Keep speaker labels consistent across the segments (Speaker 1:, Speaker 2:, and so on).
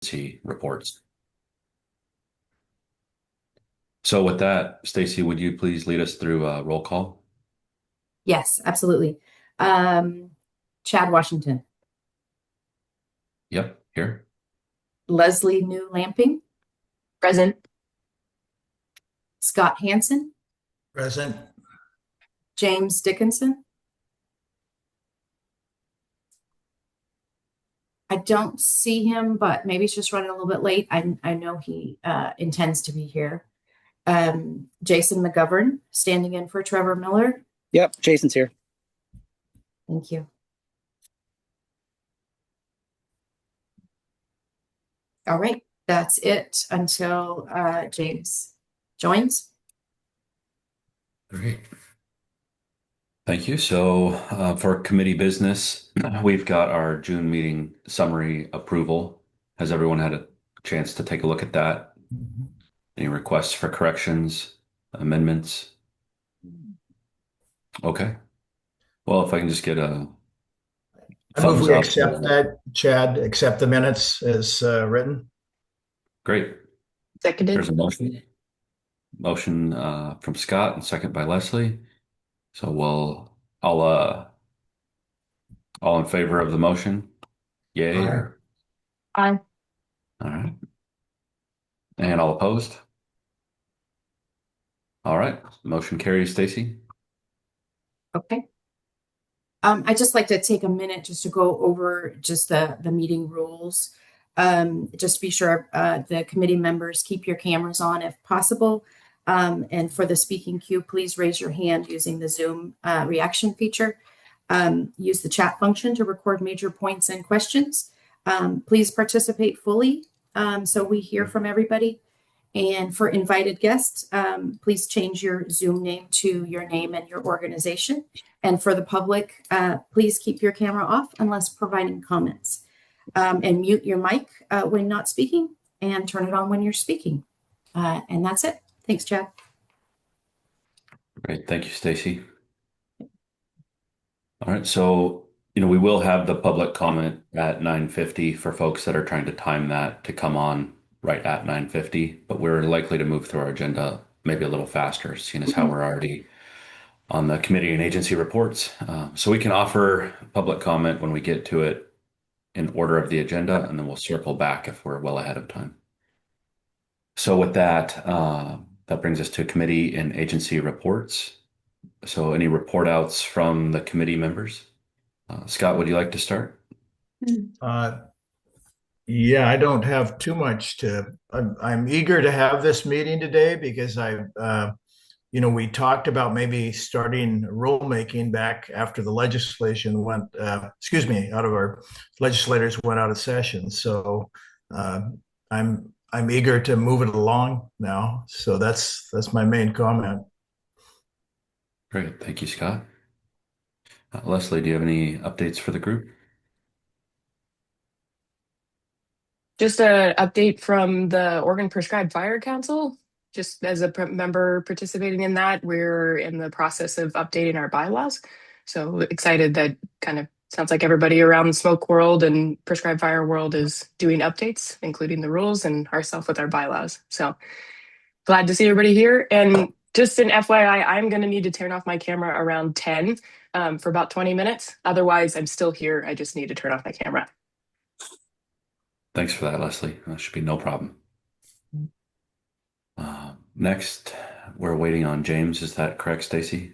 Speaker 1: agency reports. So with that, Stacy, would you please lead us through a roll call?
Speaker 2: Yes, absolutely. Chad Washington,
Speaker 1: Yep, here.
Speaker 2: Leslie New Lamping,
Speaker 3: Present.
Speaker 2: Scott Hansen,
Speaker 4: Present.
Speaker 2: James Dickinson. I don't see him, but maybe he's just running a little bit late. I know he intends to be here. Jason McGovern, standing in for Trevor Miller.
Speaker 5: Yep, Jason's here.
Speaker 2: Thank you. All right, that's it until James joins.
Speaker 1: Great. Thank you. So for committee business, we've got our June meeting summary approval. Has everyone had a chance to take a look at that? Any requests for corrections, amendments? Okay. Well, if I can just get a
Speaker 4: I move
Speaker 1: thumbs
Speaker 4: we
Speaker 1: up.
Speaker 4: accept that, Chad, accept the minutes as written.
Speaker 1: Great.
Speaker 3: Seconded.
Speaker 1: There's a motion. Motion from Scott and second by Leslie. So I'll all in favor of the motion? Yay
Speaker 4: Aye.
Speaker 1: or
Speaker 3: Aye.
Speaker 1: all right. And all opposed? All right. Motion carries, Stacy.
Speaker 2: Okay. I'd just like to take a minute just to go over just the meeting rules. Just to be sure the committee members keep your cameras on if possible. And for the speaking queue, please raise your hand using the Zoom reaction feature. Use the chat function to record major points and questions. Please participate fully so we hear from everybody. And for invited guests, please change your Zoom name to your name and your organization. And for the public, please keep your camera off unless providing comments. And mute your mic when not speaking and turn it on when you're speaking. And that's it. Thanks, Chad.
Speaker 1: Great. Thank you, Stacy. All right. So, we will have the public comment at 9:50 for folks that are trying to time that to come on right at 9:50, but we're likely to move through our agenda maybe a little faster, seeing as how we're already on the committee and agency reports. So we can offer public comment when we get to it in order of the agenda, and then we'll circle back if we're well ahead of time. So with that, that brings us to committee and agency reports. So any report outs from the committee members? Scott, would you like to start?
Speaker 4: Yeah, I don't have too much I'm eager to have this meeting today because we talked about maybe starting rulemaking back after the legislation went, out of our legislators went out of session. So I'm eager to move it along now. So that's my main comment.
Speaker 1: Great. Thank you, Scott. Leslie, do you have any updates for the group?
Speaker 3: Just an update from the Oregon Prescribed Fire Council. Just as a member participating in that, we're in the process of updating our bylaws. So excited that kind of sounds like everybody around the smoke world and prescribed fire world is doing updates, including the rules and ourselves with our bylaws. So glad to see everybody here. And just an FYI, I'm going to need to turn off my camera around 10 for about 20 minutes. Otherwise, I'm still here. I just need to turn off my camera.
Speaker 1: Thanks for that, Leslie. That should be no problem. Next, we're waiting on James. Is that correct, Stacy?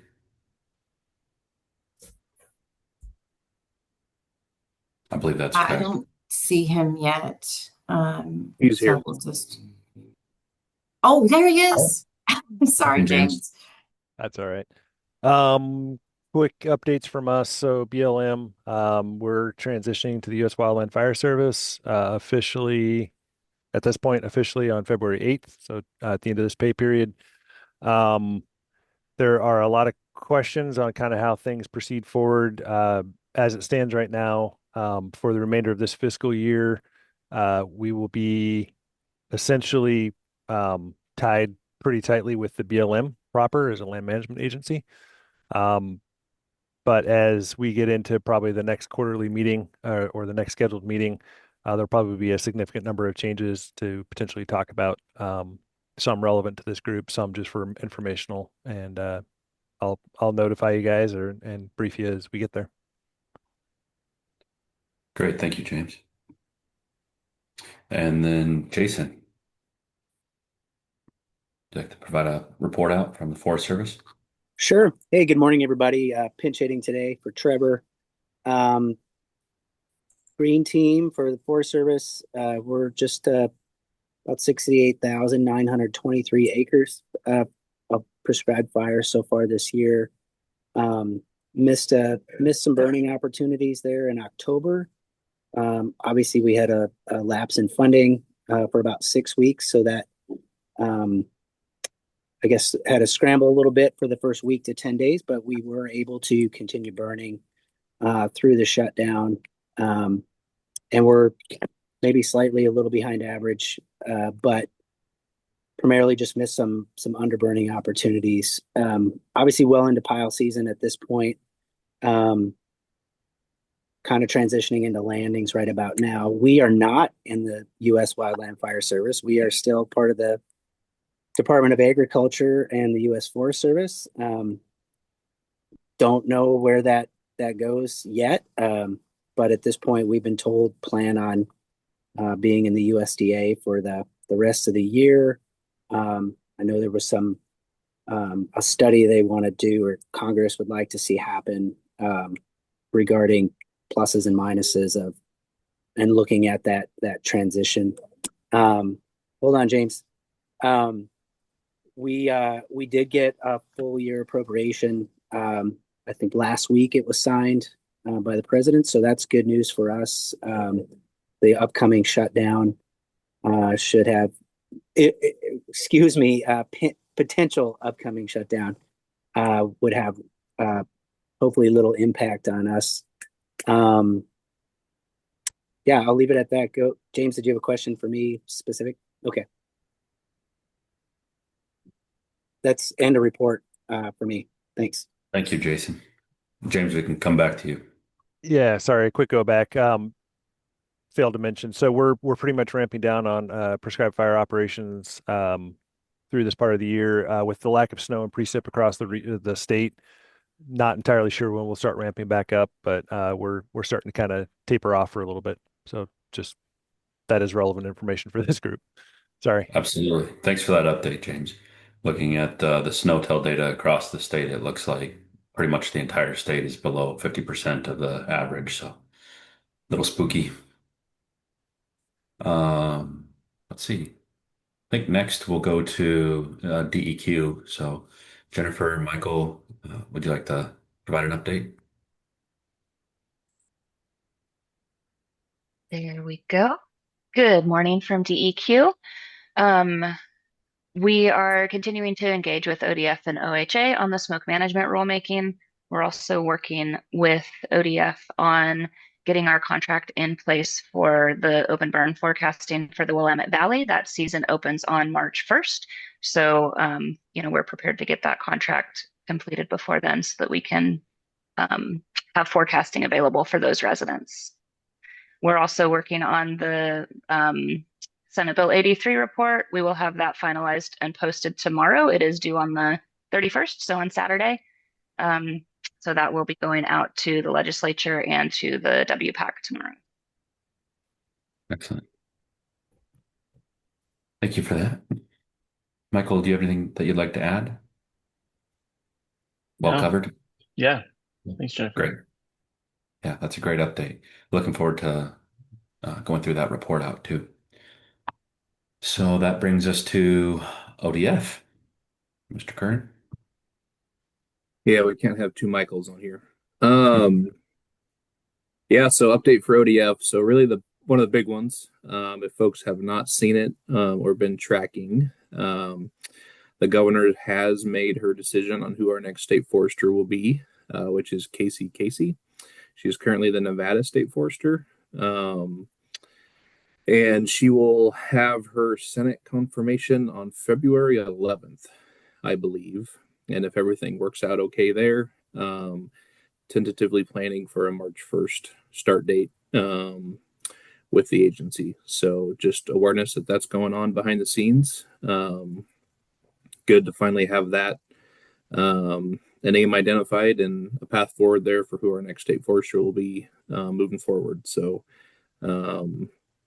Speaker 1: I believe that's correct.
Speaker 2: I don't see him yet.
Speaker 5: He's
Speaker 2: so
Speaker 5: here.
Speaker 2: We'll just... Oh, there he is. Sorry, James.
Speaker 6: That's all right. Quick updates from us. So BLM, we're transitioning to the U.S. Wildland Fire Service officially at this point, officially on February 8th. So at the end of this pay period, there are a lot of questions on kind of how things proceed forward as it stands right now. For the remainder of this fiscal year, we will be essentially tied pretty tightly with the BLM proper as a land management agency. But as we get into probably the next quarterly meeting or the next scheduled meeting, There'll probably be a significant number of changes to potentially talk about, some relevant to this group, some just for informational, and I'll notify you guys and brief you as we get there.
Speaker 1: Great. Thank you, James. And then Jason, would you like to provide a report out from the Forest Service?
Speaker 5: Sure. Hey, good morning, everybody. Pinch hitting today for Trevor. Um, Green team for the Forest Service. We're just about 68,923 acres of prescribed fire so far this year. Missed some burning opportunities there in October. Obviously, we had a lapse in funding for about 6 weeks, so that I guess had to scramble a little bit for the first week to 10 days, but we were able to continue burning through the shutdown. And we're maybe slightly a little behind average, but primarily just missed some underburning opportunities. Obviously, well into pile season at this point. Kind of transitioning into landings right about now. We are not in the U.S. Wildland Fire Service. We are still part of the Department of Agriculture and the U.S. Forest Service. Don't know where that goes yet, but at this point, we've been told plan on being in the USDA for the rest of the year. I know there was a study they want to do, or Congress would like to see happen, regarding pluses and minuses of and looking at that transition. Hold on, James. We did get a full year appropriation. I think last week it was signed by the president, so that's good news for us. The upcoming shutdown should have, potential upcoming shutdown would have hopefully little impact on us. Yeah, I'll leave it at that. Go, James. Did you have a question for me specific? Okay, that's end of report for me. Thanks.
Speaker 1: Thank you, Jason. James, we can come back to you.
Speaker 6: Yeah, sorry, a quick go back. Failed to mention. So we're pretty much ramping down on prescribed fire operations through this part of the year with the lack of snow and precip across the state. Not entirely sure when we'll start ramping back up, but we're starting to kind of taper off for a little bit. So just that is relevant information for this group. Sorry.
Speaker 1: Absolutely. Thanks for that update, James. Looking at the snow tail data across the state, it looks like pretty much the entire state is below 50% of the average. So a little spooky. Let's see. I think next we'll go to DEQ. So Jennifer and Michael, would you like to provide an update?
Speaker 7: There we go. Good morning from DEQ. We are continuing to engage with ODF and OHA on the smoke management rulemaking. We're also working with ODF on getting our contract in place for the open burn forecasting for the Willamette Valley. That season opens on March 1st. So, we're prepared to get that contract completed before then so that we can have forecasting available for those residents. We're also working on the Senate Bill 83 report. We will have that finalized and posted tomorrow. It is due on the 31st, so on Saturday. So that will be going out to the legislature and to the WPAC tomorrow.
Speaker 1: Excellent. Thank you for that. Michael, do you have anything that you'd like to add? Well
Speaker 8: No.
Speaker 1: covered?
Speaker 8: Yeah. Thanks, Jennifer.
Speaker 1: Great. Yeah, that's a great update. Looking forward to going through that report out too. So that brings us to ODF. Mr. Kern.
Speaker 9: Yeah, we can't have two Michaels on here. Yeah, so update for ODF. So really one of the big ones, if folks have not seen it or been tracking, the governor has made her decision on who our next state forester will be, which is Casey Casey. She is currently the Nevada state forester. And she will have her Senate confirmation on February 11th, I believe. And if everything works out okay there, tentatively planning for a March 1st start date, with the agency. So just awareness that that's going on behind the scenes. Good to finally have that an aim identified and a path forward there for who our next state forester will be moving forward. So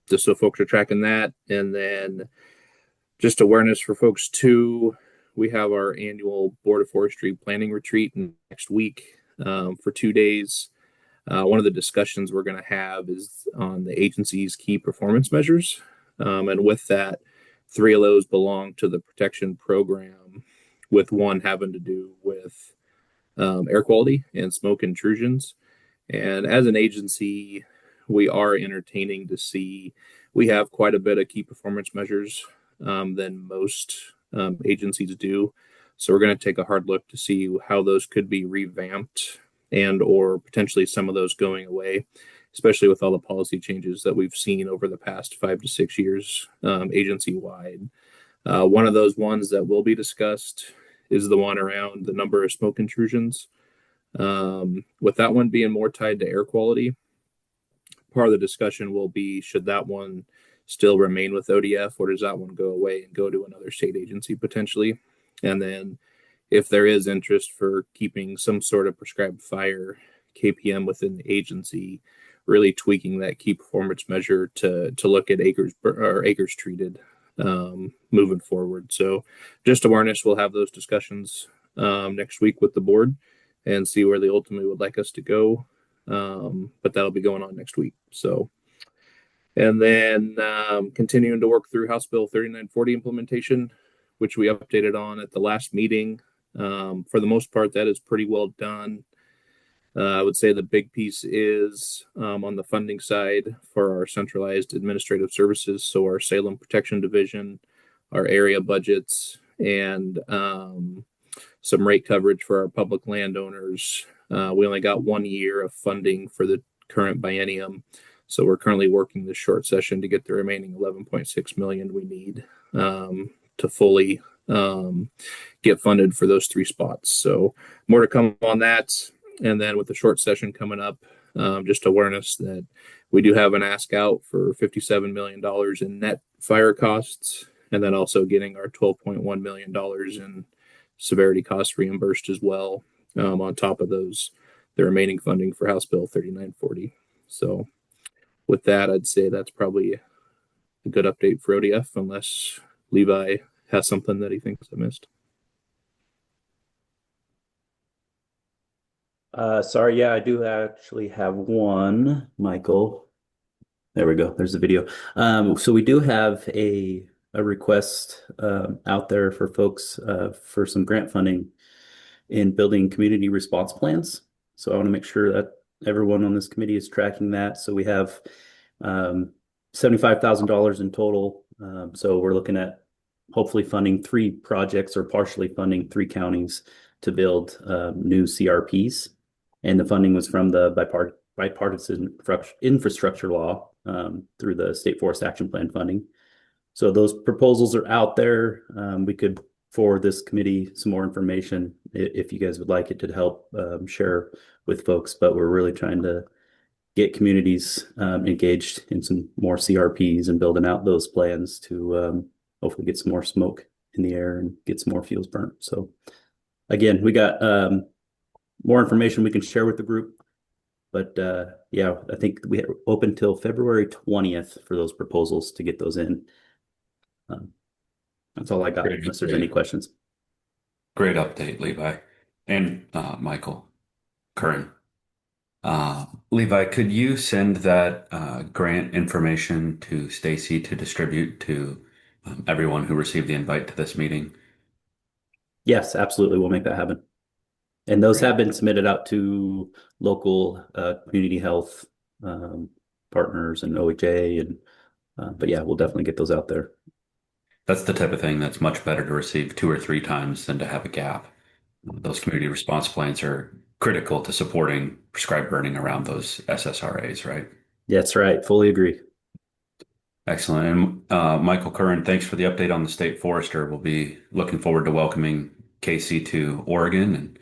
Speaker 9: just so folks are tracking that, and then just awareness for folks too. We have our annual Board of Forestry planning retreat next week for 2 days. One of the discussions we're going to have is on the agency's key performance measures. And with that, 3 of those belong to the protection program, with one having to do with air quality and smoke intrusions. And as an agency, we are entertaining to see we have quite a bit of key performance measures than most agencies do. So we're going to take a hard look to see how those could be revamped and or potentially some of those going away, especially with all the policy changes that we've seen over the past 5 to 6 years agency wide. One of those ones that will be discussed is the one around the number of smoke intrusions. With that one being more tied to air quality, part of the discussion will be, should that one still remain with ODF, or does that one go away and go to another state agency potentially? And then if there is interest for keeping some sort of prescribed fire KPM within the agency, really tweaking that key performance measure to look at acres or acres treated moving forward. So just awareness, we'll have those discussions next week with the board and see where they ultimately would like us to go. But that'll be going on next week. So, and then continuing to work through House Bill 3940 implementation, which we updated on at the last meeting. For the most part, that is pretty well done. I would say the big piece is on the funding side for our centralized administrative services. So our Salem Protection Division, our area budgets, and some rate coverage for our public landowners. We only got 1 year of funding for the current biennium. So we're currently working this short session to get the remaining 11.6 million we need to fully get funded for those 3 spots. So more to come on that. And then with the short session coming up, just awareness that we do have an ask out for $57 million in net fire costs, and then also getting our $12.1 million in severity costs reimbursed as well, on top of those, the remaining funding for House Bill 3940. So with that, I'd say that's probably a good update for ODF, unless Levi has something that he thinks I missed.
Speaker 10: Sorry, yeah, I do actually have one, Michael. There we go. There's the video. So we do have a request out there for folks for some grant funding in building community response plans. So I want to make sure that everyone on this committee is tracking that. So we have $75,000 in total. So we're looking at hopefully funding 3 projects or partially funding 3 counties to build new CRPs. And the funding was from the bipartisan infrastructure law through the State Forest Action Plan funding. So those proposals are out there. We could forward this committee some more information if you guys would like it to help share with folks. But we're really trying to get communities engaged in some more CRPs and building out those plans to hopefully get some more smoke in the air and get some more fuels burnt. So again, we got more information we can share with the group. But yeah, I think we open till February 20th for those proposals to get those in. That's all I got, unless there's any questions.
Speaker 1: Great update, Levi. And Michael, Curran. Levi, could you send that grant information to Stacy to distribute to everyone who received the invite to this meeting?
Speaker 10: Yes, absolutely. We'll make that happen. And those have been submitted out to local community health partners and OHA. And but yeah, we'll definitely get those out there.
Speaker 1: That's the type of thing that's much better to receive 2 or 3 times than to have a gap. Those community response plans are critical to supporting prescribed burning around those SSRAs, right?
Speaker 10: That's right. Fully agree.
Speaker 1: Excellent. And Michael Curran, thanks for the update on the state forester. We'll be looking forward to welcoming Casey to Oregon and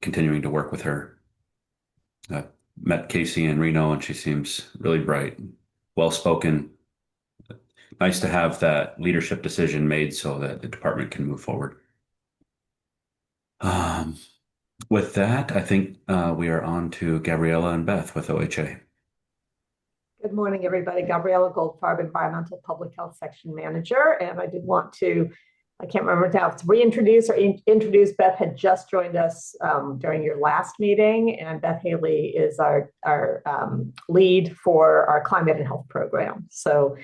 Speaker 1: continuing to work with her. I met Casey in Reno, and she seems really bright. well spoken. Nice to have that leadership decision made so that the department can move forward. Um, with that, I think we are on to Gabriella and Beth with OHA.
Speaker 11: Good morning, everybody. Gabriella Goldfarb, Environmental Public Health Section Manager. And I did want to, I can't remember now, to reintroduce or introduce Beth had just joined us during your last meeting. And Beth Haley is our lead for our climate and health program. So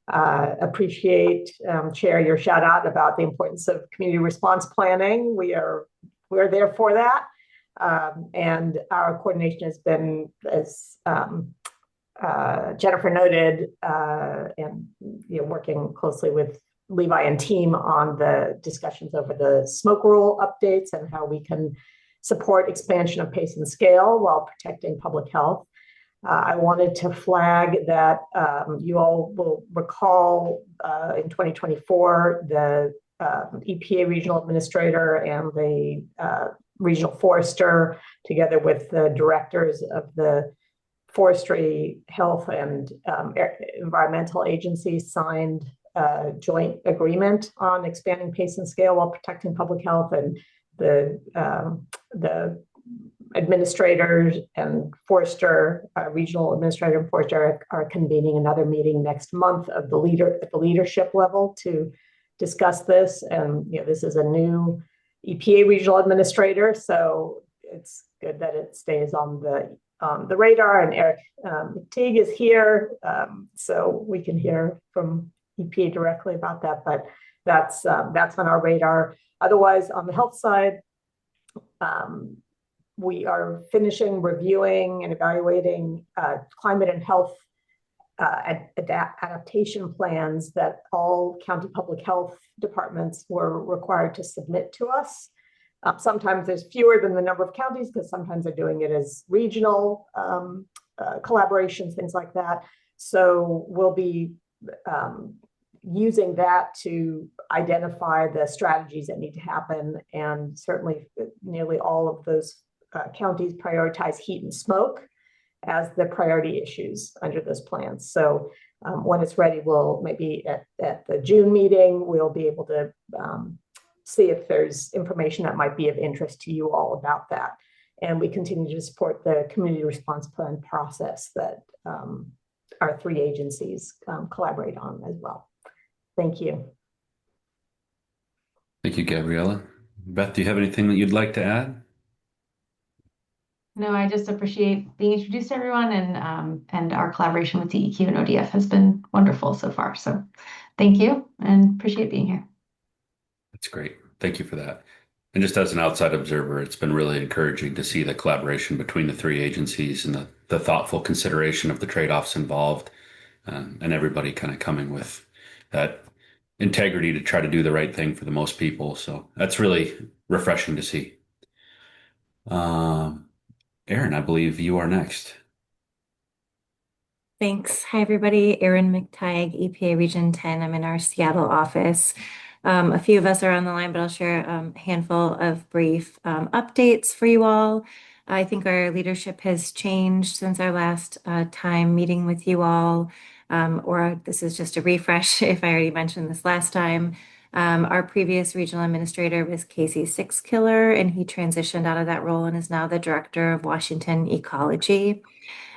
Speaker 11: appreciate, Chair, your shout out about the importance of community response planning. We're there for that. And our coordination has been, as Jennifer noted, and working closely with Levi and team on the discussions over the smoke rule updates and how we can support expansion of pace and scale while protecting public health. I wanted to flag that you all will recall in 2024, the EPA regional administrator and the regional forester, together with the directors of the Forestry, health, and environmental agencies signed a joint agreement on expanding pace and scale while protecting public health. And the administrators and forester, regional administrator and forester, are convening another meeting next month of the leadership level to discuss this. And this is a new EPA regional administrator, so it's good that it stays on the radar. And Eric McTeague is here, so we can hear from EPA directly about that. But that's on our radar. Otherwise, on the health side, we are finishing reviewing and evaluating climate and health adaptation plans that all county public health departments were required to submit to us. Sometimes there's fewer than the number of counties because sometimes they're doing it as regional collaborations, things like that. So we'll be using that to identify the strategies that need to happen. And certainly nearly all of those counties prioritize heat and smoke as the priority issues under those plans. So when it's ready, we'll maybe at the June meeting, we'll be able to see if there's information that might be of interest to you all about that. And we continue to support the community response plan process that our three agencies collaborate on as well. Thank you.
Speaker 1: Thank you, Gabriella. Beth, do you have anything that you'd like to add?
Speaker 12: No, I just appreciate being introduced to everyone, and our collaboration with DEQ and ODF has been wonderful so far. So thank you and appreciate being here.
Speaker 1: That's great. Thank you for that. And just as an outside observer, it's been really encouraging to see the collaboration between the three agencies and the thoughtful consideration of the trade-offs involved, and everybody kind of coming with that integrity to try to do the right thing for the most people. So that's really refreshing to see. Erin, I believe you are next.
Speaker 13: Thanks. Hi, everybody. Erin McTighe, EPA Region 10. I'm in our Seattle office. A few of us are on the line, but I'll share a handful of brief updates for you all. I think our leadership has changed since our last time meeting with you all, or this is just a refresh if I already mentioned this last time. Our previous regional administrator was Casey Sixkiller, and he transitioned out of that role and is now the director of Washington Ecology,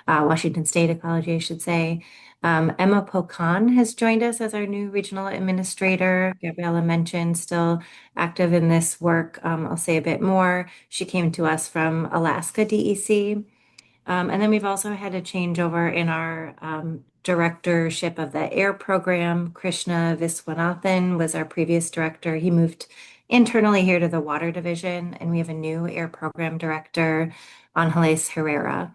Speaker 13: Washington State Ecology, I should say. Emma Pocan has joined us as our new regional administrator. Gabriella mentioned still active in this work. I'll say a bit more. She came to us from Alaska DEC. And then we've also had a changeover in our directorship of the air program. Krishna Viswanathan was our previous director. He moved internally here to the water division, and we have a new air program director, Angeles Herrera.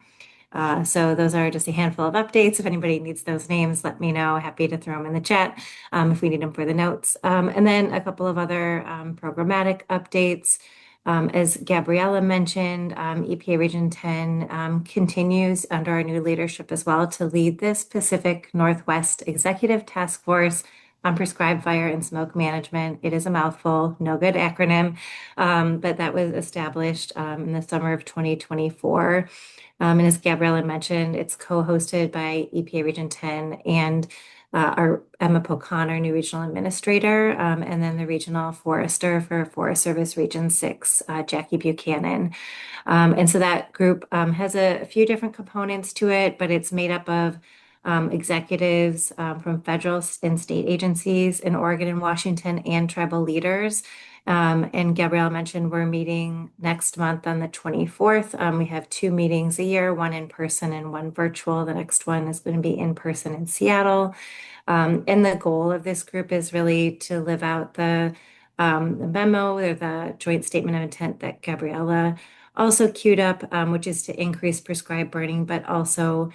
Speaker 13: So those are just a handful of updates. If anybody needs those names, let me know. Happy to throw them in the chat if we need them for the notes. And then a couple of other programmatic updates. As Gabriella mentioned, EPA Region 10 continues under our new leadership as well to lead this Pacific Northwest Executive Task Force on prescribed fire and smoke management. It is a mouthful, no good acronym, but that was established in the summer of 2024. And as Gabriella mentioned, it's co-hosted by EPA Region 10 and our Emma Pocan, our new regional administrator, and then the regional forester for Forest Service Region 6, Jackie Buchanan. And so that group has a few different components to it, but it's made up of executives from federal and state agencies in Oregon and Washington and tribal leaders. And Gabrielle mentioned we're meeting next month on the 24th. We have two meetings a year, one in person and one virtual. The next one is going to be in person in Seattle. And the goal of this group is really to live out the memo or the joint statement of intent that Gabriella also queued up, which is to increase prescribed burning, but also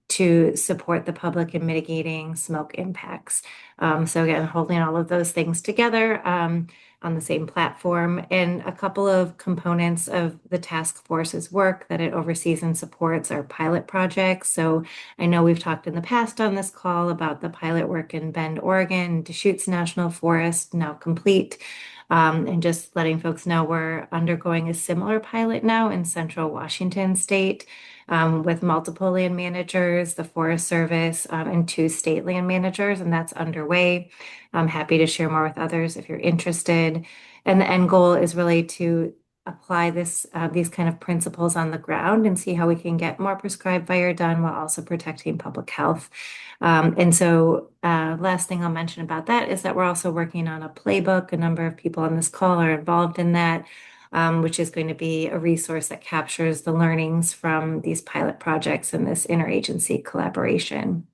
Speaker 13: to support the public in mitigating smoke impacts. So again, holding all of those things together on the same platform, and a couple of components of the task force's work that it oversees and supports are pilot projects. So I know we've talked in the past on this call about the pilot work in Bend, Oregon, Deschutes National Forest, now complete. And just letting folks know we're undergoing a similar pilot now in Central Washington State with multiple land managers, the Forest Service, and two state land managers, and that's underway. I'm happy to share more with others if you're interested. And the end goal is really to apply these kind of principles on the ground and see how we can get more prescribed fire done while also protecting public health. And so last thing I'll mention about that is that we're also working on a playbook. A number of people on this call are involved in that, which is going to be a resource that captures the learnings from these pilot projects and this interagency collaboration.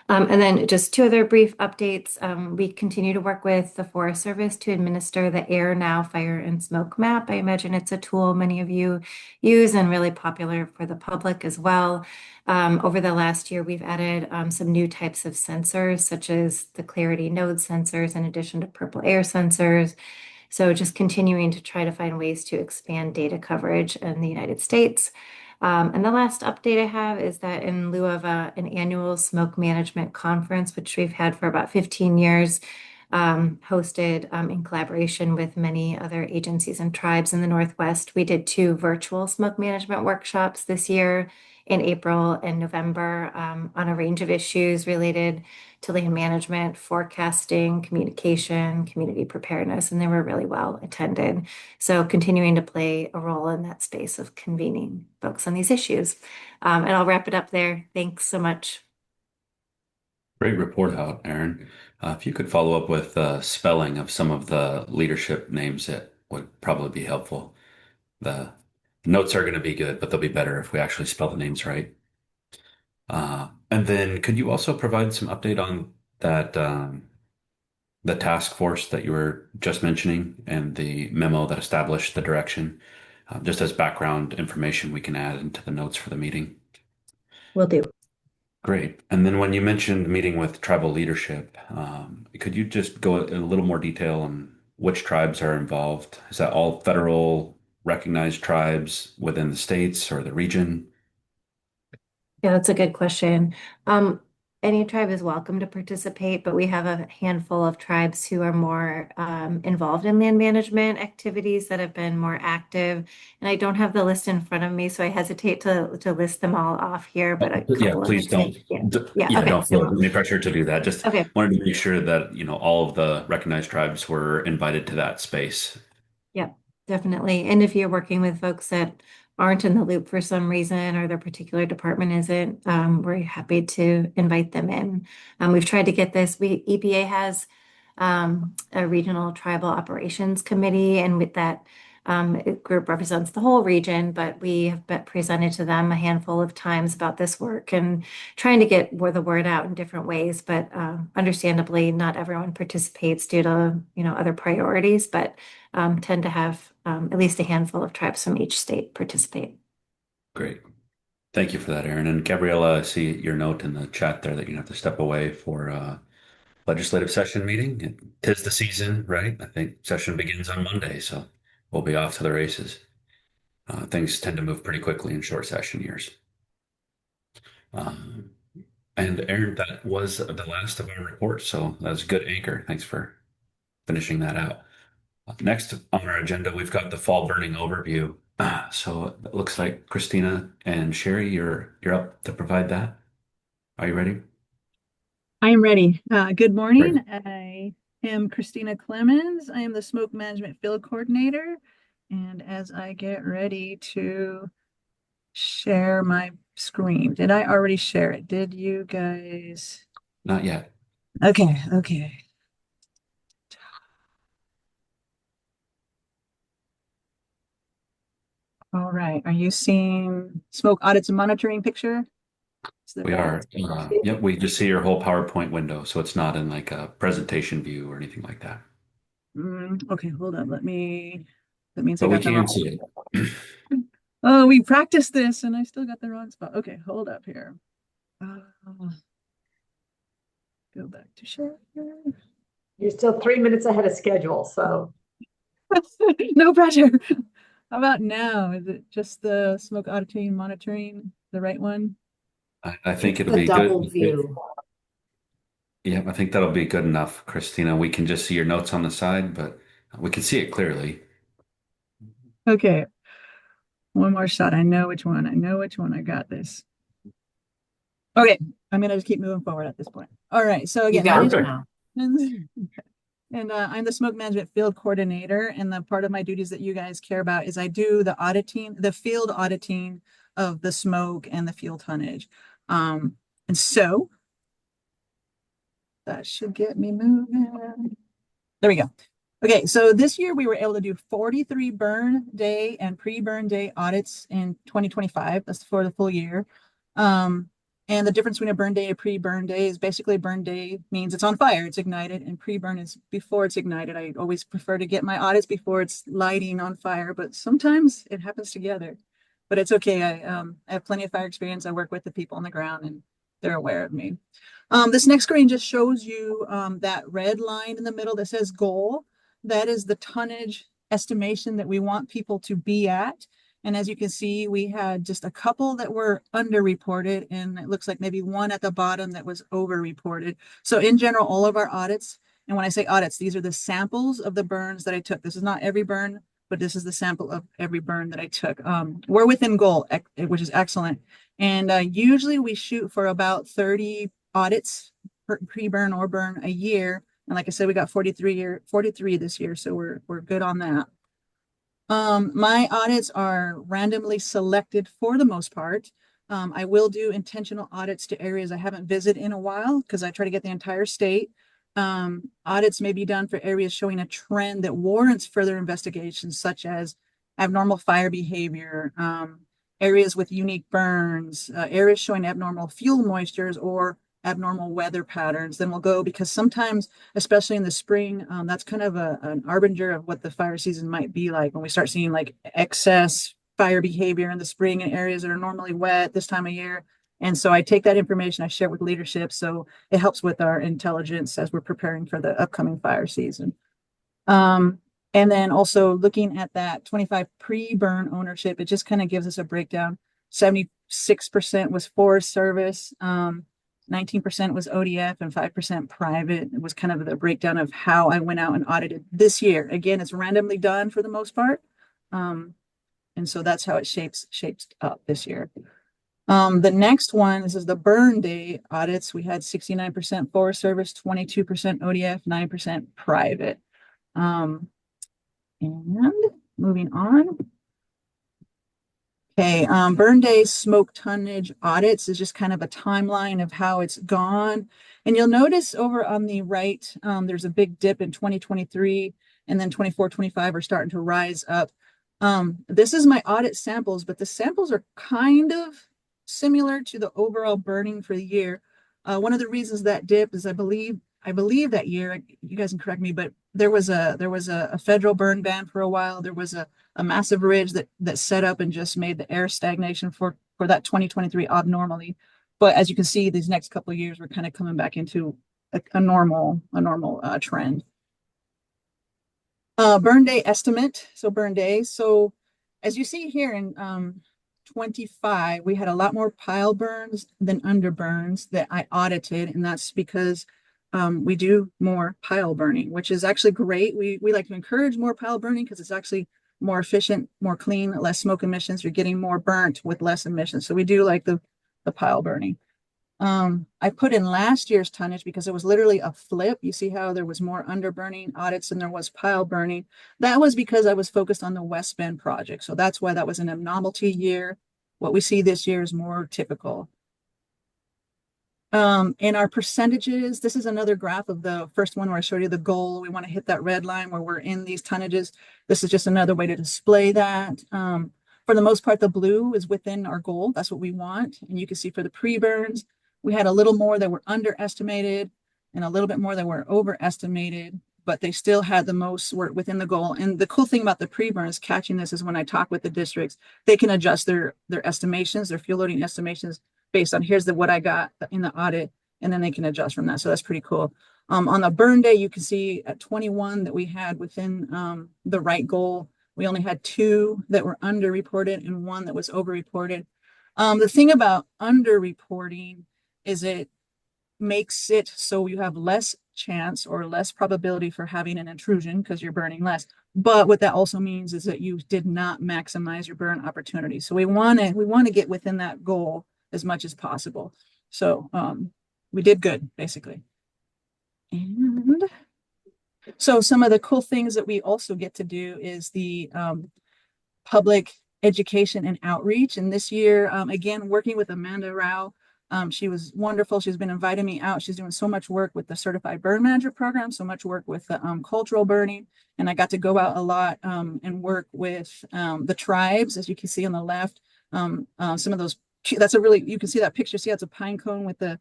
Speaker 13: And then just two other brief updates. We continue to work with the Forest Service to administer the Air Now Fire and Smoke Map. I imagine it's a tool many of you use and really popular for the public as well. Over the last year, we've added some new types of sensors, such as the Clarity node sensors, in addition to purple air sensors. So just continuing to try to find ways to expand data coverage in the United States. And the last update I have is that in lieu of an annual smoke management conference, which we've had for about 15 years, hosted in collaboration with many other agencies and tribes in the Northwest, we did two virtual smoke management workshops this year in April and November on a range of issues related to land management, forecasting, communication, community preparedness, and they were really well attended. So continuing to play a role in that space of convening folks on these issues. And I'll wrap it up there. Thanks so much.
Speaker 1: Great report out, Aaron. If you could follow up with spelling of some of the leadership names, it would probably be helpful. The notes are going to be good, but they'll be better if we actually spell the names right. And then could you also provide some update on that the task force that you were just mentioning and the memo that established the direction, just as background information we can add into the notes for the meeting?
Speaker 13: Will do.
Speaker 1: Great. And then when you mentioned meeting with tribal leadership, could you just go in a little more detail on which tribes are involved? Is that all federal recognized tribes within the states or the region?
Speaker 13: Yeah, that's a good question. Any tribe is welcome to participate, but we have a handful of tribes who are more involved in land management activities that have been more active. And I don't have the list in front of me, so I hesitate to list them all off here, but a
Speaker 1: Yeah,
Speaker 13: couple of
Speaker 1: please don't.
Speaker 13: Yeah, okay.
Speaker 1: Don't feel any pressure to do that. Just
Speaker 13: Okay.
Speaker 1: wanted to make sure that, all of the recognized tribes were invited to that space.
Speaker 13: Yep, definitely. And if you're working with folks that aren't in the loop for some reason or their particular department isn't, we're happy to invite them in. We've tried to get this. EPA has a regional tribal operations committee, and with that group represents the whole region, but we have been presented to them a handful of times about this work and trying to get the word out in different ways. But understandably, not everyone participates due to other priorities, but tend to have at least a handful of tribes from each state participate.
Speaker 1: Great. Thank you for that, Aaron. And Gabriella, I see your note in the chat there that you have to step away for legislative session meeting. It is the season, right? I think session begins on Monday, so we'll be off to the races. Things tend to move pretty quickly in short session years. And Aaron, that was the last of our reports, so that was a good anchor. Thanks for finishing that out. Next on our agenda, we've got the fall burning overview. So it looks like Christina and Sherry, you're up to provide that. Are you ready?
Speaker 14: I am ready. Good
Speaker 1: Great.
Speaker 14: morning. I am Christina Clemens. I am the Smoke Management Field Coordinator. And as I get ready to share my screen, did I already share it? Did you guys?
Speaker 1: Not yet.
Speaker 14: Okay. All right. Are you seeing smoke audits and monitoring picture?
Speaker 1: We are. Yep, we just see your whole PowerPoint window, so it's not in like a presentation view or anything like that.
Speaker 14: Okay, hold on. That means I
Speaker 1: But we
Speaker 14: got the
Speaker 1: can
Speaker 14: wrong.
Speaker 1: see it.
Speaker 14: Oh, we practiced this and I still got the wrong spot. Okay, hold up here. Go back to share.
Speaker 11: You're still 3 minutes ahead of schedule, so.
Speaker 14: No pressure. How about now? Is it just the smoke auditing monitoring, the right one?
Speaker 1: I think it'll
Speaker 2: The
Speaker 1: be
Speaker 2: double
Speaker 1: good.
Speaker 2: view.
Speaker 1: Yeah, I think that'll be good enough, Christina. We can just see your notes on the side, but we can see it clearly.
Speaker 14: Okay, one more shot. I know which one. I got this. Okay, I'm gonna just keep moving forward at this point. All right, so
Speaker 2: You
Speaker 14: again,
Speaker 2: got
Speaker 14: my
Speaker 2: it
Speaker 1: Perfect.
Speaker 2: now.
Speaker 14: and I'm the smoke management field coordinator, and the part of my duties that you guys care about is I do the auditing, the field auditing of the smoke and the fuel tonnage. And so that should get me moving. There we go. Okay, so this year we were able to do 43 burn day and pre-burn day audits in 2025. That's for the full year. And the difference between a burn day and a pre-burn day is basically burn day means it's on fire, it's ignited, and pre-burn is before it's ignited. I always prefer to get my audits before it's lighting on fire, but sometimes it happens together. But it's okay. I have plenty of fire experience. I work with the people on the ground and they're aware of me. This next screen just shows you that red line in the middle that says goal. That is the tonnage estimation that we want people to be at. And as you can see, we had just a couple that were underreported, and it looks like maybe one at the bottom that was overreported. So in general, all of our audits, and when I say audits, these are the samples of the burns that I took. This is not every burn, but this is the sample of every burn that I took. We're within goal, which is excellent. And usually we shoot for about 30 audits pre-burn or burn a year. And like I said, we got 43 this year, so we're good on that. My audits are randomly selected for the most part. I will do intentional audits to areas I haven't visited in a while because I try to get the entire state. Audits may be done for areas showing a trend that warrants further investigation, such as abnormal fire behavior, areas with unique burns, areas showing abnormal fuel moistures or abnormal weather patterns. Then we'll go because sometimes, especially in the spring, that's kind of an arbinger of what the fire season might be like when we start seeing like excess fire behavior in the spring in areas that are normally wet this time of year. And so I take that information, I share it with leadership. So it helps with our intelligence as we're preparing for the upcoming fire season. And then also looking at that 25 pre-burn ownership, it just kind of gives us a breakdown. 76% was Forest Service, 19% was ODF, and 5% private. It was kind of the breakdown of how I went out and audited this year. Again, it's randomly done for the most part. And so that's how it shapes up this year. The next one, this is the burn day audits. We had 69% Forest Service, 22% ODF, 9% private. And moving on. Okay, burn day smoke tonnage audits is just kind of a timeline of how it's gone. And you'll notice over on the right, there's a big dip in 2023, and then 24, 25 are starting to rise up. This is my audit samples, but the samples are kind of similar to the overall burning for the year. One of the reasons that dip is I believe that year, you guys can correct me, but there was a federal burn ban for a while. There was a massive ridge that set up and just made the air stagnation for that 2023 abnormally. But as you can see, these next couple of years, we're kind of coming back into a normal trend. Burn day estimate. So burn day. So as you see here in 25, we had a lot more pile burns than under burns that I audited, and that's because we do more pile burning, which is actually great. We like to encourage more pile burning because it's actually more efficient, more clean, less smoke emissions. You're getting more burnt with less emissions. So we do like the pile burning. I put in last year's tonnage because it was literally a flip. You see how there was more under burning audits than there was pile burning. That was because I was focused on the West Bend project. So that's why that was an abnormality year. What we see this year is more typical. In our percentages, this is another graph of the first one where I showed you the goal. We want to hit that red line where we're in these tonnages. This is just another way to display that. For the most part, the blue is within our goal. That's what we want. And you can see for the pre-burns, we had a little more that were underestimated and a little bit more that were overestimated, but they still had the most were within the goal. And the cool thing about the pre-burns catching this is when I talk with the districts, they can adjust their estimations, their fuel loading estimations based on here's what I got in the audit, and then they can adjust from that. So that's pretty cool. On the burn day, you can see at 21 that we had within the right goal. We only had 2 that were underreported and 1 that was overreported. The thing about underreporting is it makes it so you have less chance or less probability for having an intrusion because you're burning less. But what that also means is that you did not maximize your burn opportunity. So we want to get within that goal as much as possible. So we did good, basically. And so some of the cool things that we also get to do is the public education and outreach. And this year, again, working with Amanda Rao, she was wonderful. She's been inviting me out. She's doing so much work with the Certified Burn Manager program, so much work with the cultural burning. And I got to go out a lot and work with the tribes, as you can see on the left. Some of those, that's a really, you can see that picture. See, it's a pine cone with the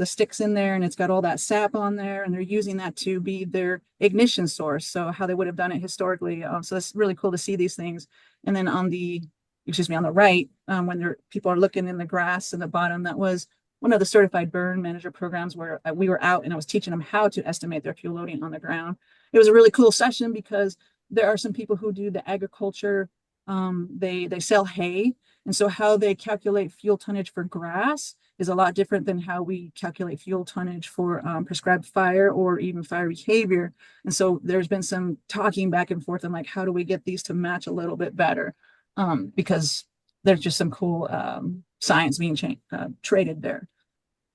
Speaker 14: sticks in there, and it's got all that sap on there, and they're using that to be their ignition source. So how they would have done it historically. So it's really cool to see these things. And then on the right, when people are looking in the grass in the bottom, that was one of the certified burn manager programs where we were out and I was teaching them how to estimate their fuel loading on the ground. It was a really cool session because there are some people who do the agriculture. They sell hay. And so how they calculate fuel tonnage for grass is a lot different than how we calculate fuel tonnage for prescribed fire or even fire behavior. And so there's been some talking back and forth on like, how do we get these to match a little bit better? Because there's just some cool science being traded there.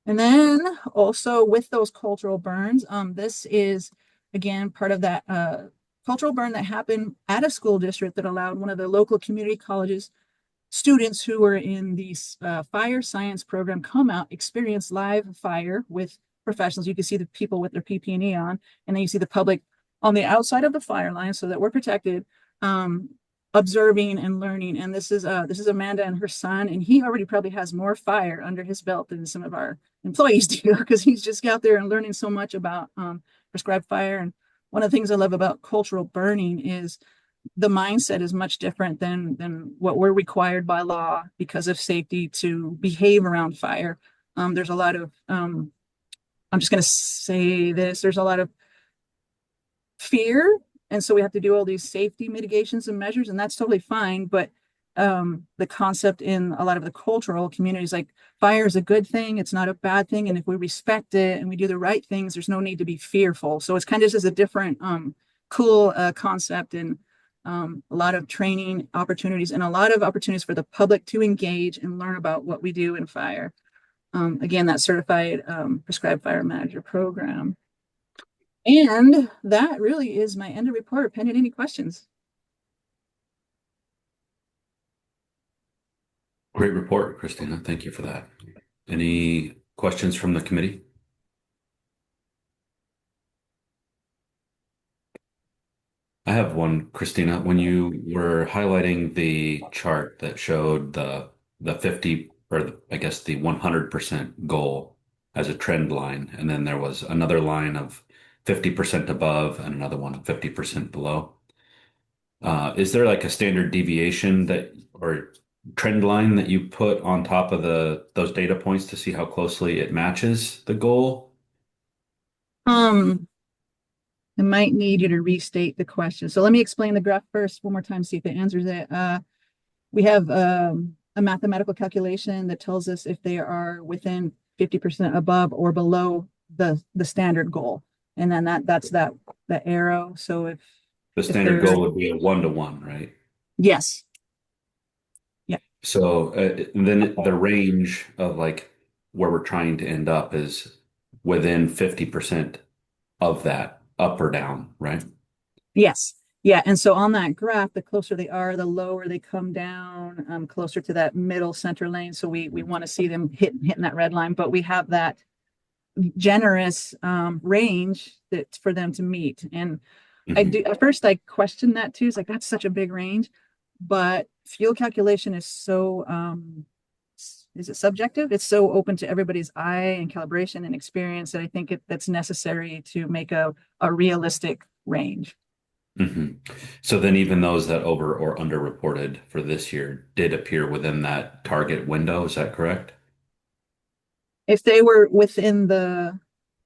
Speaker 14: And then also with those cultural burns, this is, again, part of that cultural burn that happened at a school district that allowed one of the local community colleges students who were in the fire science program come out, experience live fire with professionals. You can see the people with their PPE on, and then you see the public on the outside of the fire line so that we're protected, observing and learning. And this is Amanda and her son, and he already probably has more fire under his belt than some of our employees do because he's just out there and learning so much about prescribed fire. And one of the things I love about cultural burning is the mindset is much different than what we're required by law because of safety to behave around fire. There's a lot of I'm just going to say this, there's a lot of fear, and so we have to do all these safety mitigations and measures, and that's totally fine. But the concept in a lot of the cultural communities, like fire is a good thing, it's not a bad thing, and if we respect it and we do the right things, there's no need to be fearful. So it's kind of just a different cool concept, and a lot of training opportunities and a lot of opportunities for the public to engage and learn about what we do in fire. Again, that certified prescribed fire manager program. And that really is my end of report, pending any questions.
Speaker 1: Great report, Christina. Thank you for that. Any questions from the committee? I have one, Christina. When you were highlighting the chart that showed the 50 or I guess the 100% goal as a trend line, and then there was another line of 50% above and another one 50% below. Is there like a standard deviation that or trend line that you put on top of those data points to see how closely it matches the goal?
Speaker 14: I might need you to restate the question. So let me explain the graph first one more time, see if it answers it. We have a mathematical calculation that tells us if they are within 50% above or below the standard goal. And then that's the arrow. So
Speaker 1: The
Speaker 14: if
Speaker 1: standard
Speaker 14: they're,
Speaker 1: goal would be a 1-to-1, right?
Speaker 14: yes. Yeah.
Speaker 1: So then the range of like where we're trying to end up is within 50% of that, up or down, right?
Speaker 14: Yes. Yeah. And so on that graph, the closer they are, the lower they come down, closer to that middle center lane. So we want to see them hitting that red line, but we have that generous range that for them to meet. And I do at first I questioned that too. It's like that's such a big range, but fuel calculation is so is it subjective? It's so open to everybody's eye and calibration and experience that I think that's necessary to make a realistic range.
Speaker 1: So then even those that over or underreported for this year did appear within that target window, is that correct?
Speaker 14: If they were within the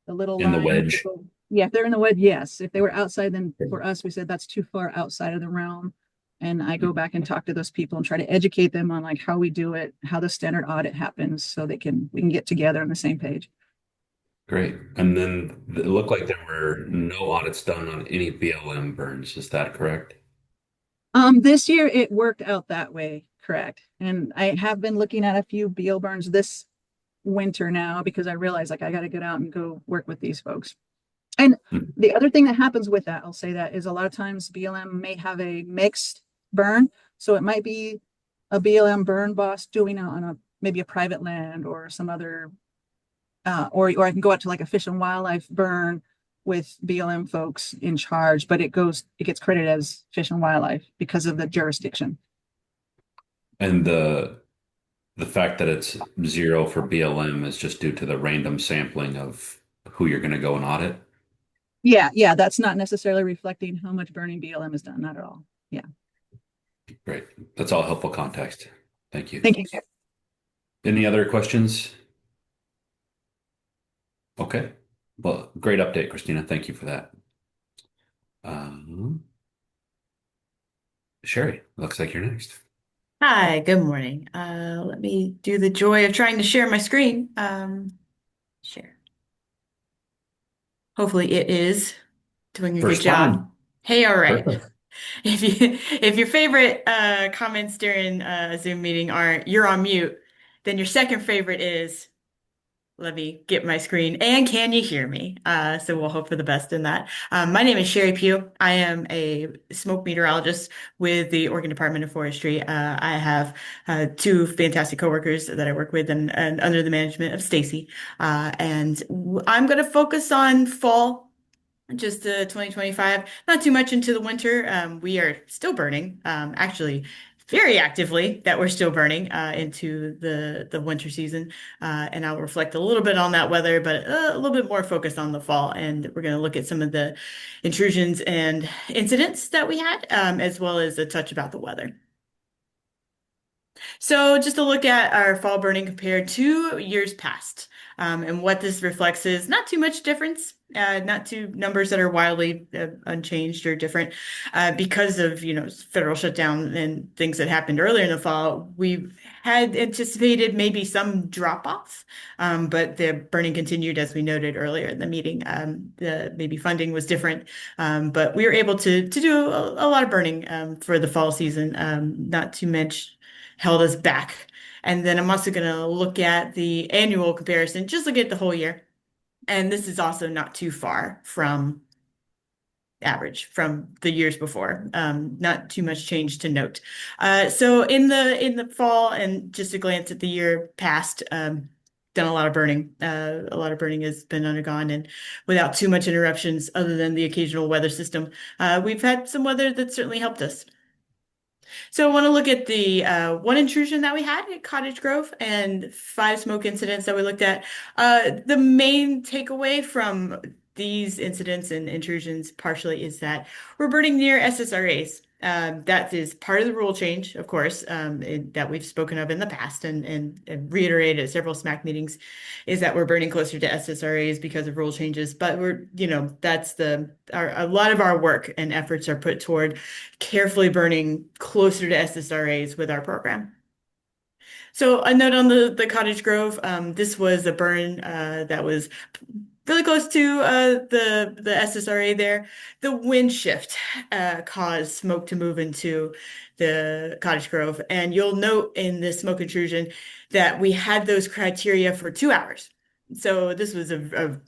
Speaker 14: little
Speaker 1: In the
Speaker 14: line,
Speaker 1: wedge.
Speaker 14: yeah, if they're in the wedge, yes. If they were outside, then for us, we said that's too far outside of the realm. And I go back and talk to those people and try to educate them on like how we do it, how the standard audit happens, so we can get together on the same page.
Speaker 1: Great. And then it looked like there were no audits done on any BLM burns. Is that correct?
Speaker 14: This year it worked out that way, correct. And I have been looking at a few BL burns this winter now because I realize like I got to get out and go work with these folks. And the other thing that happens with that, I'll say that, is a lot of times BLM may have a mixed burn. So it might be a BLM burn boss doing it on maybe a private land or some other, or I can go out to like a fish and wildlife burn with BLM folks in charge, but it gets credited as fish and wildlife because of the jurisdiction.
Speaker 1: And the fact that it's 0 for BLM is just due to the random sampling of who you're going to go and audit.
Speaker 14: Yeah, that's not necessarily reflecting how much burning BLM has done, not at all. Yeah.
Speaker 1: Great. That's all helpful context. Thank you.
Speaker 14: Thank you.
Speaker 1: Any other questions? Okay. Well, great update, Christina. Thank you for that. Sherry, looks like you're next.
Speaker 15: Hi, good morning. Let me do the joy of trying to share my screen. Share. Hopefully it is doing a good
Speaker 1: First
Speaker 15: job.
Speaker 1: time.
Speaker 15: Hey, all right.
Speaker 1: Perfect.
Speaker 15: If your favorite comments during a Zoom meeting aren't "you're on mute," then your second favorite is "let me get my screen and can you hear me?" So we'll hope for the best in that. My name is Sherry Pugh. I am a smoke meteorologist with the Oregon Department of Forestry. I have two fantastic coworkers that I work with and under the management of Stacy. I'm going to focus on fall, just 2025, not too much into the winter. We are still burning, actually very actively that we're still burning into the winter season. And I'll reflect a little bit on that weather, but a little bit more focused on the fall. And we're going to look at some of the intrusions and incidents that we had, as well as a touch about the weather. So just to look at our fall burning compared to years past. And what this reflects is not too much difference, not two numbers that are wildly unchanged or different because of, federal shutdown and things that happened earlier in the fall. We had anticipated maybe some drop off, but the burning continued as we noted earlier in the meeting. The maybe funding was different, but we were able to do a lot of burning for the fall season, not too much held us back. And then I'm also going to look at the annual comparison, just look at the whole year. And this is also not too far from average from the years before. Not too much change to note. So in the fall, and just a glance at the year past, done a lot of burning. A lot of burning has been undergone, and without too much interruptions, other than the occasional weather system, we've had some weather that certainly helped us. So I want to look at the one intrusion that we had at Cottage Grove and 5 smoke incidents that we looked at. The main takeaway from these incidents and intrusions partially is that we're burning near SSRAs. That is part of the rule change, of course, that we've spoken of in the past and reiterated at several SMAC meetings, is that we're burning closer to SSRAs because of rule changes. But that's a lot of our work and efforts are put toward carefully burning closer to SSRAs with our program. So a note on the Cottage Grove. This was a burn that was really close to the SSRA there. The wind shift caused smoke to move into the Cottage Grove. And you'll note in this smoke intrusion that we had those criteria for 2 hours. So this was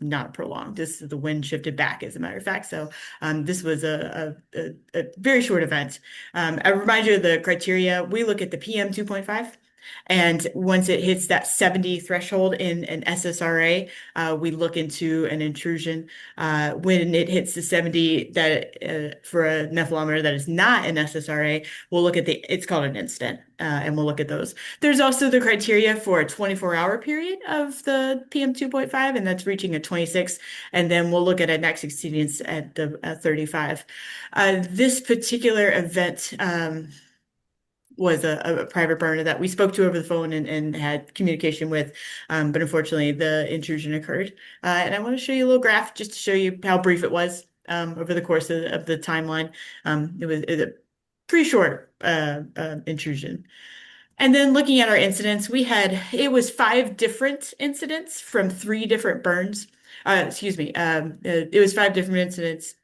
Speaker 15: not prolonged. The wind shifted back, as a matter of fact. So this was a very short event. I remind you of the criteria. We look at the PM 2.5. And once it hits that 70 threshold in an SSRA, we look into an intrusion. When it hits the 70, that for a nephelometer that is not an SSRA, we'll look at it's called an incident, and we'll look at those. There's also the criteria for a 24-hour period of the PM 2.5, and that's reaching a 26. And then we'll look at a next exceedance at the 35. This particular event was a private burner that we spoke to over the phone and had communication with. But unfortunately, the intrusion occurred. And I want to show you a little graph just to show you how brief it was over the course of the timeline. It was a pretty short intrusion. And then looking at our incidents, it was 5 different incidents from 3 different burns. Excuse me. It was 5 different incidents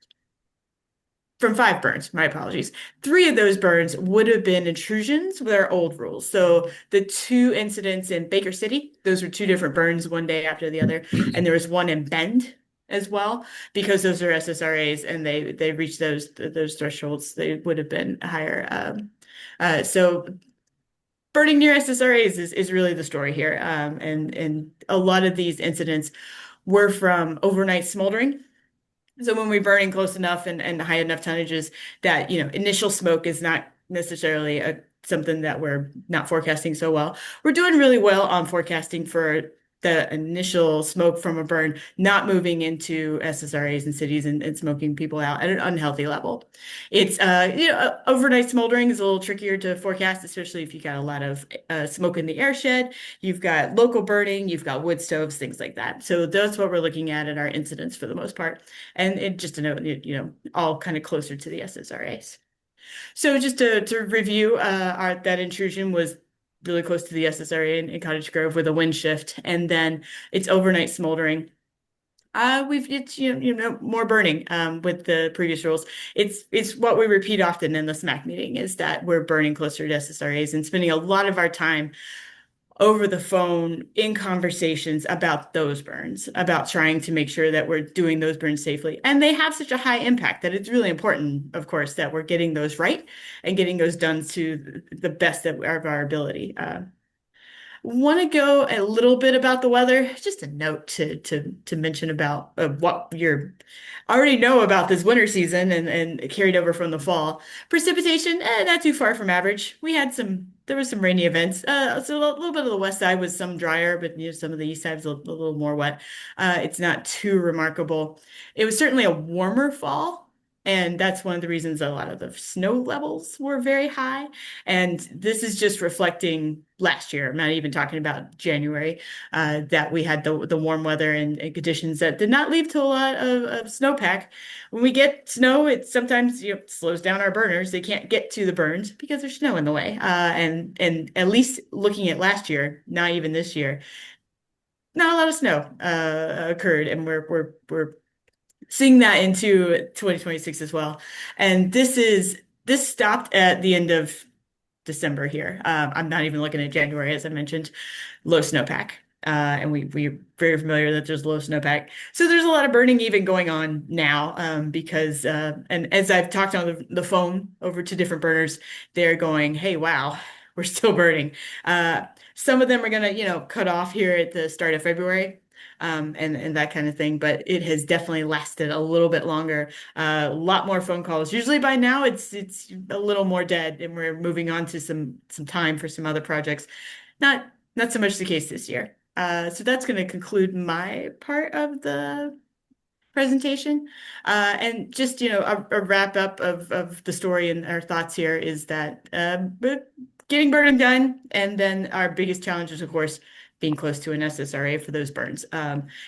Speaker 15: from 5 burns, my apologies. 3 of those burns would have been intrusions with our old rules. So the 2 incidents in Baker City, those were 2 different burns, one day after the other. And there was one in Bend as well, because those are SSRAs and they reach those thresholds, they would have been higher. So burning near SSRAs is really the story here. And a lot of these incidents were from overnight smoldering. So when we're burning close enough and high enough tonnages that, initial smoke is not necessarily something that we're not forecasting so well. We're doing really well on forecasting for the initial smoke from a burn, not moving into SSRAs and cities and smoking people out at an unhealthy level. It's, overnight smoldering is a little trickier to forecast, especially if you got a lot of smoke in the air shed. You've got local burning, you've got wood stoves, things like that. So that's what we're looking at in our incidents for the most part. And just to note, all kind of closer to the SSRAs. So just to review, that intrusion was really close to the SSRA in Cottage Grove with a wind shift, and then it's overnight smoldering. It's more burning with the previous rules. It's what we repeat often in the SMAC meeting is that we're burning closer to SSRAs and spending a lot of our time over the phone in conversations about those burns, about trying to make sure that we're doing those burns safely. And they have such a high impact that it's really important, of course, that we're getting those right and getting those done to the best of our ability. Want to go a little bit about the weather. Just a note to mention about what you already know about this winter season and carried over from the fall. Precipitation, not too far from average. There was some rainy events. So a little bit of the west side was some drier, but some of the east side was a little more wet. It's not too remarkable. It was certainly a warmer fall. And that's one of the reasons a lot of the snow levels were very high. And this is just reflecting last year. I'm not even talking about January, that we had the warm weather and conditions that did not lead to a lot of snowpack. When we get snow, it sometimes slows down our burners. They can't get to the burns because there's snow in the way. And at least looking at last year, not even this year, not a lot of snow occurred, and we're seeing that into 2026 as well. And this stopped at the end of December here. I'm not even looking at January, as I mentioned, low snowpack. And we're very familiar that there's low snowpack. So there's a lot of burning even going on now because, and as I've talked on the phone over to different burners, they're going, hey, wow, we're still burning. Some of them are going to, cut off here at the start of February. And that kind of thing, but it has definitely lasted a little bit longer. A lot more phone calls. Usually by now it's a little more dead, and we're moving on to some time for some other projects. Not so much the case this year. So that's going to conclude my part of the presentation. And just a wrap up of the story and our thoughts here is that getting burning done, and then our biggest challenge is, of course, being close to an SSRA for those burns.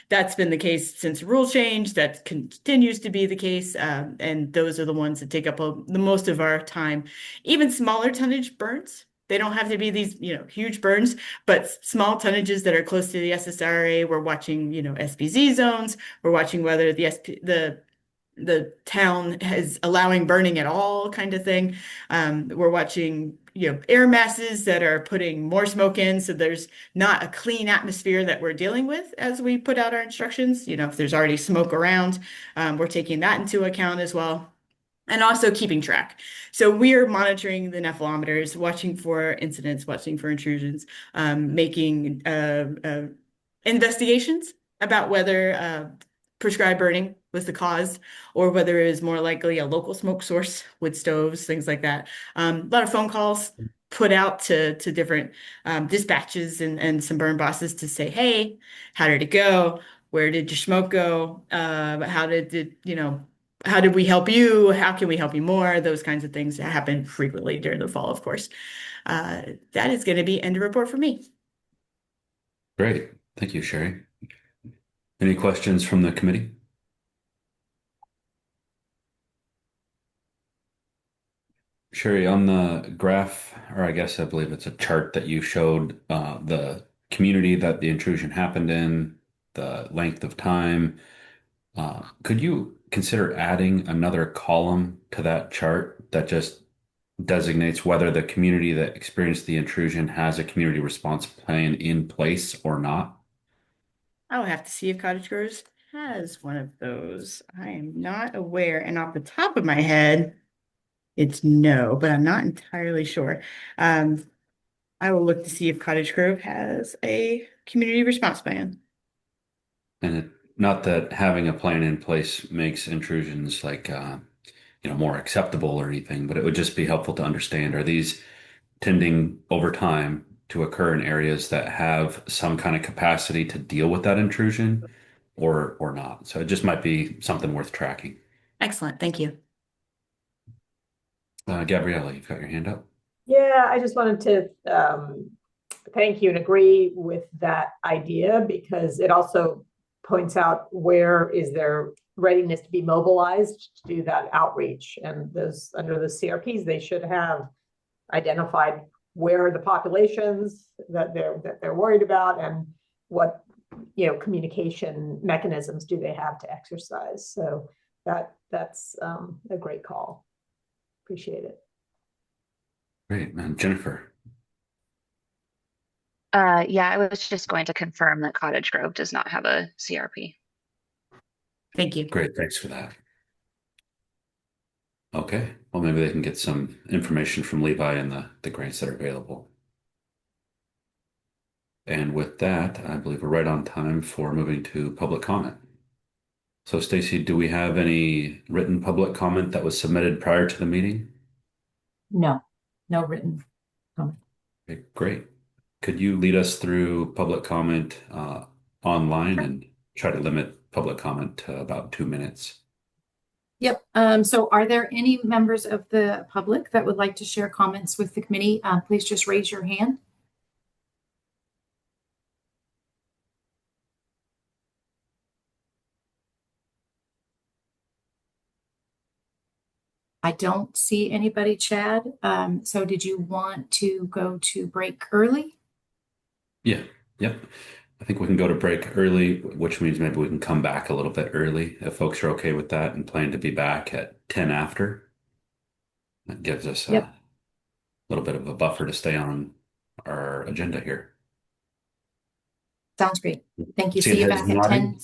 Speaker 15: That's been the case since the rule change. That continues to be the case. And those are the ones that take up the most of our time. Even smaller tonnage burns They don't have to be these, huge burns, but small tonnages that are close to the SSRA. We're watching, SPZ zones. We're watching whether the town is allowing burning at all, kind of thing. We're watching, air masses that are putting more smoke in, so there's not a clean atmosphere that we're dealing with as we put out our instructions. If there's already smoke around, we're taking that into account as well. And also keeping track. So we are monitoring the nephelometers, watching for incidents, watching for intrusions, making investigations about whether prescribed burning was the cause, or whether it was more likely a local smoke source, wood stoves, things like that. A lot of phone calls put out to different dispatches and some burn bosses to say, hey, how did it go? Where did your smoke go? How did we help you? How can we help you more? Those kinds of things happen frequently during the fall, of course. That is going to be end of report for me.
Speaker 1: Great. Thank you, Sherry. Any questions from the committee? Sherry, on the graph, or I guess I believe it's a chart that you showed, the community that the intrusion happened in, the length of time, could you consider adding another column to that chart that just designates whether the community that experienced the intrusion has a community response plan in place or not?
Speaker 15: I'll have to see if Cottage Grove has one of those. I am not aware, and off the top of my head, it's no, but I'm not entirely sure. I will look to see if Cottage Grove has a community response plan.
Speaker 1: And not that having a plan in place makes intrusions more acceptable or anything, but it would just be helpful to understand, are these tending over time to occur in areas that have some kind of capacity to deal with that intrusion or not? So it just might be something worth tracking.
Speaker 15: Excellent. Thank you.
Speaker 1: Gabriella, you've got your hand up.
Speaker 11: Yeah, I just wanted to thank you and agree with that idea, because it also points out where is there readiness to be mobilized to do that outreach. And those under the CRPs, they should have identified where are the populations that they're worried about, and what communication mechanisms do they have to exercise. So that's a great call. Appreciate it.
Speaker 1: Great. And Jennifer.
Speaker 7: Yeah, I was just going to confirm that Cottage Grove does not have a CRP.
Speaker 15: Thank you.
Speaker 1: Great. Thanks for that. Okay. Well, maybe they can get some information from Levi and the grants that are available. And with that, I believe we're right on time for moving to public comment. So Stacy, do we have any written public comment that was submitted prior to the meeting?
Speaker 2: No written comment.
Speaker 1: Okay, great. Could you lead us through public comment online and try to limit public comment to about 2 minutes?
Speaker 2: Yep. So are there any members of the public that would like to share comments with the committee? Please just raise your hand. I don't see anybody, Chad. So did you want to go to break early?
Speaker 1: Yeah. Yep. I think we can go to break early, which means maybe we can come back a little bit early if folks are okay with that and plan to be back at 10 after. That gives us a little bit of a buffer to stay on our agenda here.
Speaker 2: Sounds great. Thank you. See you back at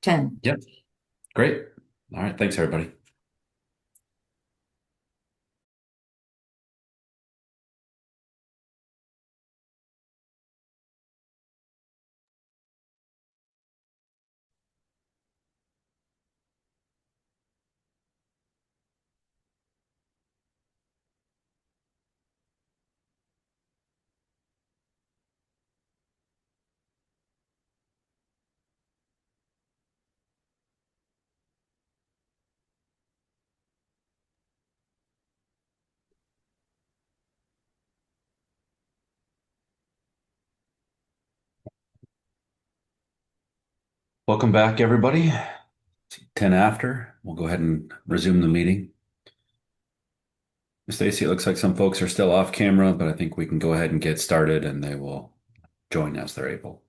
Speaker 2: 10.
Speaker 1: Yep. Great. All right. Thanks, everybody. Welcome back, everybody. 10 after. We'll go ahead and resume the meeting. Stacy, it looks like some folks are still off camera, but I think we can go ahead and get started and they will join as they're able.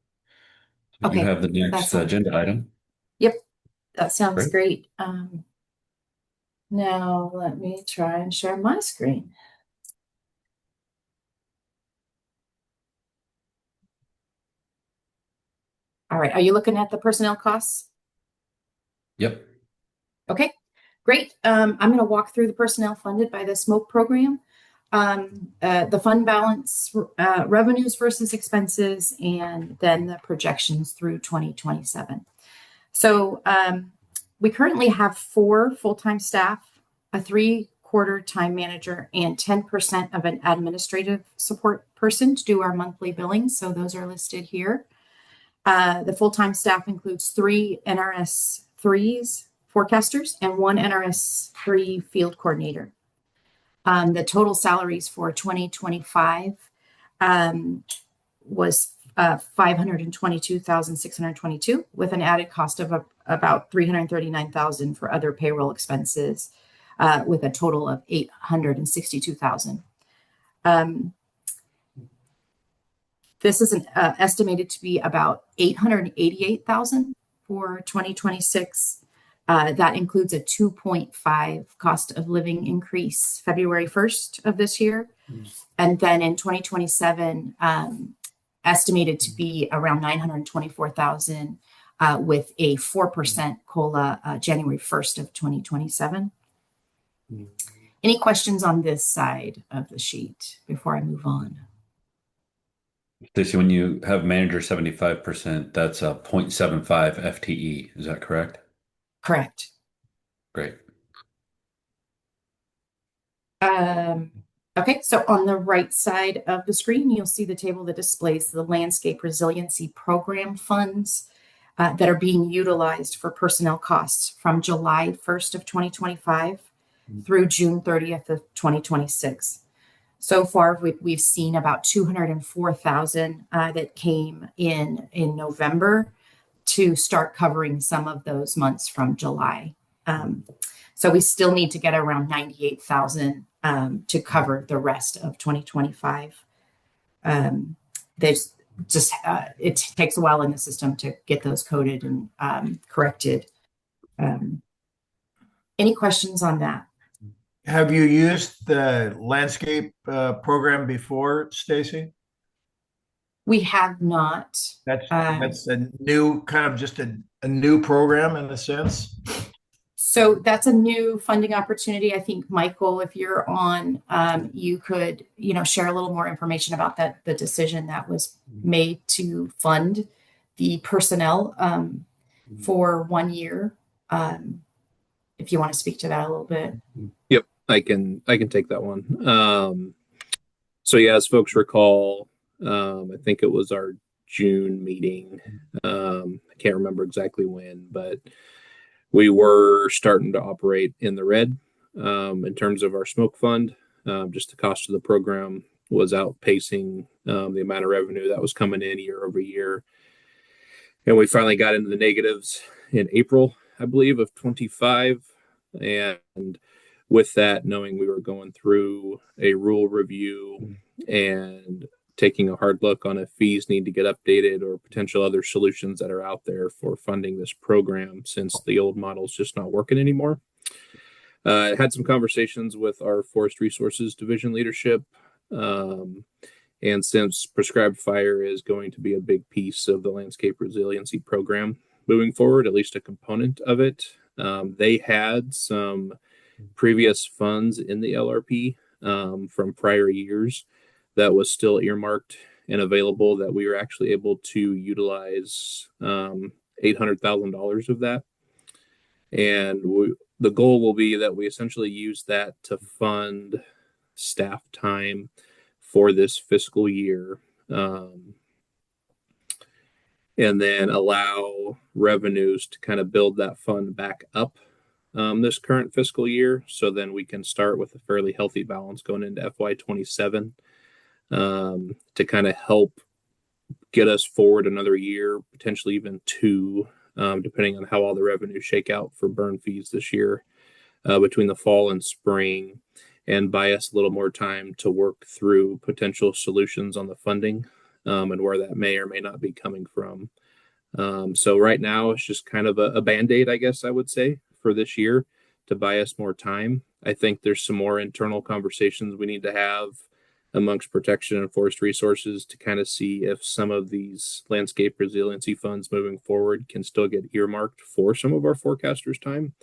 Speaker 1: So you
Speaker 2: Okay,
Speaker 1: have the next
Speaker 2: that's all.
Speaker 1: agenda item.
Speaker 2: Yep, that sounds
Speaker 1: Great.
Speaker 2: great. Now let me try and share my screen. All right, are you looking at the personnel costs?
Speaker 1: Yep.
Speaker 2: Okay, great. I'm going to walk through the personnel funded by the SMOKE program, the fund balance, revenues versus expenses, and then the projections through 2027. So we currently have 4 full-time staff, a 3/4 time manager, and 10% of an administrative support person to do our monthly billing. So those are listed here. The full-time staff includes 3 NRS 3s forecasters and 1 NRS 3 field coordinator. The total salaries for 2025 was 522,622, with an added cost of about 339,000 for other payroll expenses, with a total of 862,000. This is estimated to be about 888,000 for 2026. That includes a 2.5 cost of living increase February 1st of this year. And then in 2027, estimated to be around 924,000 with a 4% COLA January 1st of 2027. Any questions on this side of the sheet before I move on?
Speaker 1: Stacy, when you have manager 75%, that's a 0.75 FTE. Is that correct?
Speaker 2: Correct.
Speaker 1: Great.
Speaker 2: Okay, so on the right side of the screen, you'll see the table that displays the landscape resiliency program funds that are being utilized for personnel costs from July 1st of 2025 through June 30th of 2026. So far, we've seen about 204,000 that came in November to start covering some of those months from July. So we still need to get around 98,000 to cover the rest of 2025. There's just it takes a while in the system to get those coded and corrected. Any questions on that?
Speaker 4: Have you used the landscape program before, Stacy?
Speaker 2: We have not.
Speaker 4: That's a new kind of just a new program in a sense.
Speaker 2: So that's a new funding opportunity. I think, Michael, if you're on, you could, share a little more information about that, the decision that was made to fund the personnel for 1 year. If you want to speak to that a little bit.
Speaker 9: Yep, I can take that one. So yeah, as folks recall, I think it was our June meeting. I can't remember exactly when, but we were starting to operate in the red in terms of our smoke fund. Just the cost of the program was outpacing the amount of revenue that was coming in year over year. And we finally got into the negatives in April, I believe, of 25. And with that, knowing we were going through a rule review and taking a hard look on if fees need to get updated or potential other solutions that are out there for funding this program, since the old model is just not working anymore. I had some conversations with our Forest Resources Division leadership. And since prescribed fire is going to be a big piece of the landscape resiliency program moving forward, at least a component of it, they had some previous funds in the LRP from prior years that was still earmarked and available that we were actually able to utilize $800,000 of that. And the goal will be that we essentially use that to fund staff time for this fiscal year, and then allow revenues to kind of build that fund back up this current fiscal year. So then we can start with a fairly healthy balance going into FY27 to kind of help get us forward another year, potentially even 2, depending on how all the revenues shake out for burn fees this year between the fall and spring. and buy us a little more time to work through potential solutions on the funding, and where that may or may not be coming from. So right now it's just kind of a band-aid, I guess I would say, for this year to buy us more time. I think there's some more internal conversations we need to have amongst protection and forest resources to kind of see if some of these landscape resiliency funds moving forward can still get earmarked for some of our forecasters' time.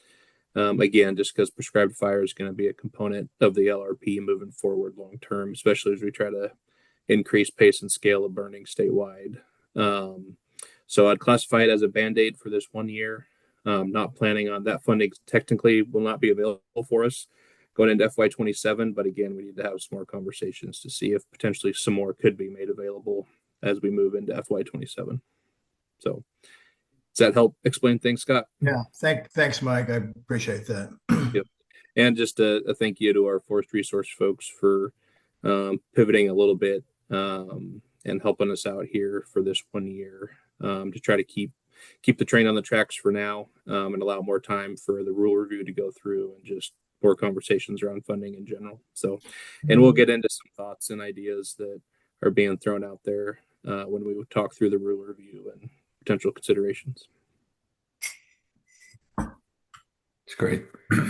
Speaker 9: Again, just because prescribed fire is going to be a component of the LRP moving forward long term, especially as we try to increase pace and scale of burning statewide. So I'd classify it as a band-aid for this 1 year. Not planning on that funding technically will not be available for us going into FY27, but again, we need to have some more conversations to see if potentially some more could be made available as we move into FY27. So does that help explain things, Scott?
Speaker 4: Yeah, thanks, Mike. I appreciate that.
Speaker 9: Yep. And just a thank you to our forest resource folks for pivoting a little bit and helping us out here for this 1 year to try to keep the train on the tracks for now, and allow more time for the rule review to go through and just more conversations around funding in general. So, and we'll get into some thoughts and ideas that are being thrown out there when we talk through the rule review and potential considerations.
Speaker 1: It's great.
Speaker 2: Okay.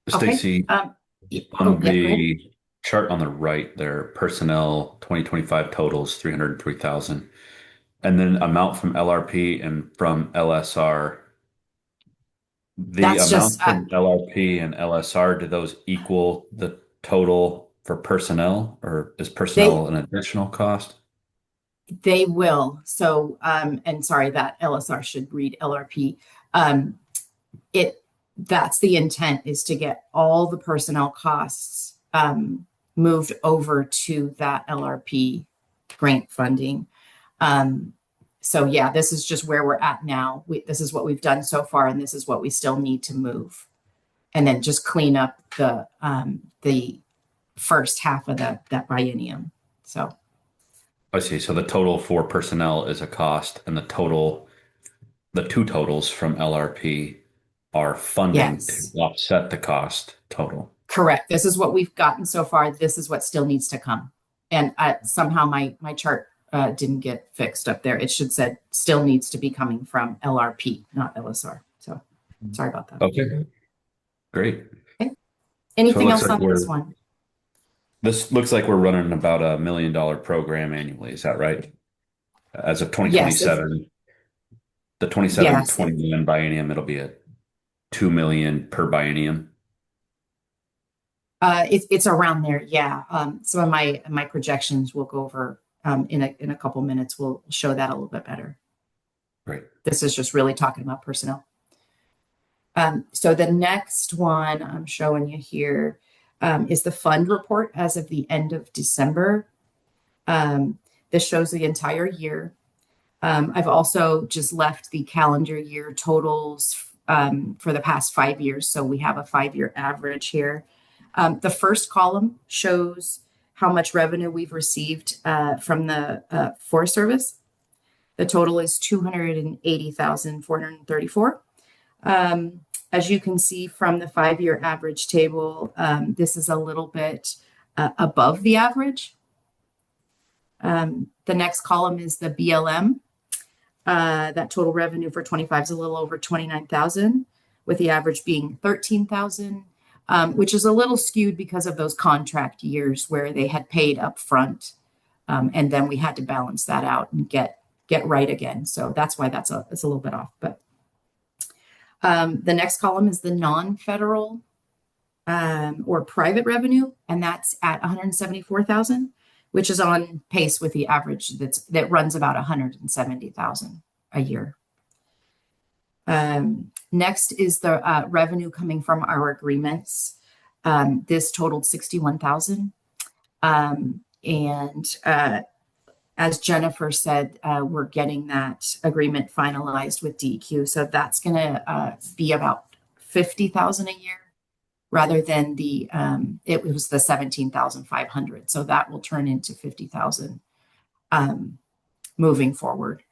Speaker 1: Stacy, on the chart on the right there, personnel 2025 totals 303,000. And then amount from LRP and from LSR. The
Speaker 2: That's
Speaker 1: amount
Speaker 2: just
Speaker 1: from LRP and LSR, do those equal the total for personnel, or is personnel an additional cost?
Speaker 2: They will. So, and sorry, that LSR should read LRP. That's the intent, is to get all the personnel costs moved over to that LRP grant funding. So yeah, this is just where we're at now. This is what we've done so far, and this is what we still need to move, and then just clean up the first half of that biennium. So
Speaker 1: I see. So the total for personnel is a cost, and the two totals from LRP are funding to offset the cost total.
Speaker 2: Correct. This is what we've gotten so far. This is what still needs to come. And somehow my chart didn't get fixed up there. It should said still needs to be coming from LRP, not LSR. So sorry about that.
Speaker 1: Okay. Great.
Speaker 2: Okay. Anything else on this one?
Speaker 1: This looks like we're running about $1 million program annually. Is that right? As of 2027, yes, the 27-29 biennium, it'll be at $2 million per biennium.
Speaker 2: It's around there. Yeah. Some of my projections we'll go over in a couple minutes. We'll show that a little bit better.
Speaker 1: Great.
Speaker 2: This is just really talking about personnel. So the next one I'm showing you here is the fund report as of the end of December. This shows the entire year. I've also just left the calendar year totals for the past 5 years. So we have a 5-year average here. The first column shows how much revenue we've received from the Forest Service. The total is $280,434. As you can see from the 5-year average table, this is a little bit above the average. The next column is the BLM. That total revenue for 25 is a little over 29,000, with the average being 13,000, which is a little skewed because of those contract years where they had paid up front, and then we had to balance that out and get right again. So that's why it's a little bit off. But the next column is the non-federal or private revenue, and that's at 174,000, which is on pace with the average that runs about 170,000 a year. Next is the revenue coming from our agreements. This totaled 61,000. And as Jennifer said, we're getting that agreement finalized with DEQ. So that's going to be about 50,000 a year rather than it was the 17,500. So that will turn into 50,000 moving forward.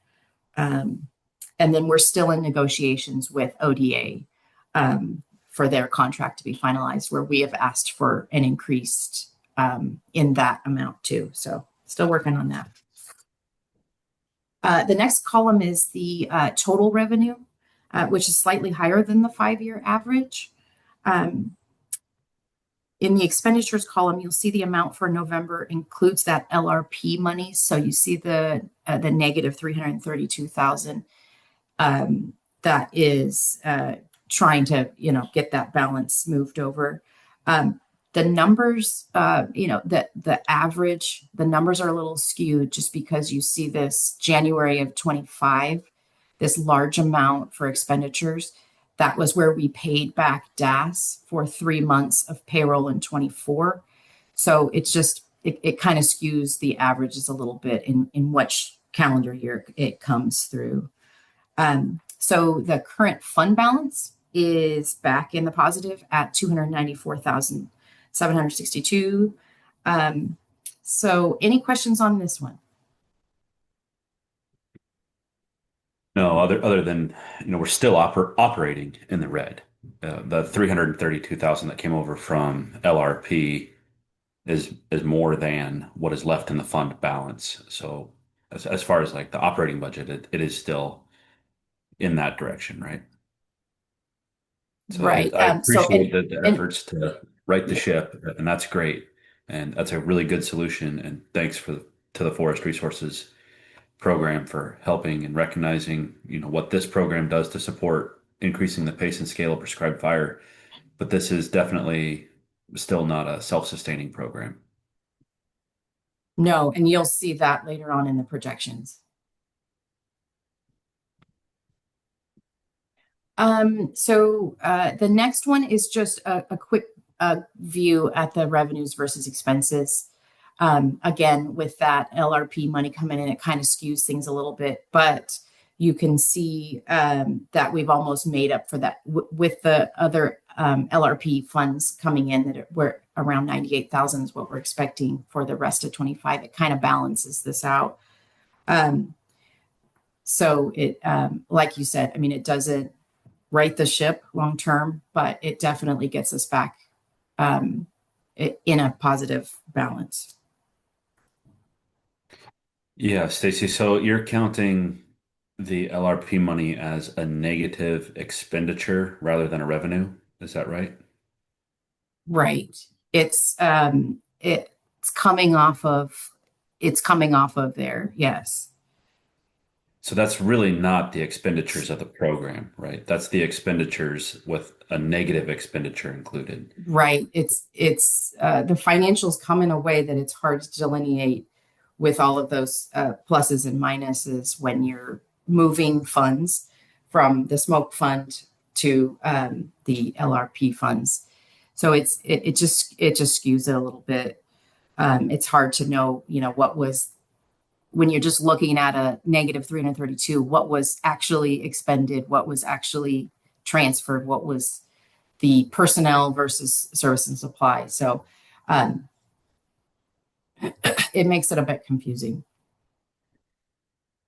Speaker 2: And then we're still in negotiations with ODA for their contract to be finalized, where we have asked for an increased in that amount too. So still working on that. The next column is the total revenue, which is slightly higher than the 5-year average. In the expenditures column, you'll see the amount for November includes that LRP money. So you see the negative 332,000. That is trying to get that balance moved over. The numbers, the average, the numbers are a little skewed just because you see this January of 25, this large amount for expenditures. That was where we paid back DAS for 3 months of payroll in 24. So it's just, it kind of skews the averages a little bit in which calendar year it comes through. So the current fund balance is back in the positive at 294,762. So any questions on this one?
Speaker 1: No, other than, we're still operating in the red. The 332,000 that came over from LRP is more than what is left in the fund balance. So as far as like the operating budget, it is still in that direction, right? So
Speaker 2: Right.
Speaker 1: I appreciate the efforts to right the ship, and that's great. And that's a really good solution. And thanks to the Forest Resources program for helping and recognizing, what this program does to support increasing the pace and scale of prescribed fire. But this is definitely still not a self-sustaining program.
Speaker 2: No, and you'll see that later on in the projections. So the next one is just a quick view at the revenues versus expenses. Again, with that LRP money coming in, it kind of skews things a little bit, but you can see that we've almost made up for that with the other LRP funds coming in that we're around 98,000 is what we're expecting for the rest of 25. It kind of balances this out. So it, like you said, I mean, it doesn't right the ship long term, but it definitely gets us back in a positive balance.
Speaker 1: Yeah, Stacy. So you're counting the LRP money as a negative expenditure rather than a revenue. Is that right?
Speaker 2: Right. It's coming off of there. Yes.
Speaker 1: So that's really not the expenditures of the program, right? That's the expenditures with a negative expenditure included.
Speaker 2: Right. It's the financials come in a way that it's hard to delineate with all of those pluses and minuses when you're moving funds from the smoke fund to the LRP funds. So it just skews it a little bit. It's hard to know, what was when you're just looking at a negative 332, what was actually expended, what was actually transferred, what was the personnel versus service and supply. So it makes it a bit confusing.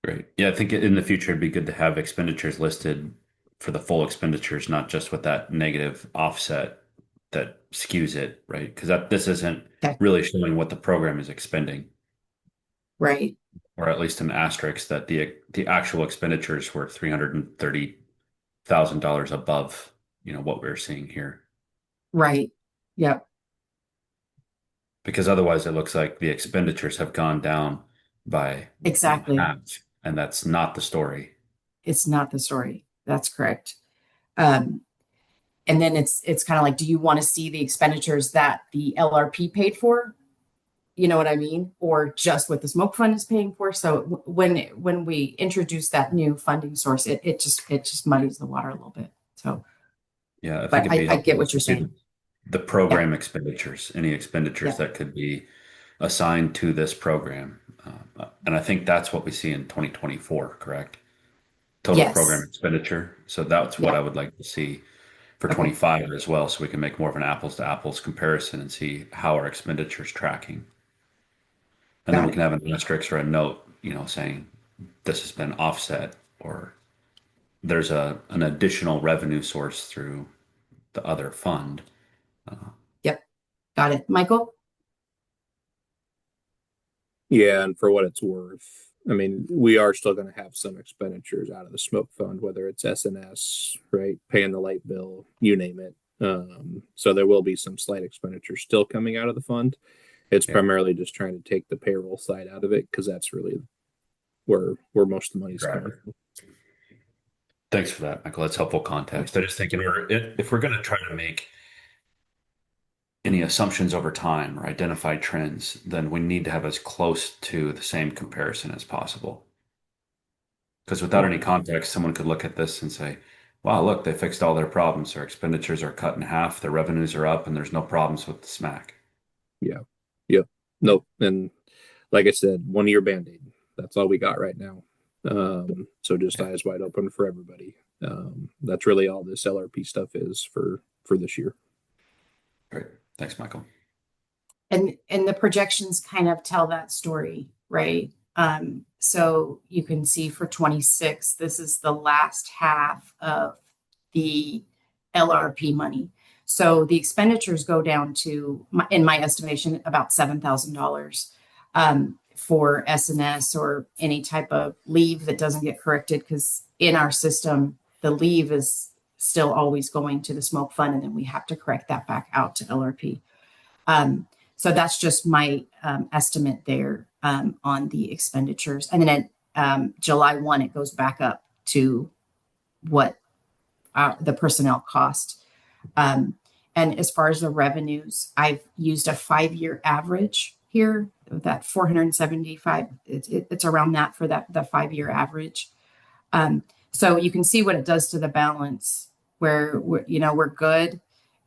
Speaker 1: Great. Yeah, I think in the future it'd be good to have expenditures listed for the full expenditures, not just with that negative offset that skews it, right? Because this isn't really showing what the program is expending.
Speaker 2: Right.
Speaker 1: Or at least an asterisk that the actual expenditures were $330,000 above, what we're seeing here.
Speaker 2: Right. Yep.
Speaker 1: Because otherwise it looks like the expenditures have gone down by
Speaker 2: exactly
Speaker 1: half, and that's not the story.
Speaker 2: It's not the story. That's correct. And then it's kind of like, do you want to see the expenditures that the LRP paid for? You know what I mean? Or just what the smoke fund is paying for. So when we introduce that new funding source, it just muddies the water a little bit. So
Speaker 1: yeah,
Speaker 2: but I get what you're saying.
Speaker 1: The program expenditures, any expenditures that could be assigned to this program. And I think that's what we see in 2024, correct? Total program expenditure. So that's what I would like to see for 25 as well, so we can make more of an apples to apples comparison and see how our expenditures tracking. And then we can have an asterisk or a note, saying this has been offset, or there's an additional revenue source through the other fund.
Speaker 2: Yep. Got it. Michael?
Speaker 9: Yeah, and for what it's worth, I mean, we are still going to have some expenditures out of the smoke fund, whether it's SNS, right, paying the light bill, you name it. So there will be some slight expenditures still coming out of the fund. It's primarily just trying to take the payroll side out of it because that's really where most of the money's coming from.
Speaker 1: Thanks for that, Michael. That's helpful context. I just think if we're going to try to make any assumptions over time or identify trends, then we need to have as close to the same comparison as possible. Because without any context, someone could look at this and say, wow, look, they fixed all their problems. Their expenditures are cut in half, their revenues are up, and there's no problems with the SMAC.
Speaker 9: Yeah. Yep. Nope. And like I said, 1 year band-aid. That's all we got right now. So just eyes wide open for everybody. That's really all this LRP stuff is for this year.
Speaker 1: Great. Thanks, Michael.
Speaker 2: And the projections kind of tell that story, right? So you can see for 26, this is the last half of the LRP money. So the expenditures go down to, in my estimation, about $7,000 for SNS or any type of leave that doesn't get corrected, because in our system, the leave is still always going to the smoke fund, and then we have to correct that back out to LRP. So that's just my estimate there on the expenditures. And then at July 1, it goes back up to what the personnel cost. And as far as the revenues, I've used a 5-year average here, that 475. It's around that for the 5-year average. So you can see what it does to the balance where we're good.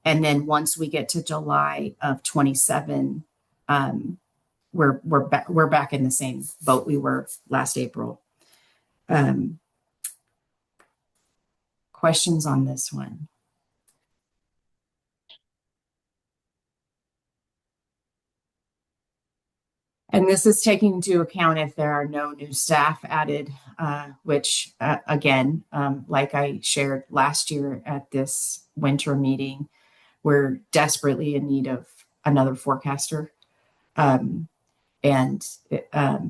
Speaker 2: And then once we get to July of 27, we're back in the same boat we were last April. Questions on this one? And this is taking into account if there are no new staff added, which again, like I shared last year at this winter meeting, we're desperately in need of another forecaster.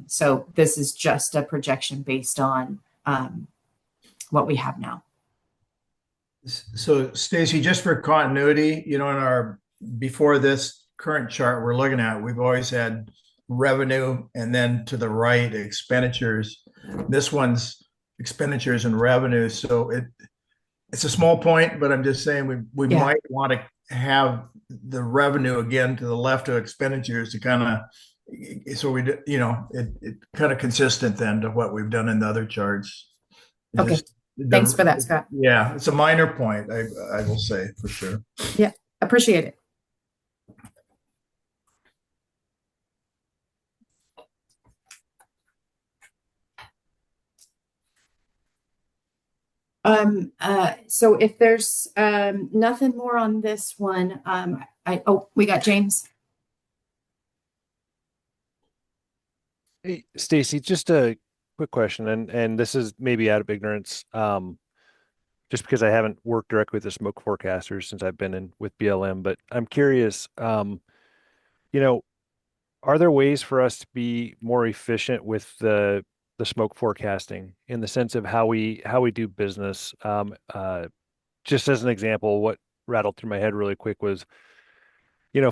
Speaker 2: So this is just a projection based on what we have now.
Speaker 4: So Stacy, just for continuity, in our before this current chart we're looking at, we've always had revenue and then to the right expenditures. This one's expenditures and revenue. So it's a small point, but I'm just saying we might want to have the revenue again to the left of expenditures to kind of, so it kind of consistent then to what we've done in the other charts.
Speaker 2: Okay. Thanks for that, Scott.
Speaker 4: Yeah, it's a minor point, I will say for sure.
Speaker 2: Yeah, appreciate it. So if there's nothing more on this one, we got James.
Speaker 6: Hey, Stacy, just a quick question, and this is maybe out of ignorance, just because I haven't worked directly with the smoke forecasters since I've been in with BLM, but I'm curious, are there ways for us to be more efficient with the smoke forecasting in the sense of how we do business? Just as an example, what rattled through my head really quick was,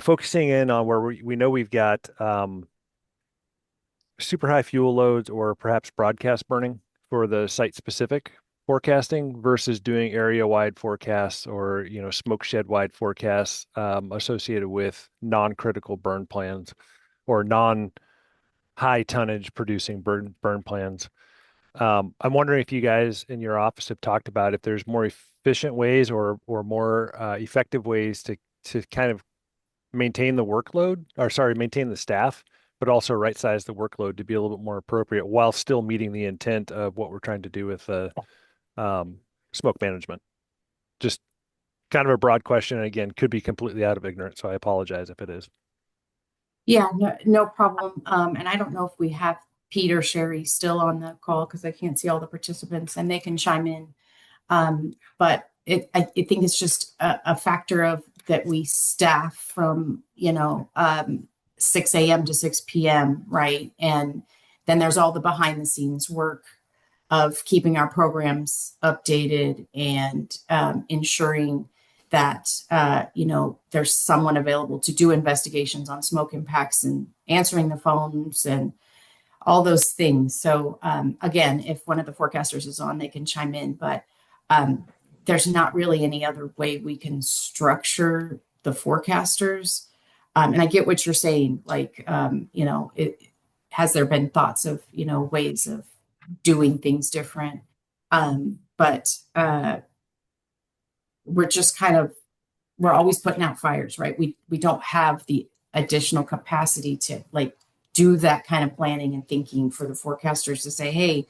Speaker 6: focusing in on where we know we've got super high fuel loads or perhaps broadcast burning for the site specific forecasting versus doing area wide forecasts or, smoke shed wide forecasts associated with non-critical burn plans or non-high tonnage producing burn plans. I'm wondering if you guys in your office have talked about if there's more efficient ways or more effective ways to kind of maintain the staff, but also right size the workload to be a little bit more appropriate while still meeting the intent of what we're trying to do with smoke management. Just kind of a broad question, and again, could be completely out of ignorance, so I apologize if it is.
Speaker 2: Yeah, no problem. And I don't know if we have Pete or Sherry still on the call because I can't see all the participants and they can chime in. But I think it's just a factor of that we staff from, 6 a.m. to 6 p.m., right? And then there's all the behind the scenes work of keeping our programs updated and ensuring that, there's someone available to do investigations on smoke impacts and answering the phones and all those things. So again, if one of the forecasters is on, they can chime in, but there's not really any other way we can structure the forecasters. And I get what you're saying, like, has there been thoughts of, ways of doing things different? But we're just kind of, we're always putting out fires, right? We don't have the additional capacity to like do that kind of planning and thinking for the forecasters to say, hey,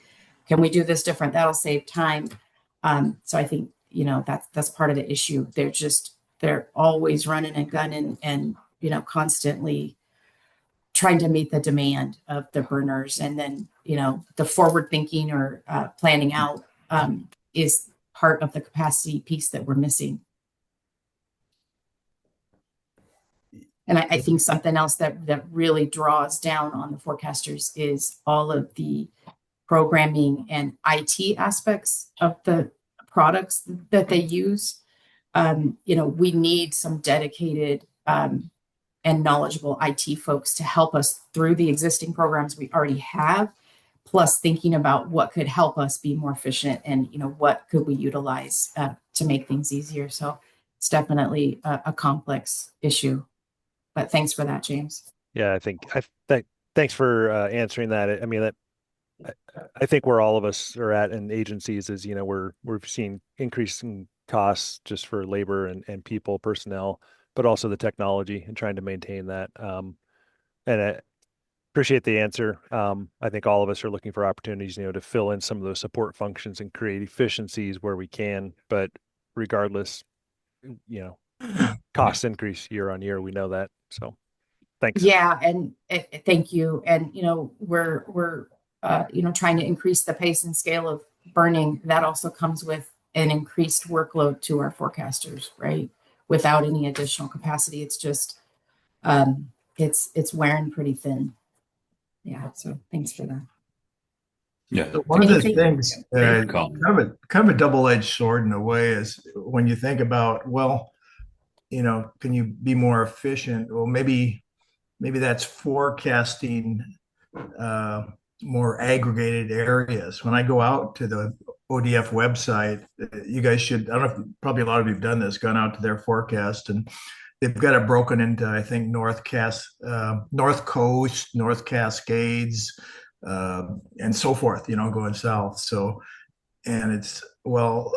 Speaker 2: can we do this different? That'll save time. So I think, that's part of the issue. They're always running and gunning and, constantly trying to meet the demand of the burners. And then, the forward thinking or planning out is part of the capacity piece that we're missing. And I think something else that really draws down on the forecasters is all of the programming and IT aspects of the products that they use. We need some dedicated and knowledgeable IT folks to help us through the existing programs we already have, plus thinking about what could help us be more efficient and, what could we utilize to make things easier. So it's definitely a complex issue. But thanks for that, James.
Speaker 6: Yeah, thanks for answering that. I mean, I think where all of us are at in agencies is, we're seeing increasing costs just for labor and people, personnel, but also the technology and trying to maintain that. And I appreciate the answer. I think all of us are looking for opportunities, to fill in some of those support functions and create efficiencies where we can. But regardless, costs increase year on year. We know that. So thanks.
Speaker 2: Yeah, and thank you. And we're trying to increase the pace and scale of burning. That also comes with an increased workload to our forecasters, right? Without any additional capacity, it's just it's wearing pretty thin. Yeah. So thanks for that.
Speaker 1: Yeah.
Speaker 4: So one of the
Speaker 2: Anything-
Speaker 4: things,
Speaker 1: Great
Speaker 4: kind
Speaker 1: call.
Speaker 4: of a double-edged sword in a way, is when you think about, well, can you be more efficient? Well, maybe that's forecasting more aggregated areas. When I go out to the ODF website, you guys should, I don't know if probably a lot of you have done this, gone out to their forecast, and they've got it broken into, I think, North Coast, North Cascades, and so forth, going south. So, and it's, well,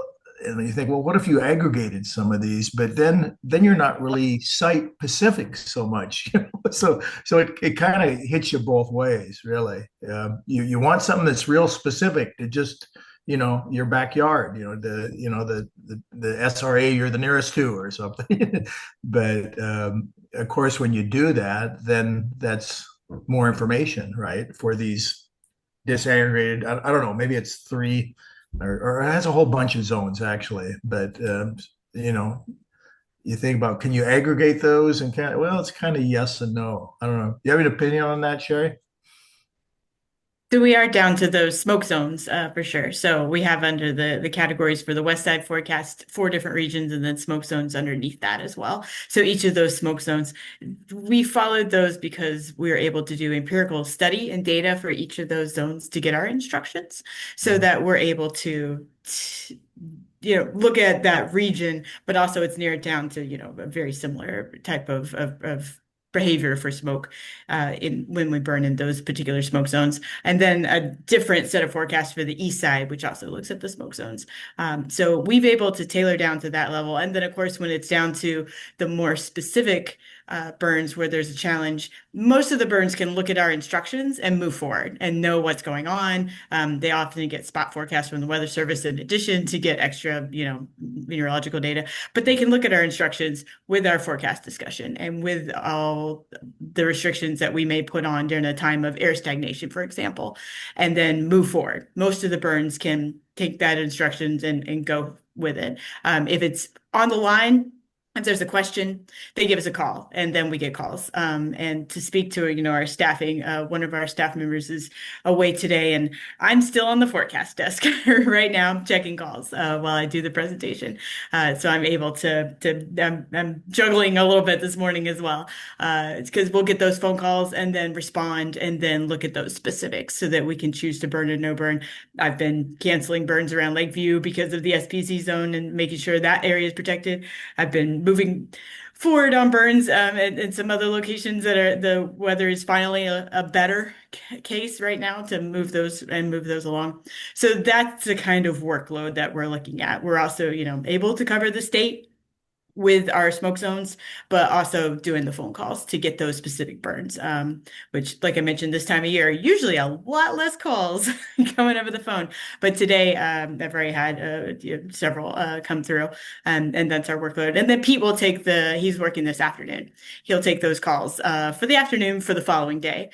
Speaker 4: and you think, well, what if you aggregated some of these? But then you're not really site specific so much. So it kind of hits you both ways, really. You want something that's real specific to just your backyard, the SRA you're the nearest to or something. But of course, when you do that, then that's more information, right? For these disaggregated, I don't know, maybe it's three. Or it has a whole bunch of zones actually, but you think about, can you aggregate those and well, it's kind of yes and no. I don't know. You have an opinion on that, Sherry?
Speaker 15: So we are down to those smoke zones for sure. So we have under the categories for the West Side forecast 4 different regions and then smoke zones underneath that as well. So each of those smoke zones, we followed those because we were able to do empirical study and data for each of those zones to get our instructions so that we're able to look at that region, but also it's narrowed down to, a very similar type of behavior for smoke when we burn in those particular smoke zones. And then a different set of forecasts for the east side, which also looks at the smoke zones. So we've able to tailor down to that level. And then, of course, when it's down to the more specific burns where there's a challenge, most of the burns can look at our instructions and move forward and know what's going on. They often get spot forecasts from the Weather Service in addition to get extra, meteorological data, but they can look at our instructions with our forecast discussion and with all the restrictions that we may put on during a time of air stagnation, for example, and then move forward. Most of the burns can take that instructions and go with it. If it's on the line, if there's a question, they give us a call, and then we get calls. And to speak to, our staffing, one of our staff members is away today, and I'm still on the forecast desk right now. I'm checking calls while I do the presentation. So I'm able I'm juggling a little bit this morning as well. It's because we'll get those phone calls and then respond and then look at those specifics so that we can choose to burn or no burn. I've been canceling burns around Lakeview because of the SPC zone and making sure that area is protected. I've been moving forward on burns and some other locations that the weather is finally a better case right now to move those along. So that's the kind of workload that we're looking at. We're also, able to cover the state with our smoke zones, but also doing the phone calls to get those specific burns, which, like I mentioned, this time of year, usually a lot less calls coming over the phone. But today, I've already had several come through, and that's our workload. And then Pete will he's working this afternoon. He'll take those calls for the afternoon for the following day.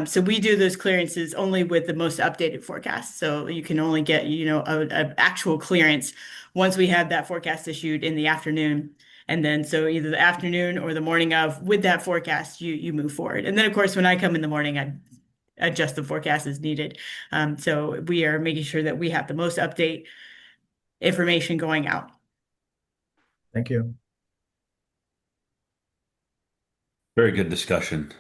Speaker 15: So we do those clearances only with the most updated forecast. So you can only get, an actual clearance once we have that forecast issued in the afternoon. And then so either the afternoon or the morning of with that forecast, you move forward. And then of course, when I come in the morning, I adjust the forecast as needed. So we are making sure that we have the most update information going out.
Speaker 4: Thank you.
Speaker 1: Very good discussion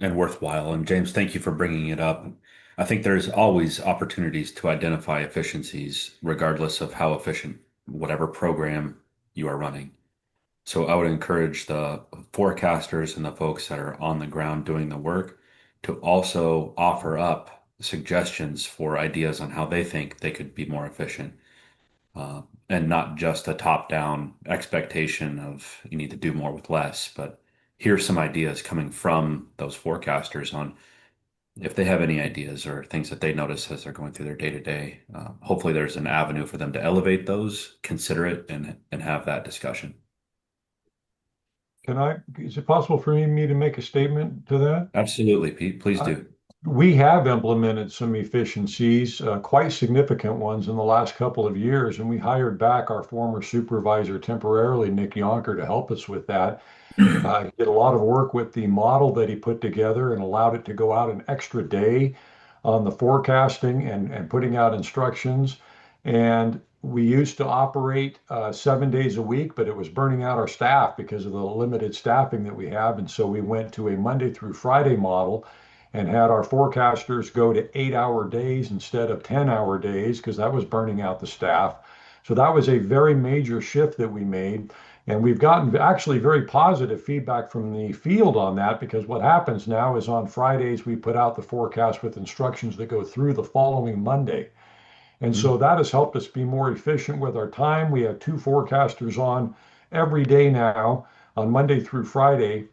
Speaker 1: and worthwhile. And James, thank you for bringing it up. I think there's always opportunities to identify efficiencies, regardless of how efficient whatever program you are running. So I would encourage the forecasters and the folks that are on the ground doing the work to also offer up suggestions for ideas on how they think they could be more efficient. And not just a top-down expectation of you need to do more with less, but here's some ideas coming from those forecasters on if they have any ideas or things that they notice as they're going through their day-to-day. Hopefully there's an avenue for them to elevate those, consider it, and have that discussion.
Speaker 16: Is it possible for me to make a statement to that?
Speaker 1: Absolutely, Pete. Please do.
Speaker 16: We have implemented some efficiencies, quite significant ones in the last couple of years, and we hired back our former supervisor temporarily, Nick Yonker, to help us with that. He did a lot of work with the model that he put together and allowed it to go out an extra day on the forecasting and putting out instructions. And we used to operate 7 days a week, but it was burning out our staff because of the limited staffing that we have. And so we went to a Monday through Friday model and had our forecasters go to 8-hour days instead of 10-hour days because that was burning out the staff. So that was a very major shift that we made. And we've gotten actually very positive feedback from the field on that because what happens now is on Fridays, we put out the forecast with instructions that go through the following Monday. And so that has helped us be more efficient with our time. We have 2 forecasters on every day now on Monday through Friday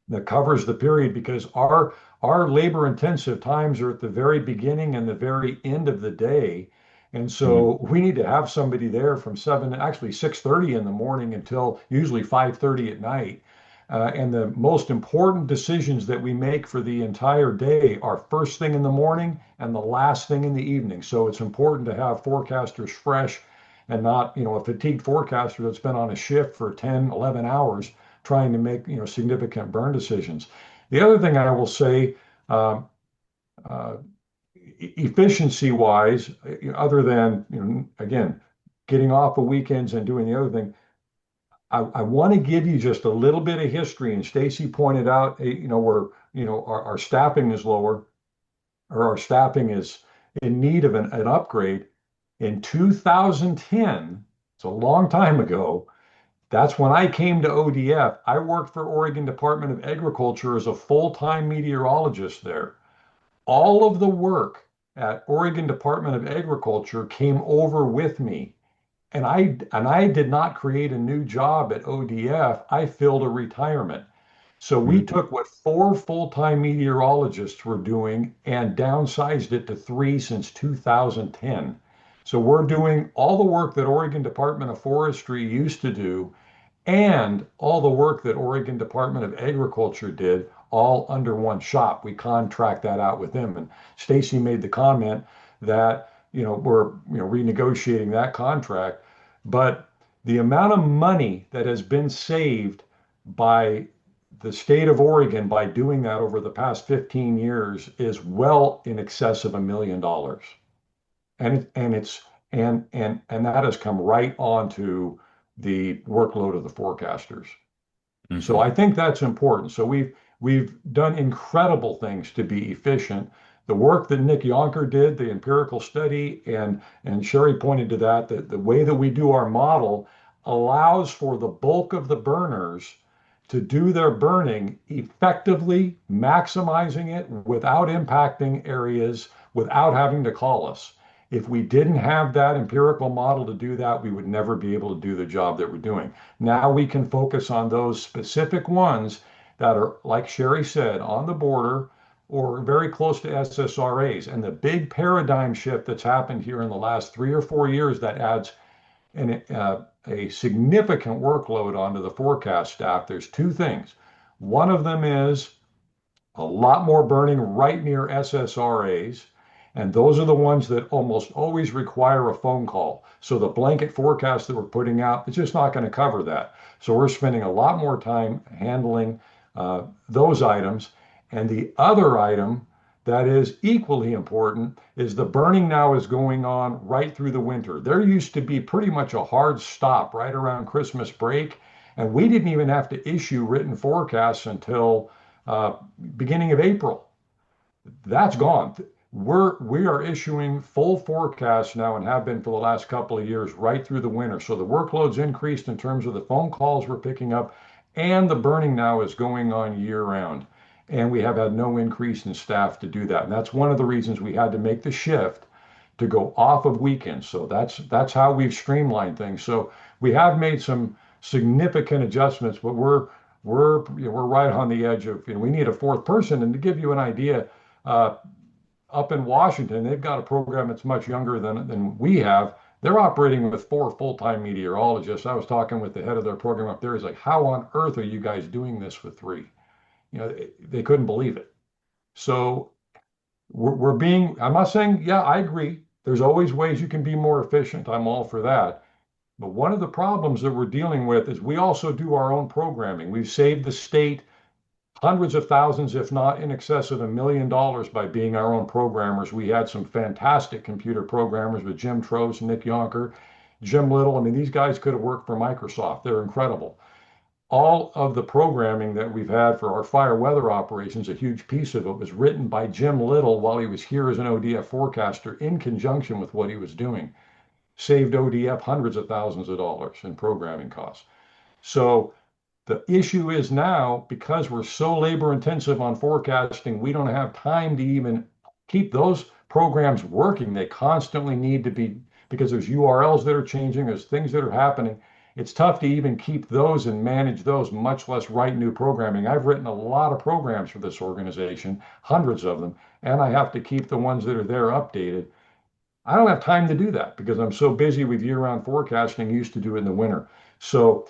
Speaker 16: that covers the period because our labor intensive times are at the very beginning and the very end of the day. And so we need to have somebody there from 6:30 in the morning until usually 5:30 at night. And the most important decisions that we make for the entire day are first thing in the morning and the last thing in the evening. So it's important to have forecasters fresh and not, a fatigued forecaster that's been on a shift for 10, 11 hours trying to make, significant burn decisions. The other thing I will say, efficiency wise, other than, again, getting off of weekends and doing the other thing, I want to give you just a little bit of history. And Stacy pointed out, where, our staffing is lower or our staffing is in need of an upgrade. In 2010, it's a long time ago, that's when I came to ODF. I worked for Oregon Department of Agriculture as a full-time meteorologist there. All of the work at Oregon Department of Agriculture came over with me. And I did not create a new job at ODF. I filled a retirement. So we took what 4 full-time meteorologists were doing and downsized it to 3 since 2010. So we're doing all the work that Oregon Department of Forestry used to do and all the work that Oregon Department of Agriculture did all under one shop. We contract that out with them. And Stacy made the comment that, we're renegotiating that contract. But the amount of money that has been saved by the state of Oregon by doing that over the past 15 years is well in excess of $1 million. And that has come right onto the workload of the forecasters. So I think that's important. So we've done incredible things to be efficient. The work that Nick Yonker did, the empirical study, and Sherry pointed to that, the way that we do our model allows for the bulk of the burners to do their burning effectively, maximizing it without impacting areas, without having to call us. If we didn't have that empirical model to do that, we would never be able to do the job that we're doing. Now we can focus on those specific ones that are, like Sherry said, on the border or very close to SSRAs. And the big paradigm shift that's happened here in the last 3 or 4 years that adds a significant workload onto the forecast staff. There's two things. One of them is a lot more burning right near SSRAs. And those are the ones that almost always require a phone call. So the blanket forecast that we're putting out, it's just not going to cover that. So we're spending a lot more time handling those items. And the other item that is equally important is the burning now is going on right through the winter. There used to be pretty much a hard stop right around Christmas break, and we didn't even have to issue written forecasts until beginning of April. That's gone. We are issuing full forecasts now and have been for the last couple of years right through the winter. So the workload's increased in terms of the phone calls we're picking up, and the burning now is going on year round. And we have had no increase in staff to do that. And that's one of the reasons we had to make the shift to go off of weekends. So that's how we've streamlined things. So we have made some significant adjustments, but we're right on the edge of, we need a fourth person. And to give you an idea, up in Washington, they've got a program that's much younger than we have. They're operating with 4 full-time meteorologists. I was talking with the head of their program up there. He's like, how on earth are you guys doing this with 3? They couldn't believe it. So I'm not saying, yeah, I agree. There's always ways you can be more efficient. I'm all for that. But one of the problems that we're dealing with is we also do our own programming. We've saved the state hundreds of thousands, if not in excess of $1 million by being our own programmers. We had some fantastic computer programmers with Jim Trost, Nick Yonker, Jim Little. I mean, these guys could have worked for Microsoft. They're incredible. All of the programming that we've had for our fire weather operations, a huge piece of it was written by Jim Little while he was here as an ODF forecaster in conjunction with what he was doing. Saved ODF hundreds of thousands of dollars in programming costs. So the issue is now, because we're so labor intensive on forecasting, we don't have time to even keep those programs working. They constantly need to be, because there's URLs that are changing, there's things that are happening. It's tough to even keep those and manage those, much less write new programming. I've written a lot of programs for this organization, hundreds of them, and I have to keep the ones that are there updated. I don't have time to do that because I'm so busy with year-round forecasting, used to do it in the winter. So,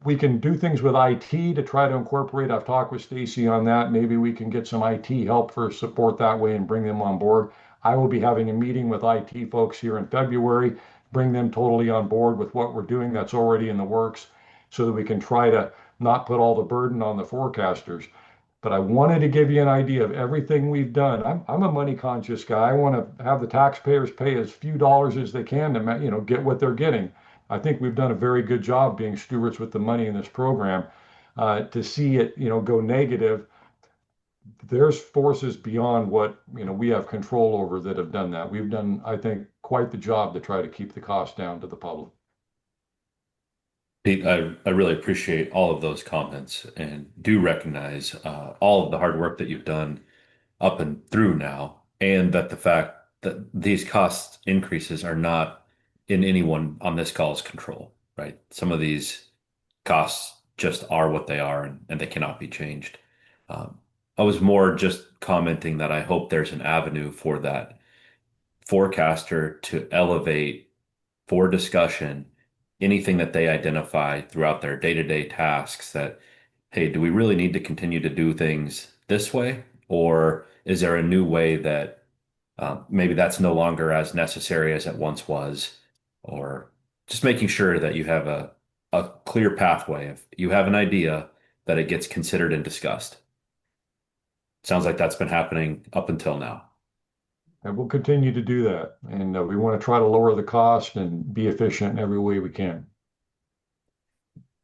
Speaker 16: we can do things with IT to try to incorporate. I've talked with Stacy on that. Maybe we can get some IT help for support that way and bring them on board. I will be having a meeting with IT folks here in February, bring them totally on board with what we're doing that's already in the works so that we can try to not put all the burden on the forecasters. But I wanted to give you an idea of everything we've done. I'm a money conscious guy. I want to have the taxpayers pay as few dollars as they can to get what they're getting. I think we've done a very good job being stewards with the money in this program. To see it, go negative, there's forces beyond what we have control over that have done that. We've done, I think, quite the job to try to keep the cost down to the public.
Speaker 1: Pete, I really appreciate all of those comments and do recognize all of the hard work that you've done up and through now, and that the fact that these cost increases are not in anyone on this call's control, right? Some of these costs just are what they are, and they cannot be changed. Um, I was more just commenting that I hope there's an avenue for that forecaster to elevate for discussion anything that they identify throughout their day-to-day tasks that, hey, do we really need to continue to do things this way? Or is there a new way that maybe that's no longer as necessary as it once was? Or just making sure that you have a clear pathway. If you have an idea, that it gets considered and discussed. Sounds like that's been happening up until now.
Speaker 16: And we'll continue to do that. And we want to try to lower the cost and be efficient in every way we can.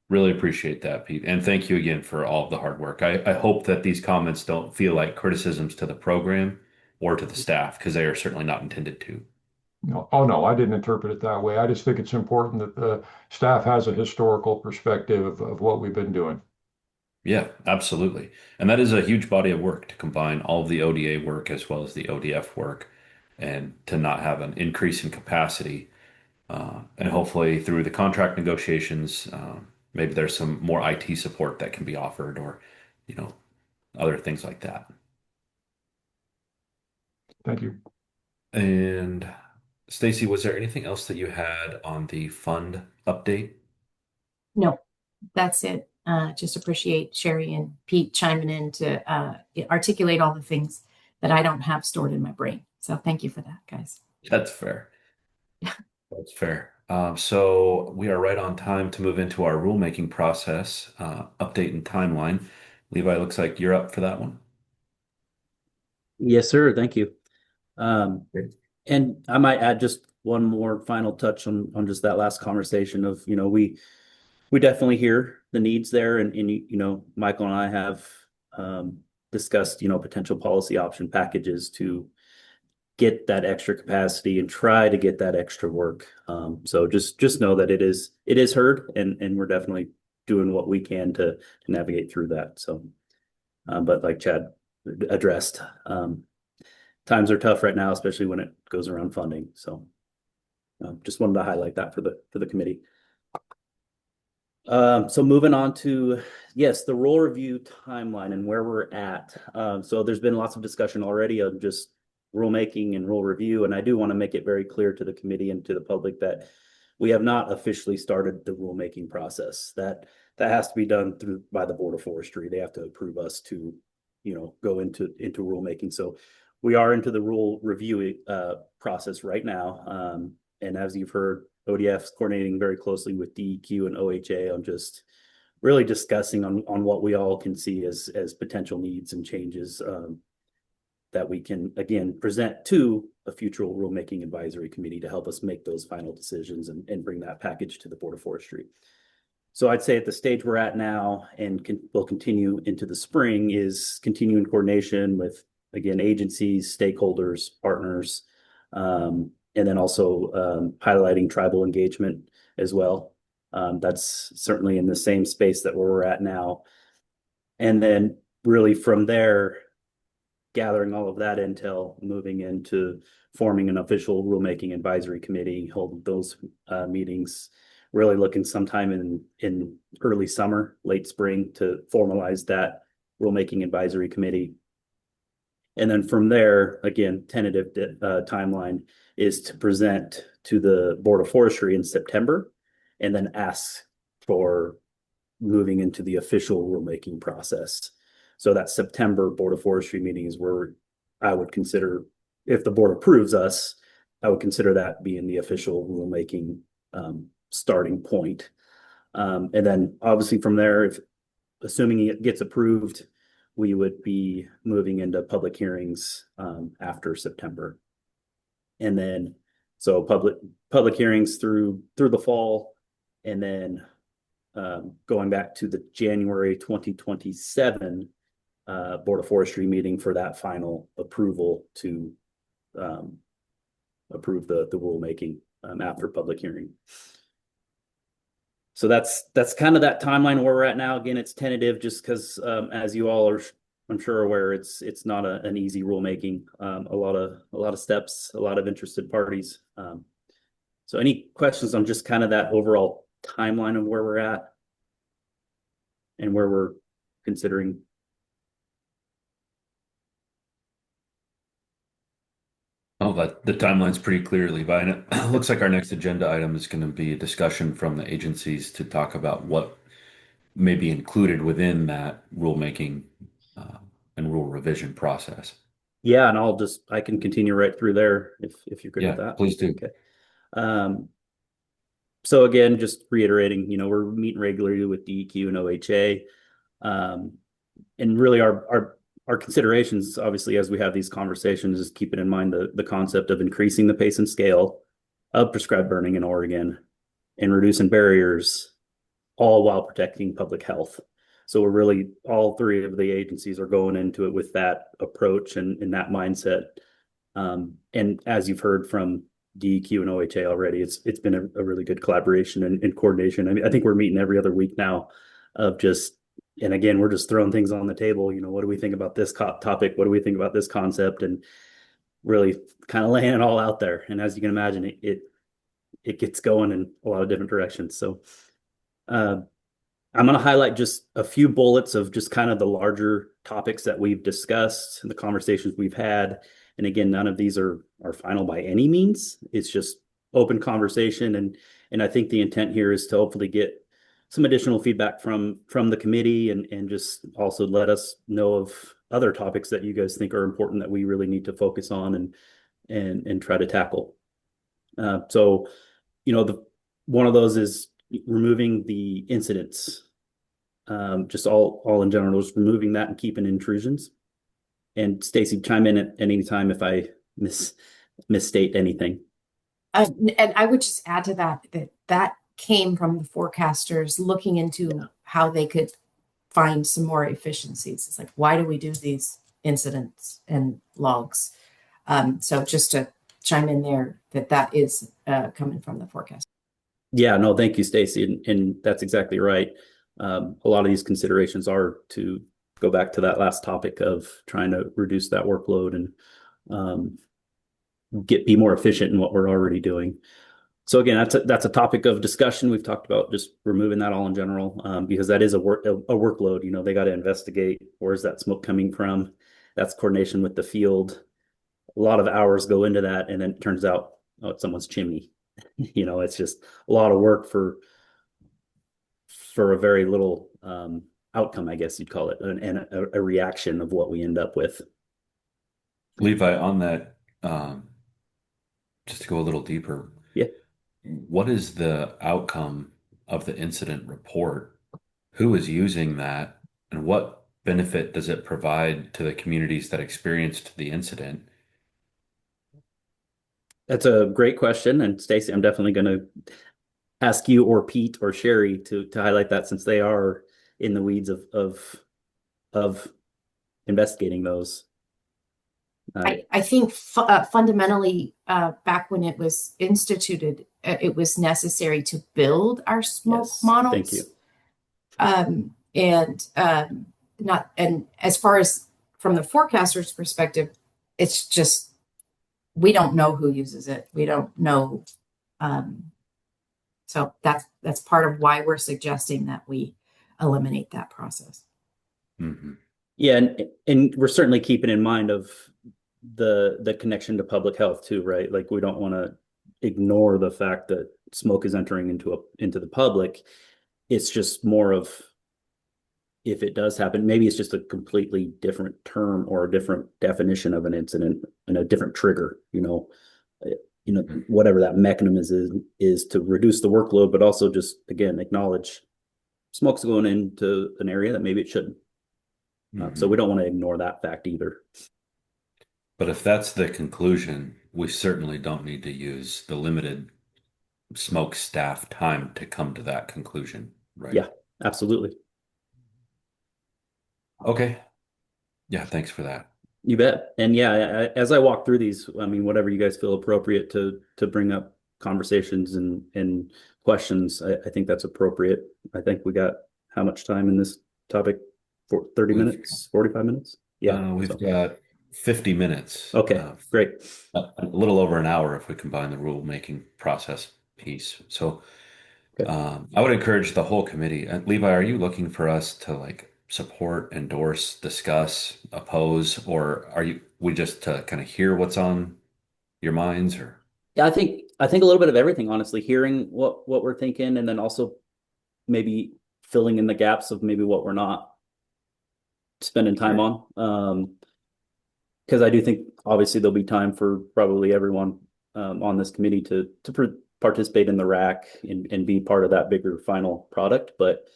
Speaker 1: Really appreciate that, Pete. And thank you again for all of the hard work. I hope that these comments don't feel like criticisms to the program or to the staff, because they are certainly not intended to.
Speaker 16: No, oh no, I didn't interpret it that way. I just think it's important that the staff has a historical perspective of what we've been doing.
Speaker 1: Yeah, absolutely. And that is a huge body of work to combine all of the ODA work as well as the ODF work and to not have an increase in capacity. And hopefully through the contract negotiations, maybe there's some more IT support that can be offered or, you know, other things like that.
Speaker 16: Thank you.
Speaker 1: And Stacy, was there anything else that you had on the fund update?
Speaker 2: No, that's it. Just appreciate Sherry and Pete chiming in to articulate all the things that I don't have stored in my brain. So thank you for that, guys.
Speaker 1: That's fair. That's fair. So we are right on time to move into our rulemaking process, update and timeline. Levi, looks like you're up for that one.
Speaker 10: Yes, sir. Thank you.
Speaker 1: Great.
Speaker 10: And I might add just one more final touch on just that last conversation of, we definitely hear the needs there. And Michael and I have discussed, potential policy option packages to get that extra capacity and try to get that extra work. So just know that it is heard and we're definitely doing what we can to navigate through that. So, but like Chad addressed, times are tough right now, especially when it goes around funding. So just wanted to highlight that for the committee. So moving on to, yes, the rule review timeline and where we're at. So there's been lots of discussion already of just rulemaking and rule review. And I do want to make it very clear to the committee and to the public that we have not officially started the rulemaking process. That has to be done by the Board of Forestry. They have to approve us to, go into rulemaking. So we are into the rule review process right now. And as you've heard, ODF's coordinating very closely with DEQ and OHA on just really discussing on what we all can see as potential needs and changes that we can, again, present to a future rulemaking advisory committee to help us make those final decisions and bring that package to the Board of Forestry. So I'd say at the stage we're at now and will continue into the spring is continuing coordination with, again, agencies, stakeholders, partners, and then also highlighting tribal engagement as well. That's certainly in the same space that where we're at now. And then really from there, gathering all of that intel, moving into forming an official rulemaking advisory committee, holding those meetings, really looking sometime in early summer, late spring to formalize that rulemaking advisory committee. And then from there, again, tentative timeline is to present to the Board of Forestry in September and then ask for moving into the official rulemaking process. So that September Board of Forestry meeting is where I would consider, if the board approves us, I would consider that being the official rulemaking starting point. And then obviously from there, if assuming it gets approved, we would be moving into public hearings after September. And then so public hearings through the fall, and then going back to the January 2027 Board of Forestry meeting for that final approval to approve the rulemaking after public hearing. So that's kind of that timeline where we're at now. Again, it's tentative just because as you all are, I'm sure, aware, it's not an easy rulemaking. A lot of steps, a lot of interested parties. So any questions on just kind of that overall timeline of where we're at and where we're considering?
Speaker 1: Oh, but the timeline's pretty clear, Levi. And it looks like our next agenda item is going to be a discussion from the agencies to talk about what may be included within that rulemaking and rule revision process.
Speaker 10: Yeah, and I can continue right through there if you're good with that.
Speaker 1: Please do.
Speaker 10: Okay. So again, just reiterating, we're meeting regularly with DEQ and OHA. And really our considerations, obviously, as we have these conversations, is keeping in mind the concept of increasing the pace and scale of prescribed burning in Oregon and reducing barriers, all while protecting public health. So we're really, all three of the agencies are going into it with that approach and that mindset. And as you've heard from DEQ and OHA already, it's been a really good collaboration and coordination. I mean, I think we're meeting every other week now of just, and again, we're just throwing things on the table. What do we think about this topic? What do we think about this concept? And really kind of laying it all out there. And as you can imagine, it gets going in a lot of different directions. So I'm going to highlight just a few bullets of just kind of the larger topics that we've discussed and the conversations we've had. And again, none of these are final by any means. It's just open conversation. And I think the intent here is to hopefully get some additional feedback from the committee and just also let us know of other topics that you guys think are important that we really need to focus on and try to tackle. So, one of those is removing the incidents. Just all in general, just removing that and keeping intrusions. And Stacy, chime in at any time if I misstate anything.
Speaker 2: And I would just add to that came from the forecasters looking into how they could find some more efficiencies. It's like, why do we do these incidents and logs? So just to chime in there, that is coming from the forecast.
Speaker 10: Yeah, no, thank you, Stacy. And that's exactly right. A lot of these considerations are to go back to that last topic of trying to reduce that workload and be more efficient in what we're already doing. So again, that's a topic of discussion. We've talked about just removing that all in general, because that is a workload. They got to investigate, where's that smoke coming from. That's coordination with the field. A lot of hours go into that, and then it turns out, oh, it's someone's chimney. It's just a lot of work for a very little outcome, I guess you'd call it, and a reaction of what we end up with.
Speaker 1: Levi, on that, just to go a little deeper.
Speaker 10: Yeah.
Speaker 1: What is the outcome of the incident report? Who is using that, and what benefit does it provide to the communities that experienced the incident?
Speaker 10: That's a great question. And Stacy, I'm definitely going to ask you or Pete or Sherry to highlight that, since they are in the weeds of investigating those.
Speaker 2: I think fundamentally, back when it was instituted, it was necessary to build our smoke models.
Speaker 10: Thank you.
Speaker 2: And as far as from the forecaster's perspective, it's just we don't know who uses it. We don't know. So that's part of why we're suggesting that we eliminate that process.
Speaker 1: Mm-hmm.
Speaker 10: Yeah, and we're certainly keeping in mind of the connection to public health too, right? Like, we don't want to ignore the fact that smoke is entering into the public. It's just more of, if it does happen, maybe it's just a completely different term or a different definition of an incident and a different trigger, whatever that mechanism is to reduce the workload, but also just, again, acknowledge smoke's going into an area that maybe it shouldn't. So we don't want to ignore that fact either.
Speaker 1: But if that's the conclusion, we certainly don't need to use the limited smoke staff time to come to that conclusion, right?
Speaker 10: Yeah, absolutely.
Speaker 1: Okay. Yeah, thanks for that.
Speaker 10: You bet. And yeah, as I walk through these, I mean, whatever you guys feel appropriate to bring up conversations and questions, I think that's appropriate. I think we got how much time in this topic? For 30 minutes, 45 minutes? Yeah.
Speaker 1: We've got 50 minutes.
Speaker 10: Okay, great.
Speaker 1: A little over an hour if we combine the rulemaking process piece. So I would encourage the whole committee. Levi, are you looking for us to support, endorse, discuss, oppose, or are we just to kind of hear what's on your minds? Or
Speaker 10: yeah, I think a little bit of everything, honestly, hearing what we're thinking, and then also maybe filling in the gaps of maybe what we're not spending time on. Because I do think obviously there'll be time for probably everyone on this committee to participate in the rack and be part of that bigger final product. But,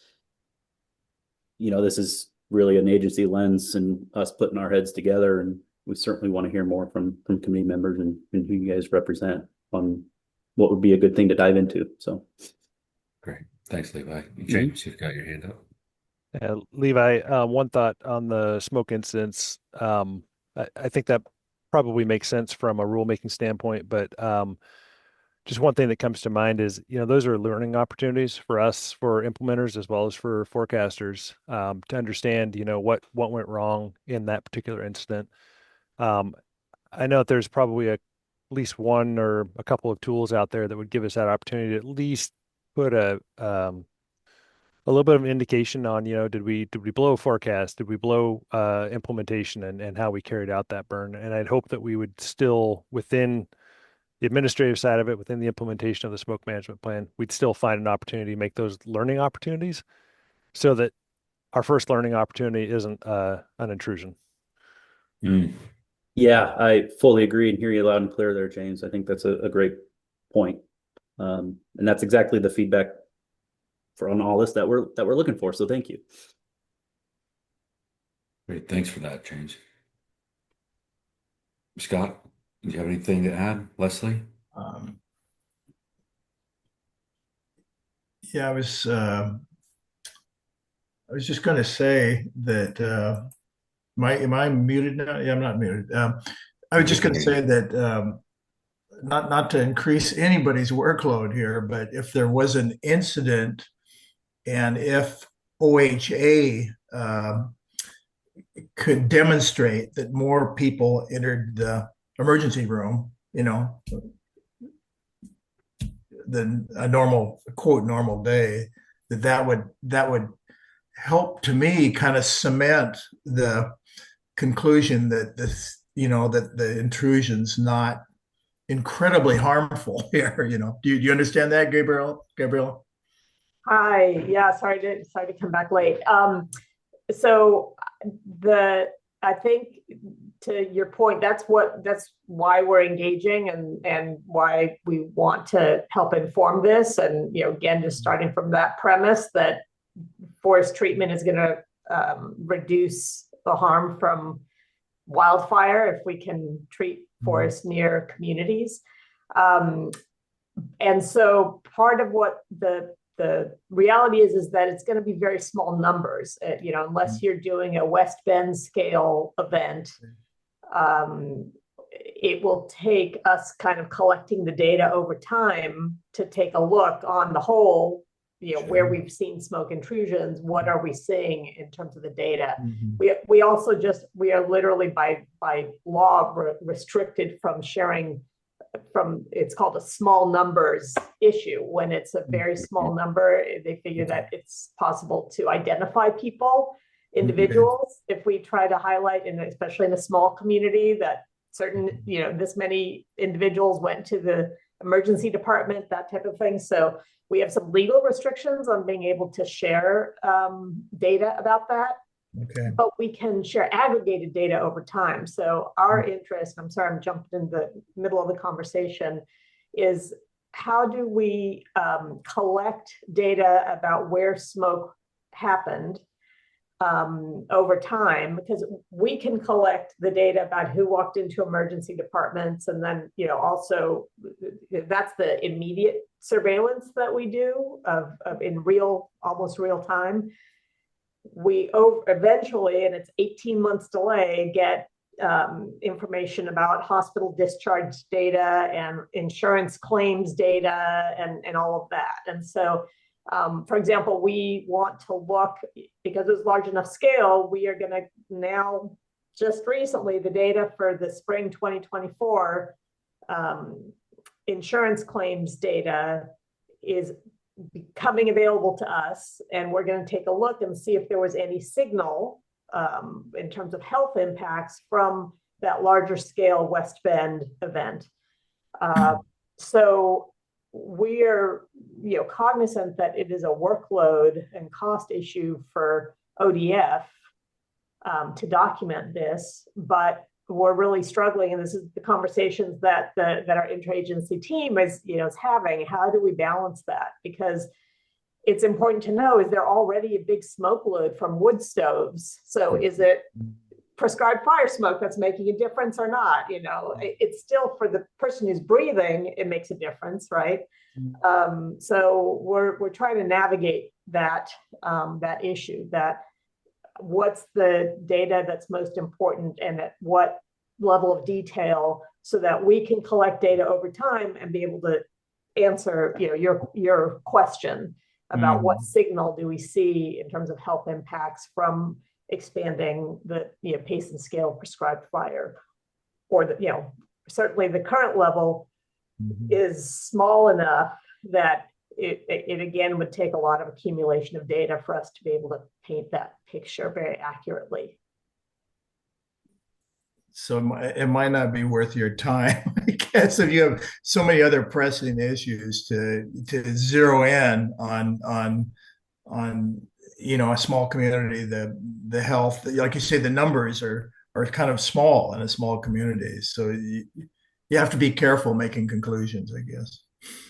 Speaker 10: this is really an agency lens and us putting our heads together. And we certainly want to hear more from committee members and who you guys represent on what would be a good thing to dive into. So
Speaker 1: great. Thanks, Levi. James, you've got your hand up.
Speaker 6: Levi, one thought on the smoke incidents. I think that probably makes sense from a rulemaking standpoint, but just one thing that comes to mind is, those are learning opportunities for us, for implementers, as well as for forecasters, to understand, what went wrong in that particular incident. I know that there's probably at least one or a couple of tools out there that would give us that opportunity to at least put a little bit of an indication on, did we blow a forecast? Did we blow implementation and how we carried out that burn? And I'd hope that we would still, within the administrative side of it, within the implementation of the smoke management plan, we'd still find an opportunity to make those learning opportunities so that our first learning opportunity isn't an intrusion.
Speaker 10: Yeah, I fully agree and hear you loud and clear there, James. I think that's a great point. And that's exactly the feedback on all this that we're looking for. So thank you.
Speaker 1: Great. Thanks for that, James. Scott, do you have anything to add? Leslie?
Speaker 4: Yeah, I was just going to say that, am I muted now? Yeah, I'm not muted. I was just going to say that, not to increase anybody's workload here, but if there was an incident and if OHA could demonstrate that more people entered the emergency room, than a normal, quote, normal day, that would help to me kind of cement the conclusion that that the intrusion's not incredibly harmful here. Do you understand that, Gabriel?
Speaker 11: Hi. Yeah. Sorry to come back late. So I think to your point, that's why we're engaging and why we want to help inform this. And, again, just starting from that premise that forest treatment is going to reduce the harm from wildfire if we can treat forests near communities. And so part of what the reality is that it's going to be very small numbers, unless you're doing a West Bend scale event. It will take us kind of collecting the data over time to take a look on the whole, where we've seen smoke intrusions, what are we seeing in terms of the data? We are literally by law restricted from sharing it's called a small numbers issue. When it's a very small number, they figure that it's possible to identify people, individuals. If we try to highlight, and especially in a small community, that certain, this many individuals went to the emergency department, that type of thing. So we have some legal restrictions on being able to share data about that.
Speaker 4: Okay.
Speaker 11: But we can share aggregated data over time. So our interest, I'm sorry, I'm jumping in the middle of the conversation, is how do we collect data about where smoke happened over time? Because we can collect the data about who walked into emergency departments, and then also that's the immediate surveillance that we do of in almost real time. We eventually, and it's 18 months delay, get information about hospital discharge data and insurance claims data and all of that. And so, for example, we want to look, because it's large enough scale, we are going to now, just recently, the data for the spring 2024 insurance claims data is becoming available to us, and we're going to take a look and see if there was any signal in terms of health impacts from that larger scale West Bend event. So we are cognizant that it is a workload and cost issue for ODF to document this, but we're really struggling, and this is the conversations that our interagency team is having. How do we balance that? Because it's important to know, is there already a big smoke load from wood stoves? So is it prescribed fire smoke that's making a difference or not? It's still, for the person who's breathing, it makes a difference, right? So we're trying to navigate that issue, that what's the data that's most important and at what level of detail, so that we can collect data over time and be able to answer your question about what signal do we see in terms of health impacts from expanding the pace and scale of prescribed fire, or certainly the current level is small enough that it again would take a lot of accumulation of data for us to be able to paint that picture very accurately.
Speaker 4: So it might not be worth your time, I guess, if you have so many other pressing issues to zero in on a small community. The health, like you say, the numbers are kind of small in a small community, so you have to be careful making conclusions, I guess.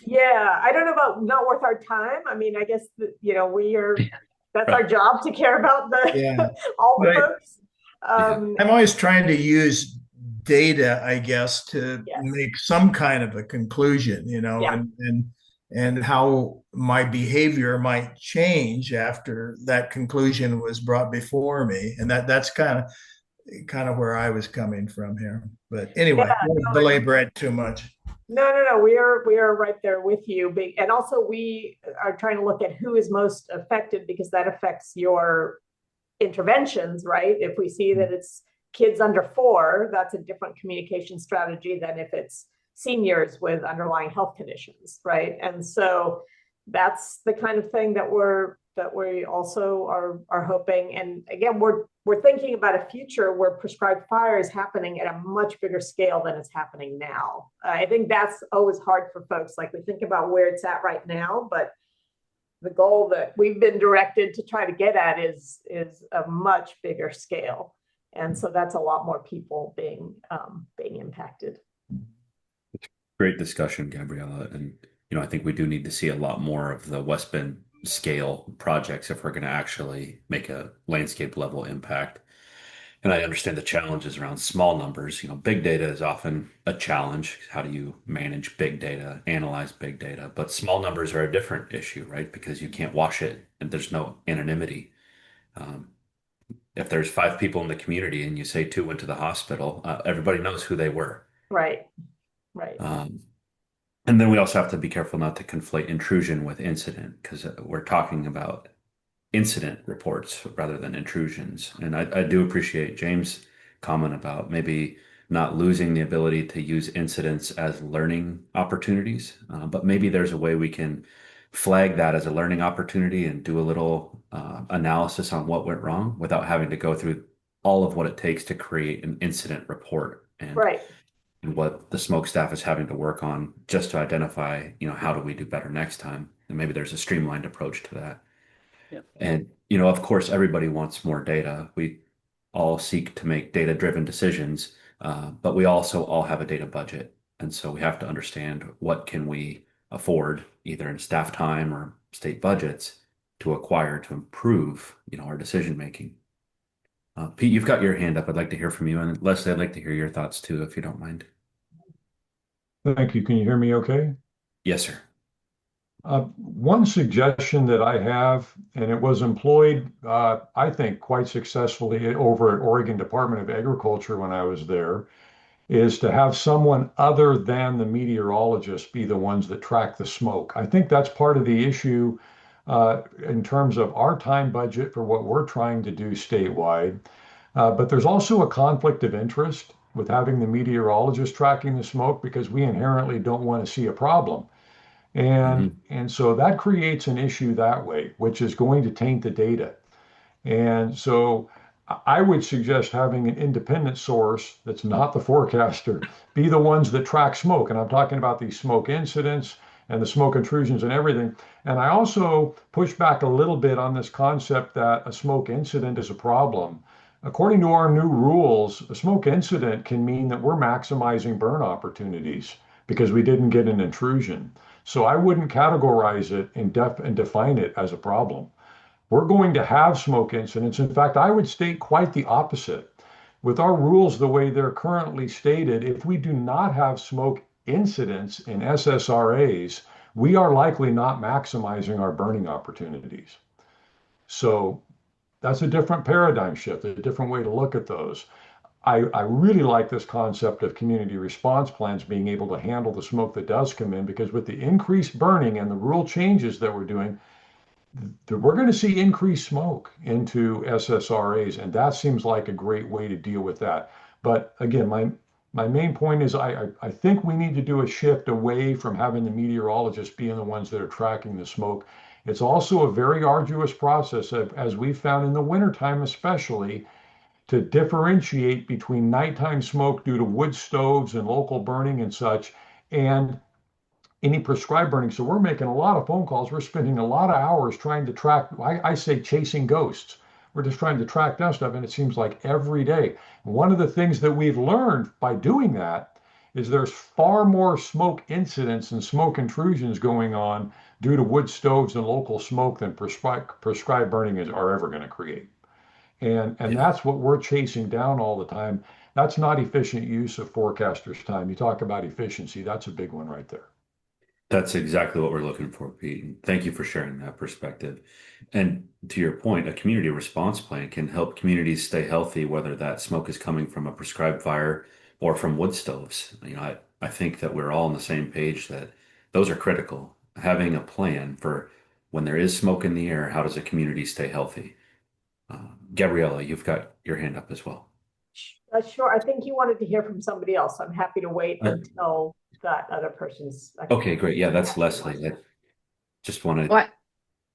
Speaker 11: Yeah, I don't know about not worth our time. I mean, I guess that's our job, to care about all the folks.
Speaker 4: I'm always trying to use data, I guess, to make some kind of a conclusion, and how my behavior might change after that conclusion was brought before me. And that's kind of where I was coming from here. But anyway, I won't belabor it too much.
Speaker 11: No. We are right there with you. And also we are trying to look at who is most affected, because that affects your interventions, right? If we see that it's kids under 4, that's a different communication strategy than if it's seniors with underlying health conditions, right? And so that's the kind of thing that we also are hoping. And again, we're thinking about a future where prescribed fire is happening at a much bigger scale than it's happening now. I think that's always hard for folks. Like, we think about where it's at right now, but the goal that we've been directed to try to get at is a much bigger scale. And so that's a lot more people being impacted.
Speaker 1: Great discussion, Gabriella. And, I think we do need to see a lot more of the West Bend scale projects if we're going to actually make a landscape level impact. And I understand the challenges around small numbers. Big data is often a challenge. How do you manage big data, analyze big data? But small numbers are a different issue, right? Because you can't wash it and there's no anonymity. If there's 5 people in the community and you say 2 went to the hospital, everybody knows who they were.
Speaker 11: Right.
Speaker 1: And then we also have to be careful not to conflate intrusion with incident, because we're talking about incident reports rather than intrusions. And I do appreciate James' comment about maybe not losing the ability to use incidents as learning opportunities, but maybe there's a way we can flag that as a learning opportunity and do a little analysis on what went wrong without having to go through all of what it takes to create an incident report, and what the smoke staff is having to work on just to identify, how do we do better next time? And maybe there's a streamlined approach to that. And, of course, everybody wants more data. We all seek to make data-driven decisions, but we also all have a data budget. And so we have to understand what can we afford, either in staff time or state budgets, to acquire to improve, our decision making. Pete, you've got your hand up. I'd like to hear from you. And Leslie, I'd like to hear your thoughts too, if you don't mind.
Speaker 16: Thank you. Can you hear me okay?
Speaker 1: Yes, sir.
Speaker 16: One suggestion that I have, and it was employed, I think, quite successfully over at Oregon Department of Agriculture when I was there, is to have someone other than the meteorologists be the ones that track the smoke. I think that's part of the issue in terms of our time budget for what we're trying to do statewide. But there's also a conflict of interest with having the meteorologist tracking the smoke, because we inherently don't want to see a problem. And so that creates an issue that way, which is going to taint the data. And so I would suggest having an independent source that's not the forecaster be the ones that track smoke. And I'm talking about these smoke incidents and the smoke intrusions and everything. And I also push back a little bit on this concept that a smoke incident is a problem. According to our new rules, a smoke incident can mean that we're maximizing burn opportunities because we didn't get an intrusion. So I wouldn't categorize it and define it as a problem. We're going to have smoke incidents. In fact, I would state quite the opposite. With our rules the way they're currently stated, if we do not have smoke incidents in SSRAs, we are likely not maximizing our burning opportunities. So that's a different paradigm shift, a different way to look at those. I really like this concept of community response plans being able to handle the smoke that does come in, because with the increased burning and the rule changes that we're doing, we're going to see increased smoke into SSRAs, and that seems like a great way to deal with that. But again, my main point is I think we need to do a shift away from having the meteorologists being the ones that are tracking the smoke. It's also a very arduous process, as we found in the wintertime especially, to differentiate between nighttime smoke due to wood stoves and local burning and such, and any prescribed burning. So we're making a lot of phone calls. We're spending a lot of hours trying to track, I say chasing ghosts. We're just trying to track down stuff, and it seems like every day. One of the things that we've learned by doing that is there's far more smoke incidents and smoke intrusions going on due to wood stoves and local smoke than prescribed burning are ever going to create. And that's what we're chasing down all the time. That's not efficient use of forecasters' time. You talk about efficiency, that's a big one right there.
Speaker 1: That's exactly what we're looking for, Pete. And thank you for sharing that perspective. And to your point, a community response plan can help communities stay healthy, whether that smoke is coming from a prescribed fire or from wood stoves. I think that we're all on the same page that those are critical. Having a plan for when there is smoke in the air, how does a community stay healthy? Gabriella, you've got your hand up as well.
Speaker 11: Sure. I think you wanted to hear from somebody else. I'm happy to wait until that other person's.
Speaker 1: Okay, great. Yeah, that's Leslie. I just wanted
Speaker 3: What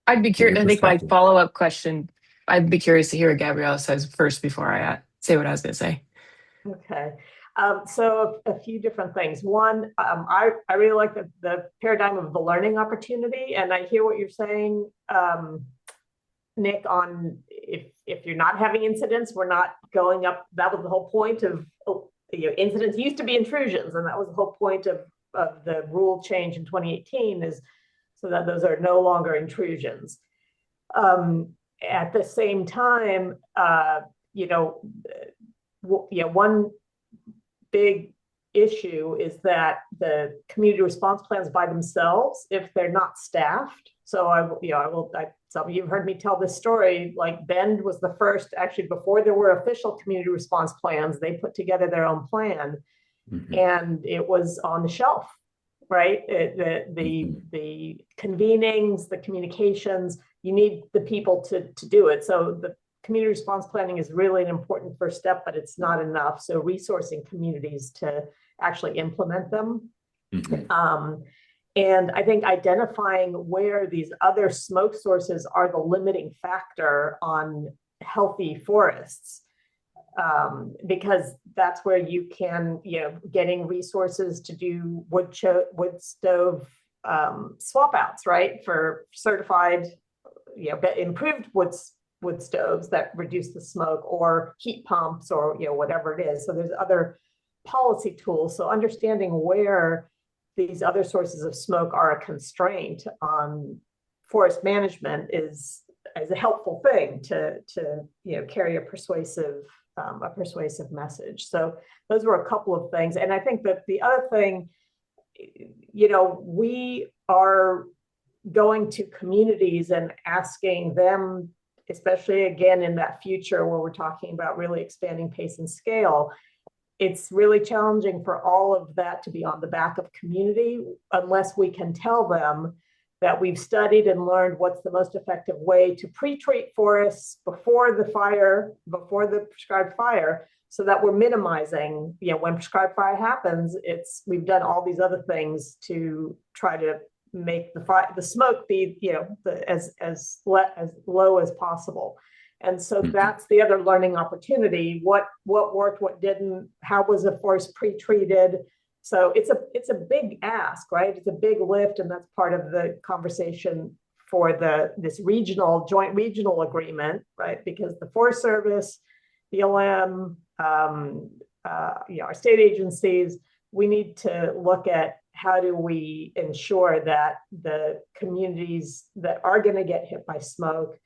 Speaker 3: I'd be
Speaker 1: your
Speaker 3: curious. I think my
Speaker 1: perspective.
Speaker 3: follow-up question, I'd be curious to hear what Gabrielle says first before I say what I was going to say.
Speaker 11: Okay. So a few different things. One, I really like the paradigm of the learning opportunity, and I hear what you're saying, Nick, on if you're not having incidents, we're not going up. That was the whole point of incidents used to be intrusions, and that was the whole point of the rule change in 2018, is so that those are no longer intrusions. At the same time, one big issue is that the community response plans by themselves, if they're not staffed. So some of you have heard me tell this story, like Bend was the first, actually before there were official community response plans, they put together their own plan, and it was on the shelf, right? The convenings, the communications, you need the people to do it. So the community response planning is really an important first step, but it's not enough. So resourcing communities to actually implement them. And I think identifying where these other smoke sources are the limiting factor on healthy forests, because that's where you can, getting resources to do wood stove swap outs, right? For certified, improved wood stoves that reduce the smoke, or heat pumps, or whatever it is. So there's other policy tools. So understanding where these other sources of smoke are a constraint on forest management is a helpful thing to carry a persuasive message. So those were a couple of things. And I think that the other thing, we are going to communities and asking them, especially again in that future where we're talking about really expanding pace and scale, it's really challenging for all of that to be on the back of community unless we can tell them that we've studied and learned what's the most effective way to pre-treat forests before the prescribed fire, so that we're minimizing, when prescribed fire happens, we've done all these other things to try to make the smoke be, as low as possible. And so that's the other learning opportunity. What worked, what didn't, how was a forest pre-treated? So it's a big ask, right? It's a big lift, and that's part of the conversation for this joint regional agreement, right? Because the Forest Service, BLM, our state agencies, we need to look at how do we ensure that the communities that are going to get hit by smoke,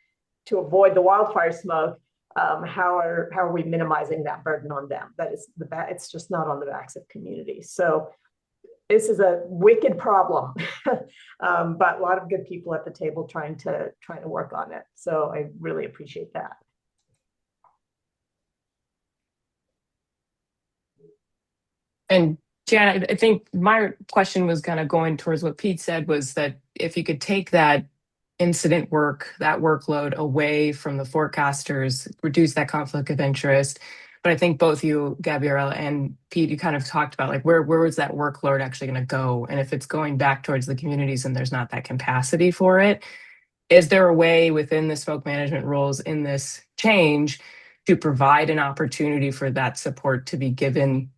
Speaker 11: to avoid the wildfire smoke, how are we minimizing that burden on them? That is it's just not on the backs of communities. So this is a wicked problem, but a lot of good people at the table trying to work on it. So I really appreciate that.
Speaker 3: And Jan, I think my question was kind of going towards what Pete said, was that if you could take that incident work, that workload away from the forecasters, reduce that conflict of interest. But I think both you, Gabriella, and Pete, you kind of talked about like where was that workload actually going to go? And if it's going back towards the communities and there's not that capacity for it, is there a way within the smoke management rules in this change to provide an opportunity for that support to be given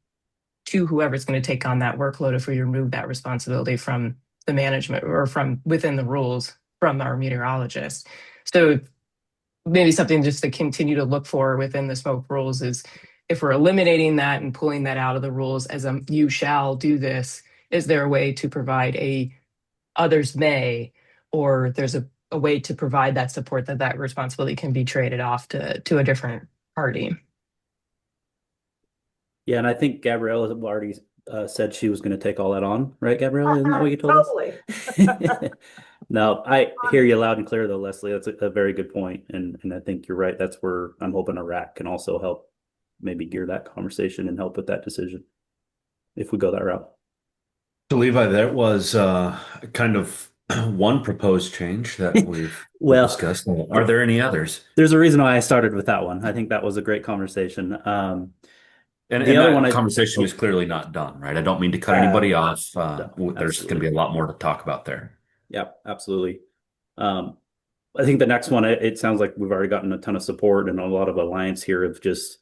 Speaker 3: to whoever's going to take on that workload if we remove that responsibility from the management or from within the rules from our meteorologist? So maybe something just to continue to look for within the smoke rules is if we're eliminating that and pulling that out of the rules as a you shall do this, is there a way to provide a others may, or there's a way to provide that support that responsibility can be traded off to a different party?
Speaker 10: Yeah, and I think Gabriella already said she was going to take all that on, right, Gabriella? Isn't that what you told
Speaker 11: Totally.
Speaker 10: us? No, I hear you loud and clear, though, Leslie. That's a very good point, and I think you're right. That's where I'm hoping a RAC can also help maybe gear that conversation and help with that decision if we go that route.
Speaker 1: So Levi, that was kind of one proposed change that we've
Speaker 10: Well,
Speaker 1: discussed. Are there any others?
Speaker 10: There's a reason why I started with that one. I think that was a great conversation.
Speaker 1: And
Speaker 10: the other
Speaker 1: that
Speaker 10: one
Speaker 1: conversation is clearly not done, right? I don't mean to cut anybody off.
Speaker 10: No,
Speaker 1: there's going to be a lot more to talk about there.
Speaker 10: Yeah, absolutely. I think the next one, it sounds like we've already gotten a ton of support and a lot of alliance here of just,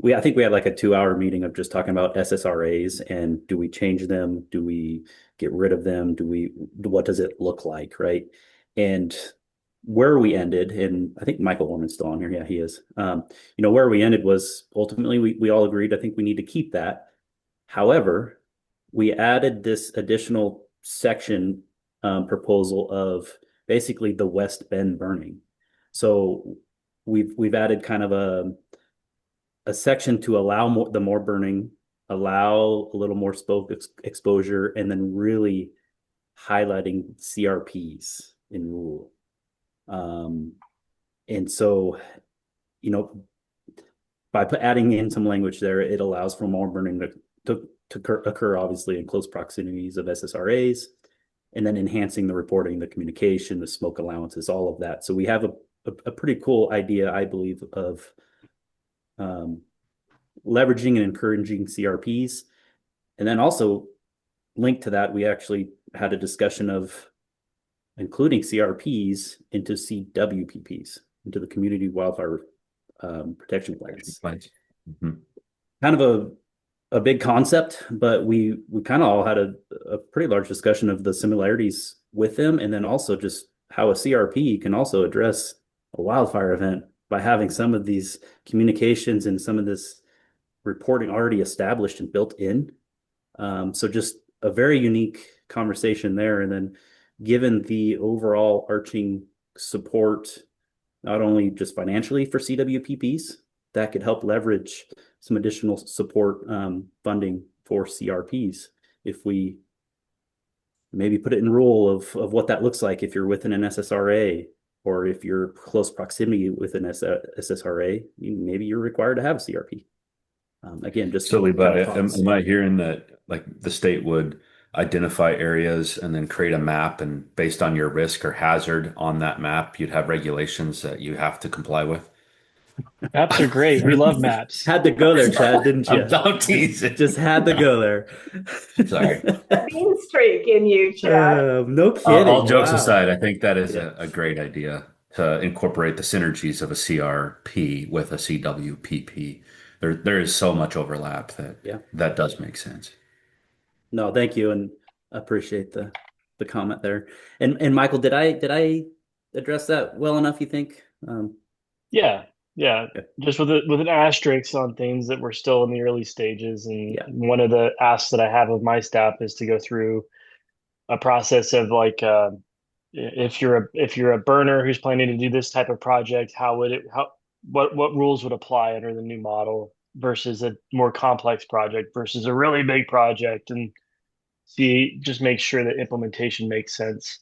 Speaker 10: I think we had like a 2-hour meeting of just talking about SSRAs and do we change them? Do we get rid of them? What does it look like, right? And where we ended, and I think Michael Orman's still on here. Yeah, he is. Where we ended was ultimately we all agreed, I think we need to keep that. However, we added this additional section proposal of basically the West Bend burning. So we've added kind of a section to allow more burning, allow a little more smoke exposure, and then really highlighting CRPs in rule. And so, by adding in some language there, it allows for more burning to occur, obviously, in close proximities of SSRAs, and then enhancing the reporting, the communication, the smoke allowances, all of that. So we have a pretty cool idea, I believe, of leveraging and encouraging CRPs. And then also linked to that, we actually had a discussion of including CRPs into CWPPs, into the Community Wildfire Protection Plans.
Speaker 1: Mm-hmm.
Speaker 10: Kind of a big concept, but we kind of all had a pretty large discussion of the similarities with them, and then also just how a CRP can also address a wildfire event by having some of these communications and some of this reporting already established and built in. So just a very unique conversation there. And then given the overall arching support, not only just financially for CWPPs, that could help leverage some additional support funding for CRPs if we maybe put it in rule of what that looks like if you're within an SSRA, or if you're close proximity with an SSRA, maybe you're required to have a CRP. Again, just
Speaker 1: silly, but am I hearing that like the state would identify areas and then create a map, and based on your risk or hazard on that map, you'd have regulations that you have to comply with?
Speaker 8: Maps are great. We love maps.
Speaker 10: Had to go there, Chad, didn't you?
Speaker 1: I'm teasing.
Speaker 10: Just had to go there.
Speaker 1: Sorry.
Speaker 11: The mean streak in you, Chad.
Speaker 10: No kidding.
Speaker 1: All jokes
Speaker 10: Wow.
Speaker 1: aside, I think that is a great idea to incorporate the synergies of a CRP with a CWPP. There is so much overlap that does make sense.
Speaker 10: No, thank you, and appreciate the comment there. And Michael, did I address that well enough, you think?
Speaker 8: Yeah. Yeah,
Speaker 10: Yeah.
Speaker 8: just with an asterisk on things that we're still in the early stages. And
Speaker 10: Yeah.
Speaker 8: one of the asks that I have of my staff is to go through a process of like if you're a burner who's planning to do this type of project, how would it how what rules would apply under the new model versus a more complex project versus a really big project, and see just make sure that implementation makes sense.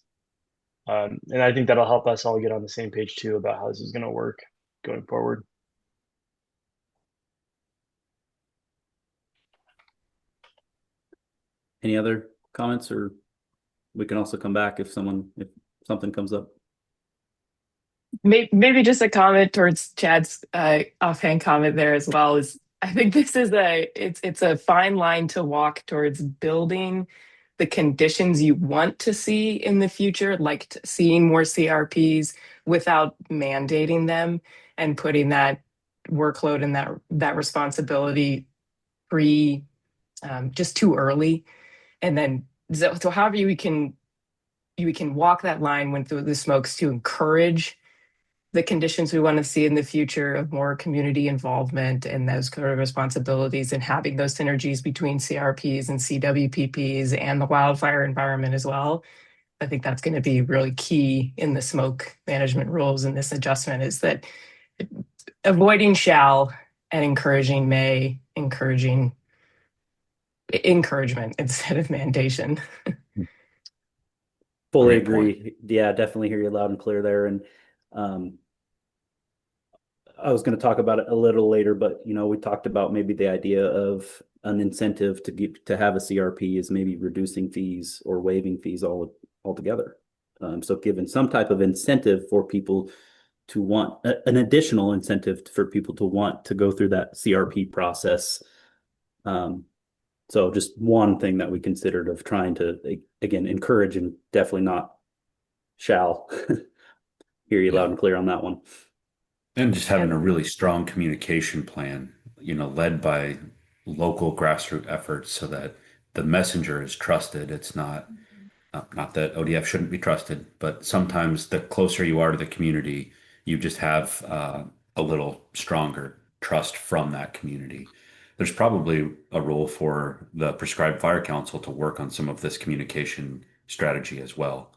Speaker 8: And I think that'll help us all get on the same page too about how this is going to work going forward.
Speaker 10: Any other comments, or we can also come back if something comes up.
Speaker 3: Maybe just a comment towards Chad's offhand comment there as well. Is I think this is it's a fine line to walk towards building the conditions you want to see in the future, like seeing more CRPs without mandating them and putting that workload and that responsibility pre just too early. And then so however we can walk that line when through the smokes to encourage the conditions we want to see in the future of more community involvement and those kind of responsibilities, and having those synergies between CRPs and CWPPs and the wildfire environment as well. I think that's going to be really key in the smoke management rules in this adjustment, is that avoiding shall and encouraging may, encouragement instead of mandation.
Speaker 10: Fully
Speaker 1: Great
Speaker 10: agree.
Speaker 1: point.
Speaker 10: Yeah, definitely hear you loud and clear there. And I was going to talk about it a little later, but we talked about maybe the idea of an incentive to have a CRP is maybe reducing fees or waiving fees altogether. So given some type of incentive for people to want an additional incentive for people to want to go through that CRP process. So just one thing that we considered of trying to, again, encourage, and definitely not shall. Hear you loud and clear on that one.
Speaker 1: And just having a really strong communication plan, led by local grassroots efforts so that the messenger is trusted. It's not that ODF shouldn't be trusted, but sometimes the closer you are to the community, you just have a little stronger trust from that community. There's probably a role for the prescribed fire council to work on some of this communication strategy as well.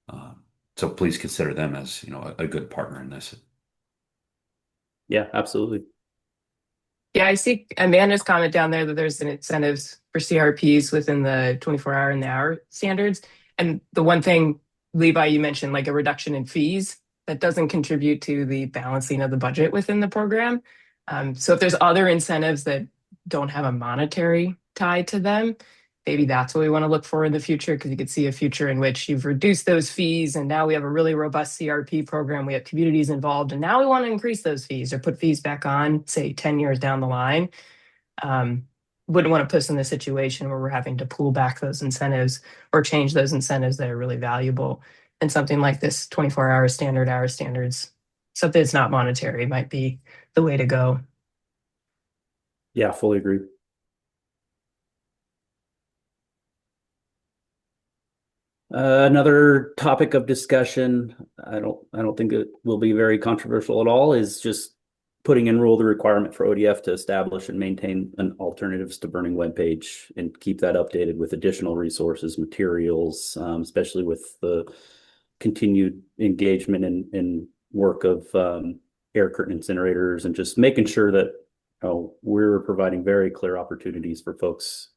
Speaker 1: Uh, so please consider them as, a good partner in this.
Speaker 10: Yeah, absolutely.
Speaker 3: Yeah, I see Amanda's comment down there that there's an incentives for CRPs within the 24-hour and the hour standards. And the one thing, Levi, you mentioned like a reduction in fees that doesn't contribute to the balancing of the budget within the program. So if there's other incentives that don't have a monetary tie to them, maybe that's what we want to look for in the future, because you could see a future in which you've reduced those fees and now we have a really robust CRP program. We have communities involved, and now we want to increase those fees or put fees back on, say 10 years down the line. Wouldn't want to put us in a situation where we're having to pull back those incentives or change those incentives that are really valuable. And something like this 24-hour standards, something that's not monetary might be the way to go.
Speaker 10: Yeah, fully agree. Another topic of discussion, I don't think it will be very controversial at all, is just putting in rule the requirement for ODF to establish and maintain an alternatives to burning webpage and keep that updated with additional resources, materials, especially with the continued engagement and work of air curtain incinerators, and just making sure that we're providing very clear opportunities for folks,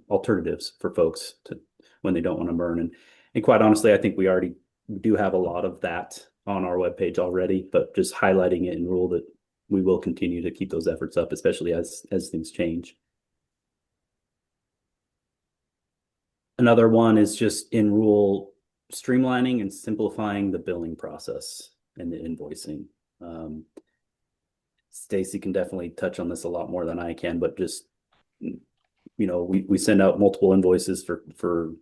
Speaker 10: alternatives for folks to when they don't want to burn. And quite honestly, I think we already do have a lot of that on our webpage already, but just highlighting it in rule that we will continue to keep those efforts up, especially as things change. Another one is just in rule streamlining and simplifying the billing process and the invoicing. Stacy can definitely touch on this a lot more than I can, but just we send out multiple invoices for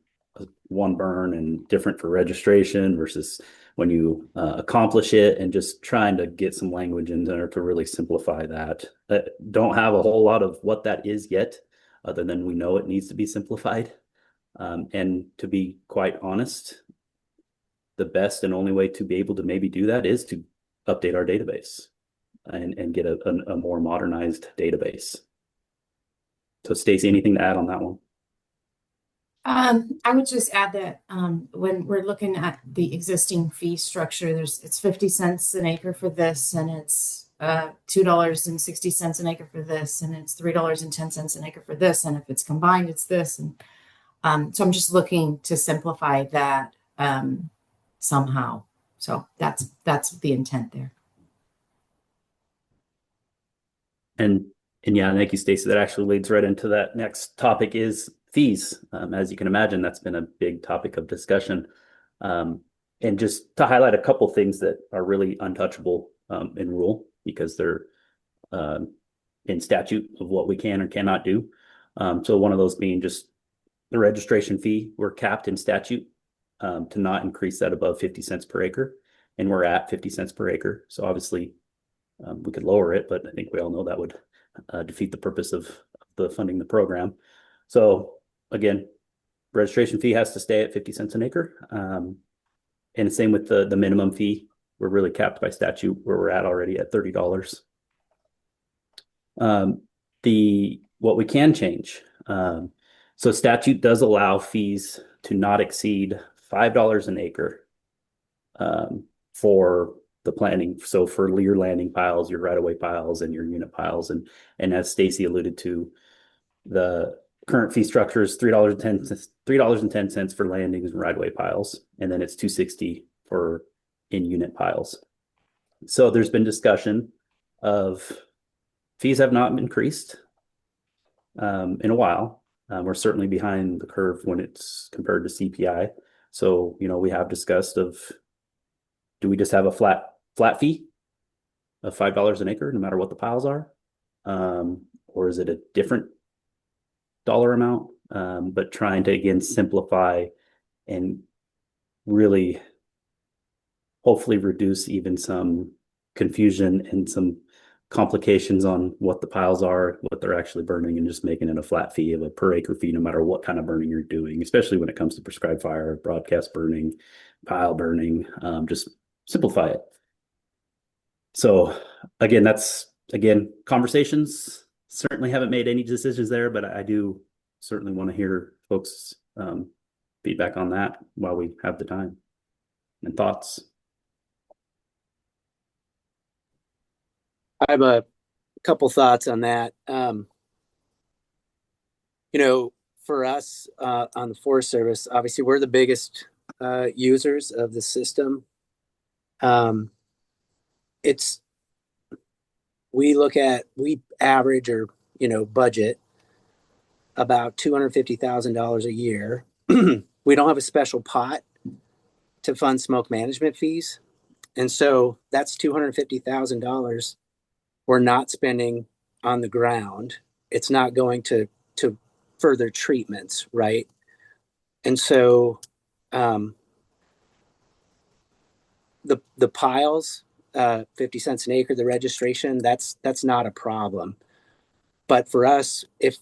Speaker 10: one burn and different for registration versus when you accomplish it, and just trying to get some language in there to really simplify that. Don't have a whole lot of what that is yet, other than we know it needs to be simplified. And to be quite honest, the best and only way to be able to maybe do that is to update our database. and get a more modernized database. So Stacy, anything to add on that one?
Speaker 2: I would just add that when we're looking at the existing fee structure, it's 50 cents an acre for this, and it's $2.60 an acre for this, and it's $3.10 an acre for this, and if it's combined, it's this. And so I'm just looking to simplify that somehow. So that's the intent there.
Speaker 10: And yeah, thank you, Stacey. That actually leads right into that next topic is fees. As you can imagine, that's been a big topic of discussion. And just to highlight a couple things that are really untouchable in rule because they're in statute of what we can or cannot do. So one of those being just the registration fee. We're capped in statute to not increase that above 50 cents per acre. And we're at 50 cents per acre. So obviously we could lower it, but I think we all know that would defeat the purpose of the funding the program. So again, registration fee has to stay at 50 cents an acre. And the same with the minimum fee. We're really capped by statute where we're at already at $30. What we can change. So statute does allow fees to not exceed $5 an acre for the planning. So for your landing piles, your right-of-way piles, and your unit piles. And as Stacy alluded to, the current fee structure is $3.10 for landings and right-of-way piles, and then it's $2.60 for in-unit piles. So there's been discussion of fees have not increased in a while. We're certainly behind the curve when it's compared to CPI. So, we have discussed of, do we just have a flat fee of $5 an acre, no matter what the piles are? Or is it a different dollar amount? But trying to, again, simplify and really hopefully reduce even some confusion and some complications on what the piles are, what they're actually burning, and just making it a flat fee of a per acre fee, no matter what kind of burning you're doing, especially when it comes to prescribed fire, broadcast burning, pile burning, just simplify it. So again, conversations. Certainly haven't made any decisions there, but I do certainly want to hear folks' feedback on that while we have the time and thoughts.
Speaker 5: I have a couple thoughts on that. For us on the Forest Service, obviously we're the biggest users of the system. We average or budget about $250,000 a year. We don't have a special pot to fund smoke management fees, and so that's $250,000 we're not spending on the ground. It's not going to further treatments, right? And so the piles, 50 cents an acre, the registration, that's not a problem. But for us, if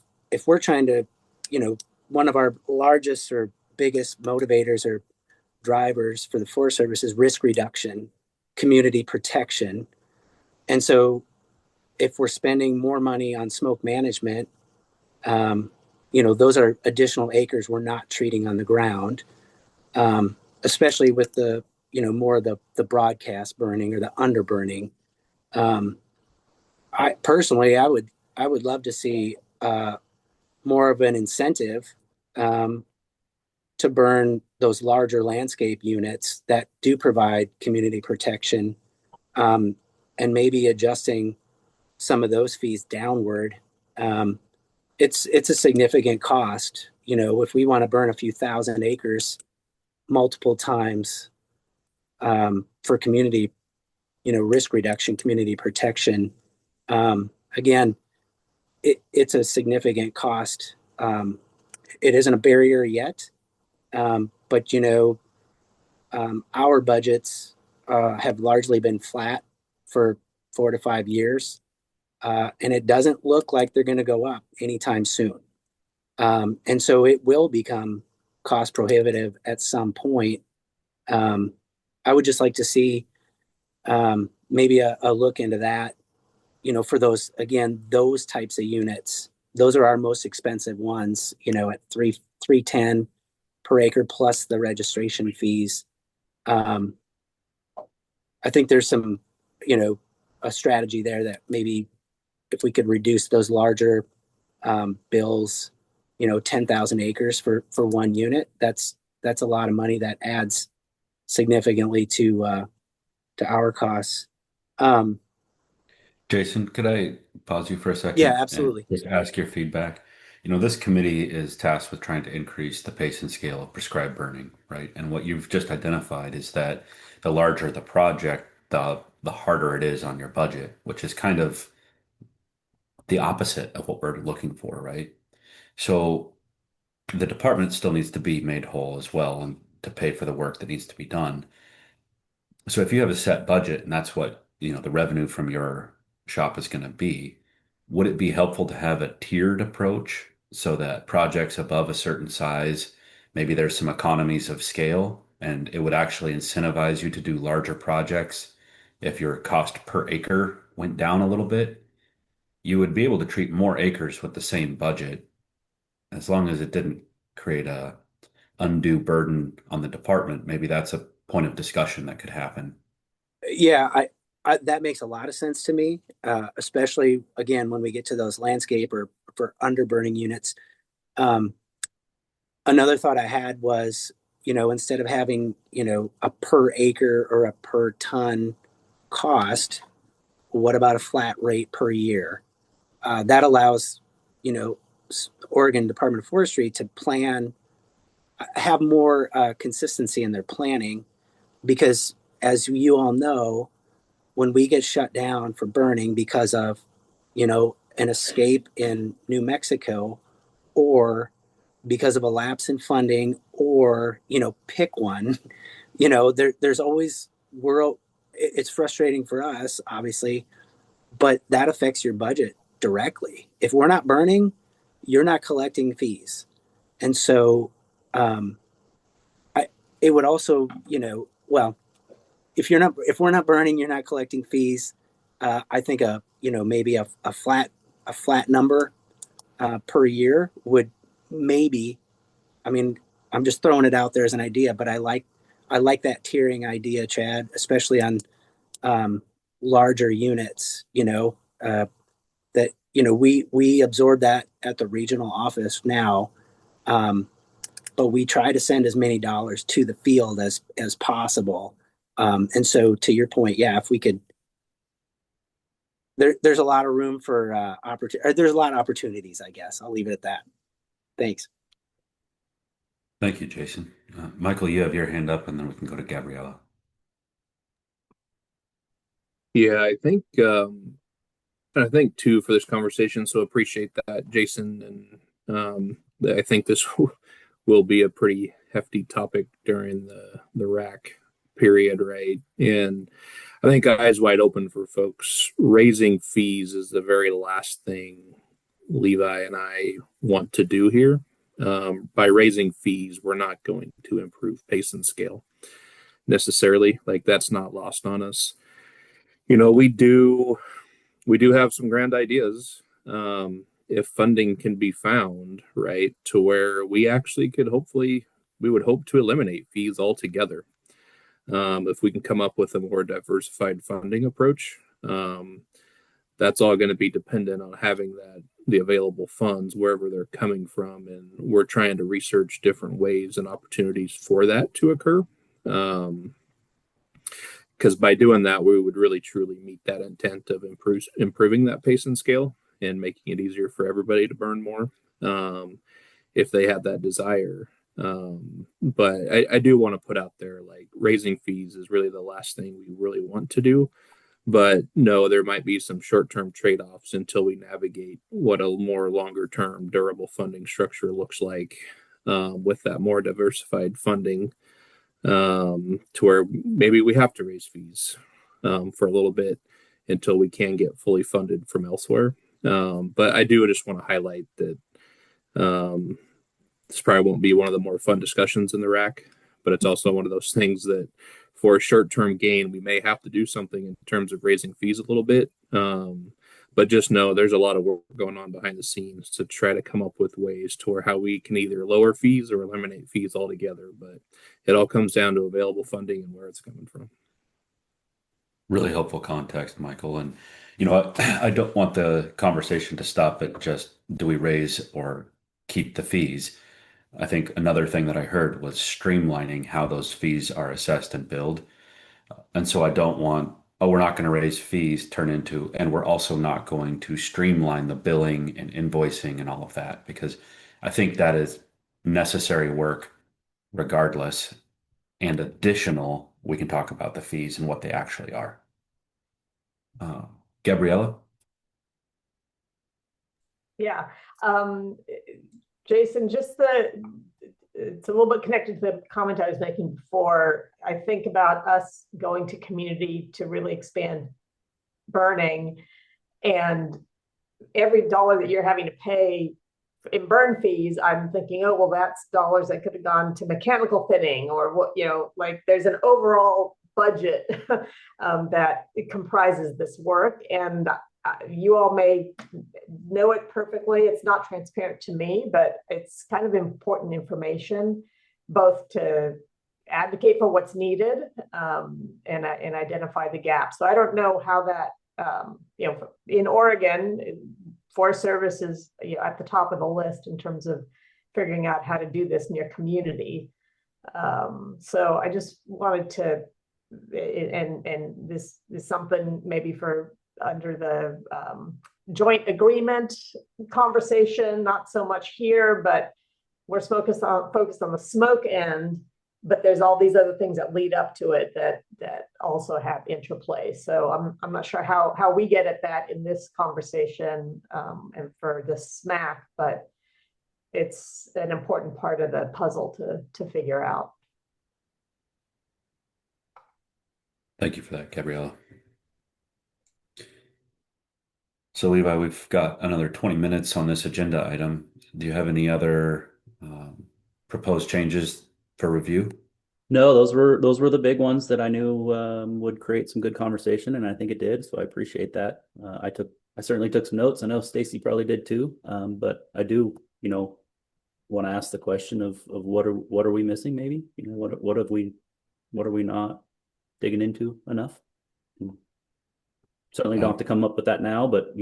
Speaker 5: we're trying to, one of our largest or biggest motivators or drivers for the Forest Service is risk reduction, community protection. And so if we're spending more money on smoke management, those are additional acres we're not treating on the ground, especially with the, more of the broadcast burning or the underburning. I personally, I would love to see more of an incentive to burn those larger landscape units that do provide community protection, and maybe adjusting some of those fees downward. It's a significant cost. If we want to burn a few thousand acres multiple times for community, risk reduction, community protection, again, it's a significant cost. It isn't a barrier yet, but our budgets have largely been flat for 4 to 5 years. And it doesn't look like they're going to go up anytime soon. And so it will become cost prohibitive at some point. I would just like to see maybe a look into that for those, again, those types of units, those are our most expensive ones, at 310 per acre plus the registration fees. I think there's some, a strategy there that maybe if we could reduce those larger bills, 10,000 acres for one unit, that's a lot of money that adds significantly to our costs.
Speaker 1: Jason, could I pause you for a
Speaker 5: Yeah,
Speaker 1: second and
Speaker 5: absolutely.
Speaker 1: just ask your feedback? This committee is tasked with trying to increase the pace and scale of prescribed burning, right? And what you've just identified is that the larger the project, the harder it is on your budget, which is kind of the opposite of what we're looking for, right? So the department still needs to be made whole as well and to pay for the work that needs to be done. So if you have a set budget and that's what, the revenue from your shop is going to be, would it be helpful to have a tiered approach so that projects above a certain size, maybe there's some economies of scale and it would actually incentivize you to do larger projects if your cost per acre went down a little bit? You would be able to treat more acres with the same budget as long as it didn't create a undue burden on the department. Maybe that's a point of discussion that could happen.
Speaker 5: Yeah, that makes a lot of sense to me, especially again when we get to those landscape or for underburning units. Another thought I had was, instead of having, a per acre or a per ton cost, what about a flat rate per year? That allows, Oregon Department of Forestry to have more consistency in their planning, because as you all know, when we get shut down for burning because of, an escape in New Mexico, or because of a lapse in funding, or, pick one, there's always world. It's frustrating for us, obviously, but that affects your budget directly. If we're not burning, you're not collecting fees. And so, um, it would also, well, if we're not burning, you're not collecting fees. I think maybe a flat number per year would maybe. I mean, I'm just throwing it out there as an idea, but I like that tiering idea, Chad, especially on larger units. That we absorb that at the regional office now, but we try to send as many dollars to the field as possible. And so, to your point, yeah, if we could, there's a lot of room for opportunity. There's a lot of opportunities, I guess. I'll leave it at that. Thanks.
Speaker 1: Thank you, Jason. Michael, you have your hand up, and then we can go to Gabriella.
Speaker 9: Yeah, I think too for this conversation. So appreciate that, Jason, and I think this will be a pretty hefty topic during the rack period, right? And I think eyes wide open for folks. Raising fees is the very last thing Levi and I want to do here. By raising fees, we're not going to improve pace and scale necessarily. Like, that's not lost on us. We do have some grand ideas. If funding can be found, right, to where we actually could we would hope to eliminate fees altogether. If we can come up with a more diversified funding approach, that's all going to be dependent on having the available funds wherever they're coming from, and we're trying to research different ways and opportunities for that to occur. Because by doing that, we would really truly meet that intent of improving that pace and scale and making it easier for everybody to burn more, if they have that desire. But I do want to put out there, like, raising fees is really the last thing we really want to do. But no, there might be some short-term trade-offs until we navigate what a more longer-term durable funding structure looks like, with that more diversified funding, to where maybe we have to raise fees for a little bit until we can get fully funded from elsewhere. But I do just want to highlight that this probably won't be one of the more fun discussions in the rack, but it's also one of those things that for a short-term gain, we may have to do something in terms of raising fees a little bit. But just know there's a lot of work going on behind the scenes to try to come up with ways to where how we can either lower fees or eliminate fees altogether. But it all comes down to available funding and where it's coming from.
Speaker 1: Really helpful context, Michael. And, you know, I don't want the conversation to stop at just do we raise or keep the fees. I think another thing that I heard was streamlining how those fees are assessed and billed. And so I don't want, oh, we're not going to raise fees turn into, and we're also not going to streamline the billing and invoicing and all of that, because I think that is necessary work regardless. And additional, we can talk about the fees and what they actually are. Uh, Gabriella?
Speaker 11: Yeah. Jason, it's a little bit connected to the comment I was making before. I think about us going to community to really expand burning, and every dollar that you're having to pay in burn fees, I'm thinking, oh, well, that's dollars that could have gone to mechanical fitting or what, like there's an overall budget that it comprises this work. And you all may know it perfectly. It's not transparent to me, but it's kind of important information, both to advocate for what's needed and identify the gaps. So I don't know how that, in Oregon, Forest Service is at the top of the list in terms of figuring out how to do this in your community. So I just wanted to, and this is something maybe for under the joint agreement conversation, not so much here, but we're focused on the smoke end, but there's all these other things that lead up to it that also have interplay. So I'm not sure how we get at that in this conversation and for the SMAC, but it's an important part of the puzzle to figure out.
Speaker 1: Thank you for that, Gabriella. So Levi, we've got another 20 minutes on this agenda item. Do you have any other proposed changes for review?
Speaker 10: No, those were the big ones that I knew would create some good conversation, and I think it did. So I appreciate that. I certainly took some notes. I know Stacy probably did too. But I do, want to ask the question of what are we missing? Maybe what are we not digging into enough? Certainly don't have to come up with that now, but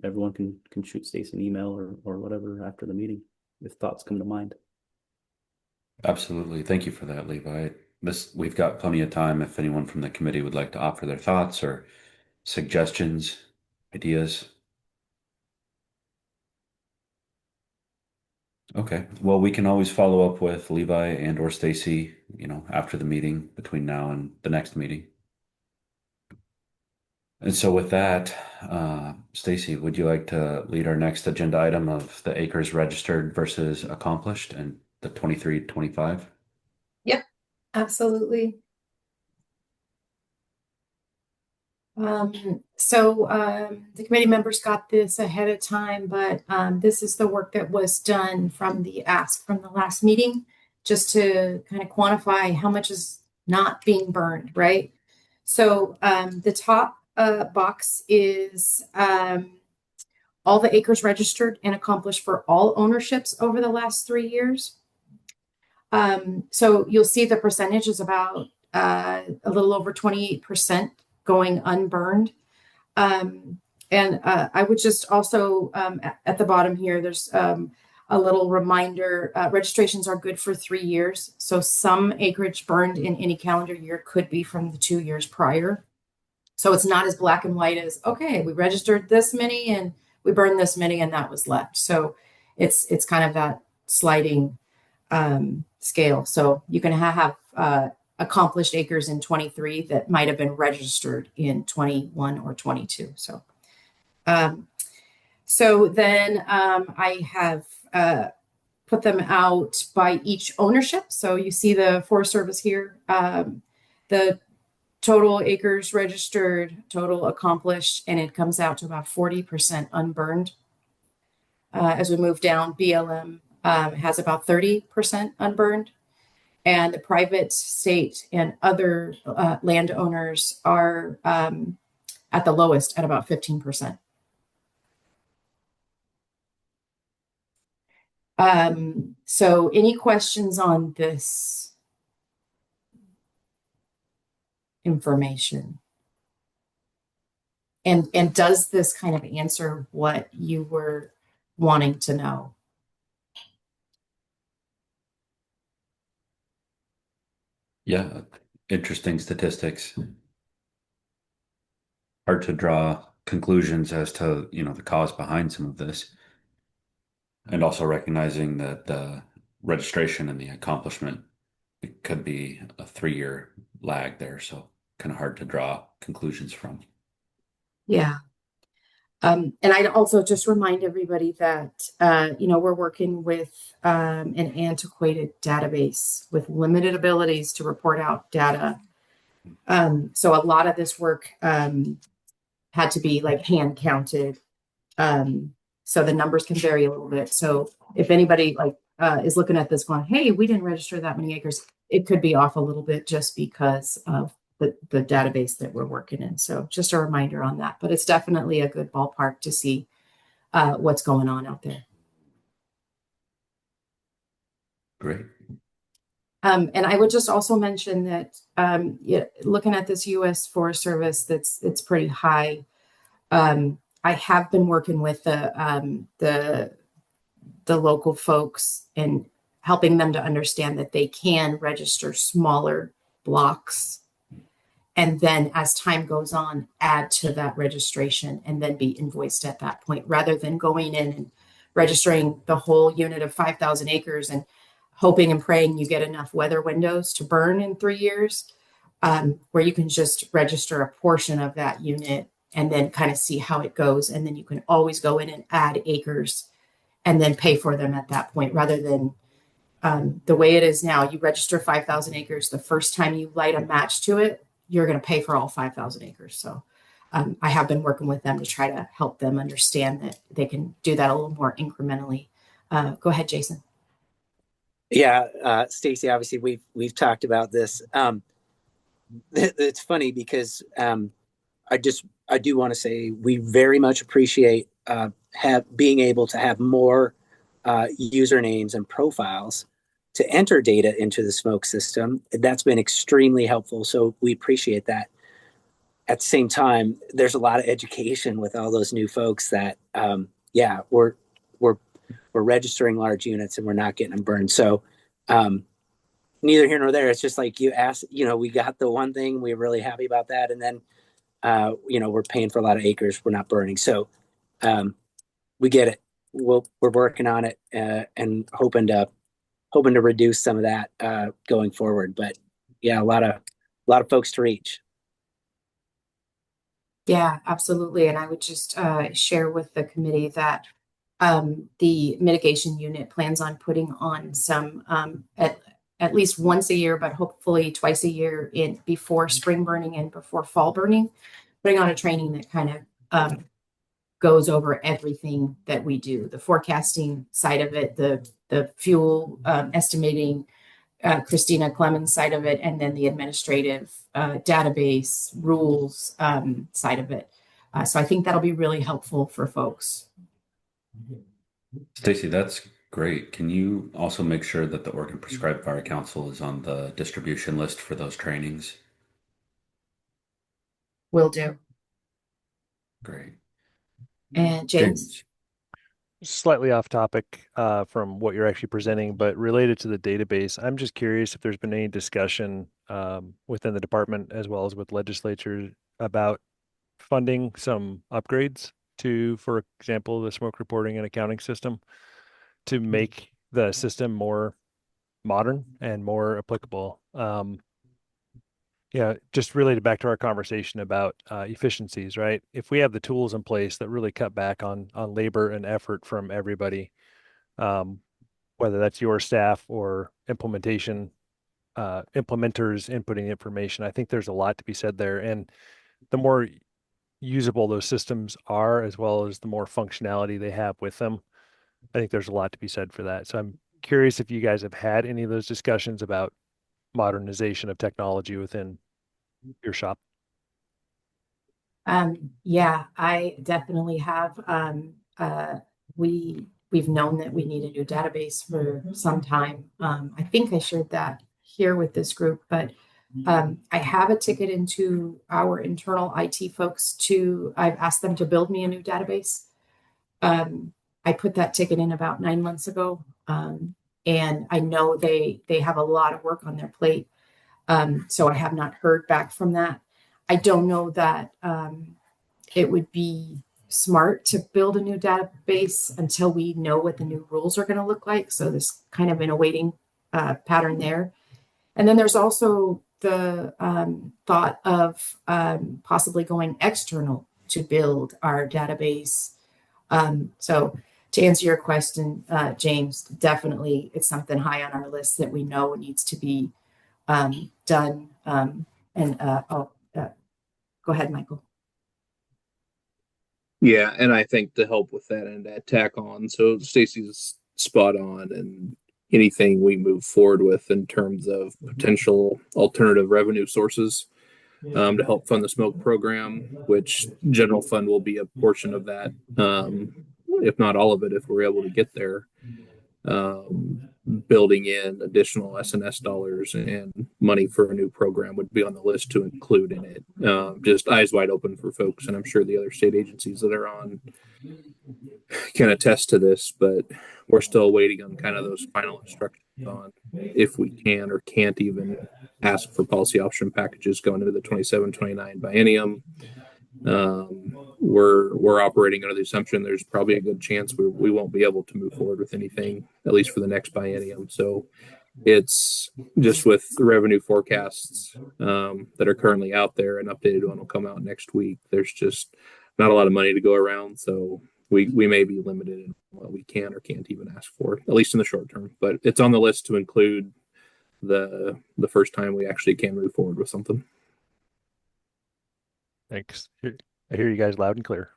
Speaker 10: everyone can shoot Stacy an email or whatever after the meeting if thoughts come to mind.
Speaker 1: Absolutely. Thank you for that, Levi. We've got plenty of time if anyone from the committee would like to offer their thoughts or suggestions, ideas. Okay. Well, we can always follow up with Levi and or Stacy, after the meeting between now and the next meeting. And so with that, Stacy, would you like to lead our next agenda item of the acres registered versus accomplished and the 23-25?
Speaker 2: Yep, absolutely. The committee members got this ahead of time, but this is the work that was done from the ask from the last meeting, just to kind of quantify how much is not being burned, right? So the top box is all the acres registered and accomplished for all ownerships over the last 3 years. So you'll see the percentage is about a little over 28% going unburned. And I would just also, at the bottom here, there's a little reminder, registrations are good for 3 years. So some acreage burned in any calendar year could be from the 2 years prior. So it's not as black and white as, okay, we registered this many and we burned this many and that was left. So it's kind of that sliding scale. So you can have accomplished acres in 23 that might have been registered in 21 or 22. So then I have put them out by each ownership. So you see the Forest Service here, the total acres registered, total accomplished, and it comes out to about 40% unburned. As we move down, BLM has about 30% unburned, and the private, state, and other landowners are at the lowest at about 15%. So any questions on this information? And does this kind of answer what you were wanting to know?
Speaker 1: Yeah, interesting statistics. Hard to draw conclusions as to, the cause behind some of this. And also recognizing that the registration and the accomplishment, it could be a 3-year lag there, so kind of hard to draw conclusions from.
Speaker 2: Yeah. And I'd also just remind everybody that, we're working with an antiquated database with limited abilities to report out data. So a lot of this work had to be like hand counted. So the numbers can vary a little bit. So if anybody is looking at this going, hey, we didn't register that many acres, it could be off a little bit just because of the database that we're working in. So just a reminder on that, but it's definitely a good ballpark to see what's going on out there.
Speaker 1: Great.
Speaker 2: And I would just also mention that looking at this U.S. Forest Service, it's pretty high. I have been working with the local folks and helping them to understand that they can register smaller blocks, and then as time goes on, add to that registration and then be invoiced at that point, rather than going in and registering the whole unit of 5,000 acres and hoping and praying you get enough weather windows to burn in 3 years, where you can just register a portion of that unit and then kind of see how it goes. And then you can always go in and add acres and then pay for them at that point, rather than the way it is now. You register 5,000 acres. The first time you light a match to it, you're going to pay for all 5,000 acres. So I have been working with them to try to help them understand that they can do that a little more incrementally. Go ahead, Jason.
Speaker 5: Yeah, Stacy, obviously we've talked about this. It's funny because I do want to say we very much appreciate being able to have more usernames and profiles to enter data into the smoke system. That's been extremely helpful. So we appreciate that. At the same time, there's a lot of education with all those new folks that, we're registering large units and we're not getting them burned. So neither here nor there. It's just like you asked, we got the one thing, we're really happy about that. And then, we're paying for a lot of acres we're not burning. So we get it. We're working on it and hoping to reduce some of that going forward. But yeah, a lot of folks to reach.
Speaker 2: Yeah, absolutely. And I would just share with the committee that the mitigation unit plans on putting on some at least once a year, but hopefully twice a year in before spring burning and before fall burning, putting on a training that kind of goes over everything that we do, the forecasting side of it, the fuel estimating, Christina Clemens side of it, and then the administrative database rules side of it. So I think that'll be really helpful for folks.
Speaker 1: Stacy, that's great. Can you also make sure that the Oregon Prescribed Fire Council is on the distribution list for those trainings?
Speaker 2: Will do.
Speaker 1: Great.
Speaker 2: And James?
Speaker 6: Slightly off topic from what you're actually presenting, but related to the database, I'm just curious if there's been any discussion within the department as well as with legislatures about funding some upgrades to, for example, the smoke reporting and accounting system to make the system more modern and more applicable. Yeah, just related back to our conversation about efficiencies, right? If we have the tools in place that really cut back on labor and effort from everybody, whether that's your staff or implementers inputting information, I think there's a lot to be said there. And the more usable those systems are, as well as the more functionality they have with them, I think there's a lot to be said for that. So I'm curious if you guys have had any of those discussions about modernization of technology within your shop.
Speaker 2: Yeah, I definitely have. We we've known that we need a new database for some time. I think I shared that here with this group, but I have a ticket into our internal IT folks I've asked them to build me a new database. I put that ticket in about 9 months ago. And I know they have a lot of work on their plate. So I have not heard back from that. I don't know that it would be smart to build a new database until we know what the new rules are going to look like. So there's kind of in a waiting pattern there. And then there's also the thought of possibly going external to build our database. So to answer your question, James, definitely it's something high on our list that we know needs to be done. Go ahead, Michael.
Speaker 9: Yeah, and I think to help with that and that tack on, so Stacy's spot on, and anything we move forward with in terms of potential alternative revenue sources to help fund the smoke program, which general fund will be a portion of that, if not all of it, if we're able to get there. Building in additional SNS dollars and money for a new program would be on the list to include in it. Just eyes wide open for folks, and I'm sure the other state agencies that are on can attest to this, but we're still waiting on kind of those final instructions on if we can or can't even ask for policy option packages going into the 27-29 biennium. We're operating under the assumption there's probably a good chance we won't be able to move forward with anything, at least for the next biennium. So it's just with the revenue forecasts that are currently out there. An updated one will come out next week. There's just not a lot of money to go around. So we may be limited in what we can or can't even ask for, at least in the short term. But it's on the list to include the first time we actually can move forward with something.
Speaker 6: Thanks. I hear you guys loud and clear.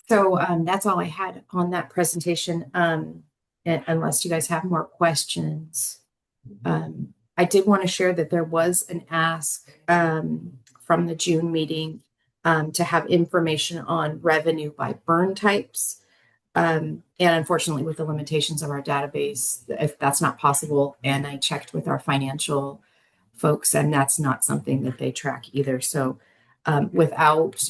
Speaker 2: So that's all I had on that presentation, unless you guys have more questions. I did want to share that there was an ask from the June meeting to have information on revenue by burn types. And unfortunately, with the limitations of our database, if that's not possible, and I checked with our financial folks, and that's not something that they track either. So without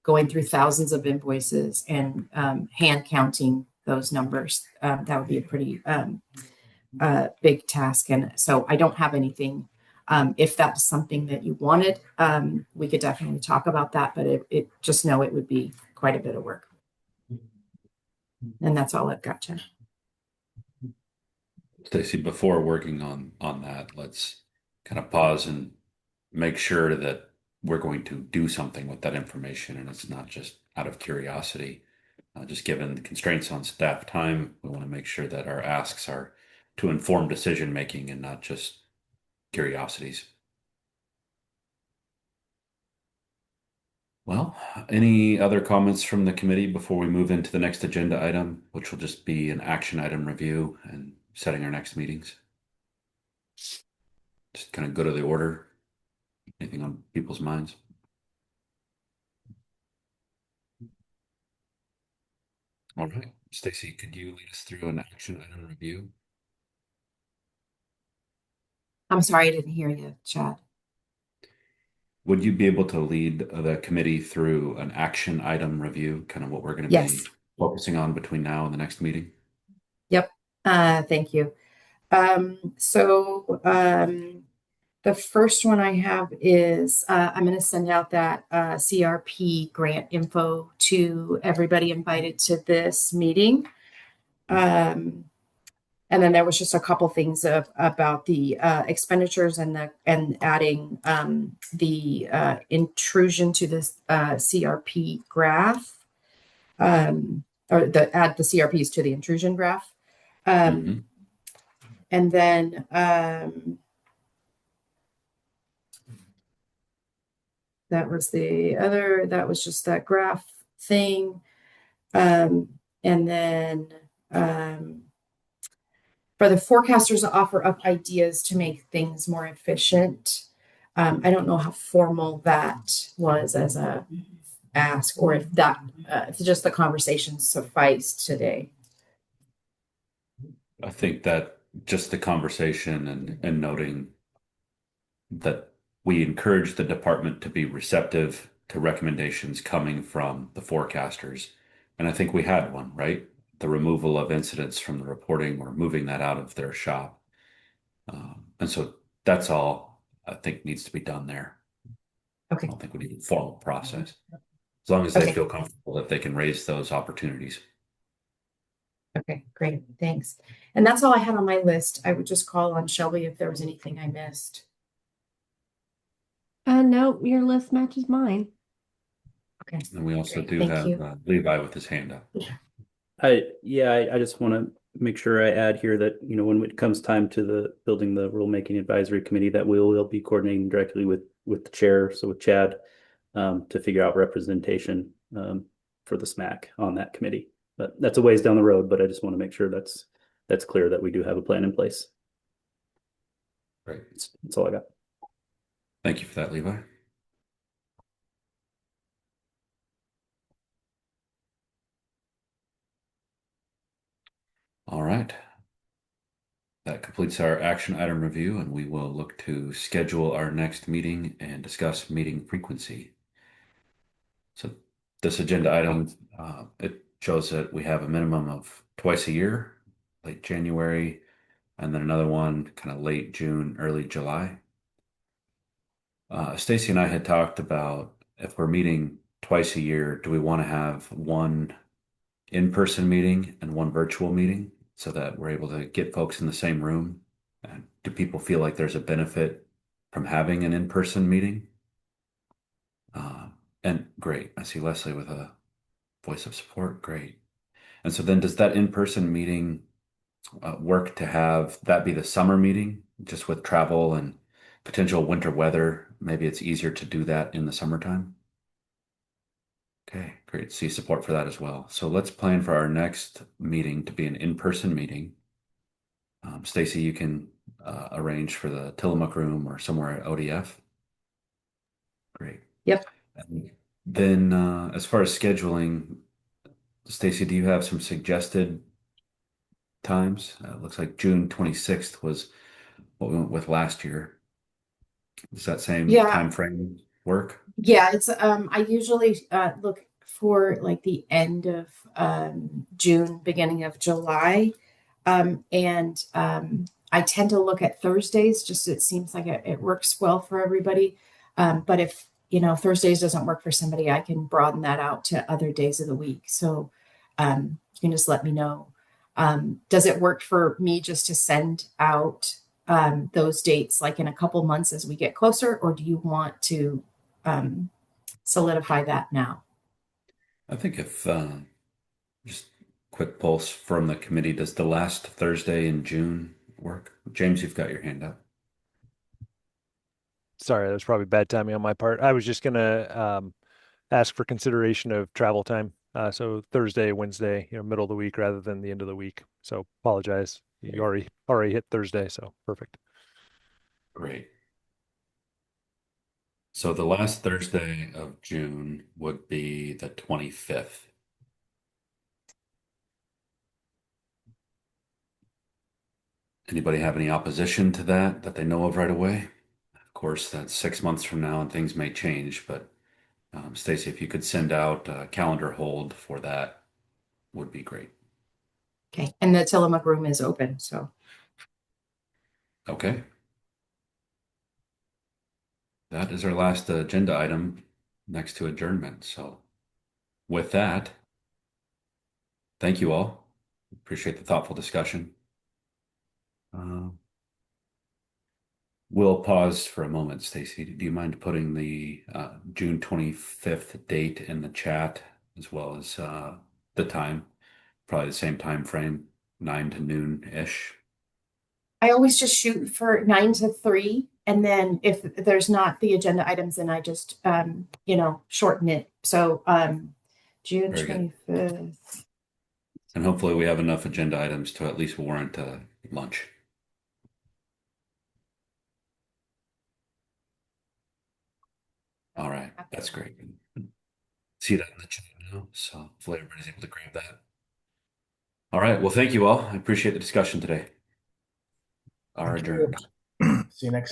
Speaker 2: going through thousands of invoices and hand counting those numbers, that would be a pretty big task. And so I don't have anything. If that's something that you wanted, we could definitely talk about that, but it just know it would be quite a bit of work. And that's all I've got, Jen.
Speaker 1: Stacy, before working on that, let's kind of pause and make sure that we're going to do something with that information, and it's not just out of curiosity. Just given the constraints on staff time, we want to make sure that our asks are to inform decision making and not just curiosities. Well, any other comments from the committee before we move into the next agenda item, which will just be an action item review and setting our next meetings? Just kind of go to the order. Anything on people's minds? All right, Stacy, could you lead us through an action item review?
Speaker 2: I'm sorry, I didn't hear you, Chad.
Speaker 1: Would you be able to lead the committee through an action item review, kind of what we're going to be focusing on between now and the next meeting?
Speaker 2: Yep. Thank you. The first one I have is I'm going to send out that CRP grant info to everybody invited to this meeting. And then there was just a couple things about the expenditures and adding the intrusion to this CRP graph, or add the CRPs to the intrusion graph. And then that was just that graph thing. And then for the forecasters to offer up ideas to make things more efficient. I don't know how formal that was as a ask, or if that, if just the conversation sufficed today.
Speaker 1: I think that just the conversation and noting that we encourage the department to be receptive to recommendations coming from the forecasters. And I think we had one, right? The removal of incidents from the reporting or moving that out of their shop. And so that's all I think needs to be done there.
Speaker 2: Okay.
Speaker 1: I don't think we need a formal process. As long as they feel comfortable that they can raise those opportunities.
Speaker 2: Okay, great. Thanks. And that's all I had on my list. I would just call on Shelby if there was anything I missed.
Speaker 17: No, your list matches mine.
Speaker 2: Okay.
Speaker 1: And we also do
Speaker 2: Thank
Speaker 1: have
Speaker 2: you.
Speaker 1: Levi with his hand up.
Speaker 10: I just want to make sure I add here that, when it comes time to the building the rulemaking advisory committee, that we'll be coordinating directly with the chair, so with Chad, to figure out representation for the SMAC on that committee. But that's a ways down the road, but I just want to make sure that's clear that we do have a plan in place.
Speaker 1: Great.
Speaker 10: That's all I got.
Speaker 1: Thank you for that, Levi. All right. That completes our action item review, and we will look to schedule our next meeting and discuss meeting frequency. So this agenda item, it shows that we have a minimum of twice a year, late January, and then another one kind of late June, early July. Stacy and I had talked about if we're meeting twice a year, do we want to have one in-person meeting and one virtual meeting so that we're able to get folks in the same room? And do people feel like there's a benefit from having an in-person meeting? And great, I see Leslie with a voice of support. Great. And so then does that in-person meeting work to have that be the summer meeting, just with travel and potential winter weather? Maybe it's easier to do that in the summertime. Okay, great. See support for that as well. So let's plan for our next meeting to be an in-person meeting. Stacy, you can arrange for the Tillamook room or somewhere at ODF. Great.
Speaker 2: Yep.
Speaker 1: And then as far as scheduling, Stacy, do you have some suggested times? It looks like June 26th was what we went with last year. Does that same time frame work?
Speaker 2: Yeah, it's I usually look for like the end of June, beginning of July. And I tend to look at Thursdays, just it seems like it works well for everybody. But if Thursdays doesn't work for somebody, I can broaden that out to other days of the week. So you can just let me know. Does it work for me just to send out those dates like in a couple months as we get closer, or do you want to solidify that now?
Speaker 1: I think if just quick pulse from the committee, does the last Thursday in June work? James, you've got your hand up.
Speaker 6: Sorry, that was probably bad timing on my part. I was just gonna ask for consideration of travel time. So Thursday, Wednesday, middle of the week rather than the end of the week. So apologize. You already hit Thursday, so perfect.
Speaker 1: Great. So the last Thursday of June would be the 25th. Anybody have any opposition to that they know of right away? Of course, that's 6 months from now and things may change, but Stacy, if you could send out a calendar hold for that would be great.
Speaker 2: Okay, and the Tillamook room is open, so.
Speaker 1: Okay. That is our last agenda item next to adjournment. So with that, thank you all. Appreciate the thoughtful discussion. We'll pause for a moment. Stacy, do you mind putting the June 25th date in the chat as well as the time? Probably the same time frame, 9 to noon-ish.
Speaker 2: I always just shoot for 9 to 3. And then if there's not the agenda items, then I just, shorten it. So June 25th.
Speaker 1: And hopefully we have enough agenda items to at least warrant lunch. All right, that's great. See that in the chat now, so hopefully everybody's able to grab that. All right, well, thank you all. I appreciate the discussion today. Are
Speaker 4: Thank you.
Speaker 1: adjourned.
Speaker 4: See you next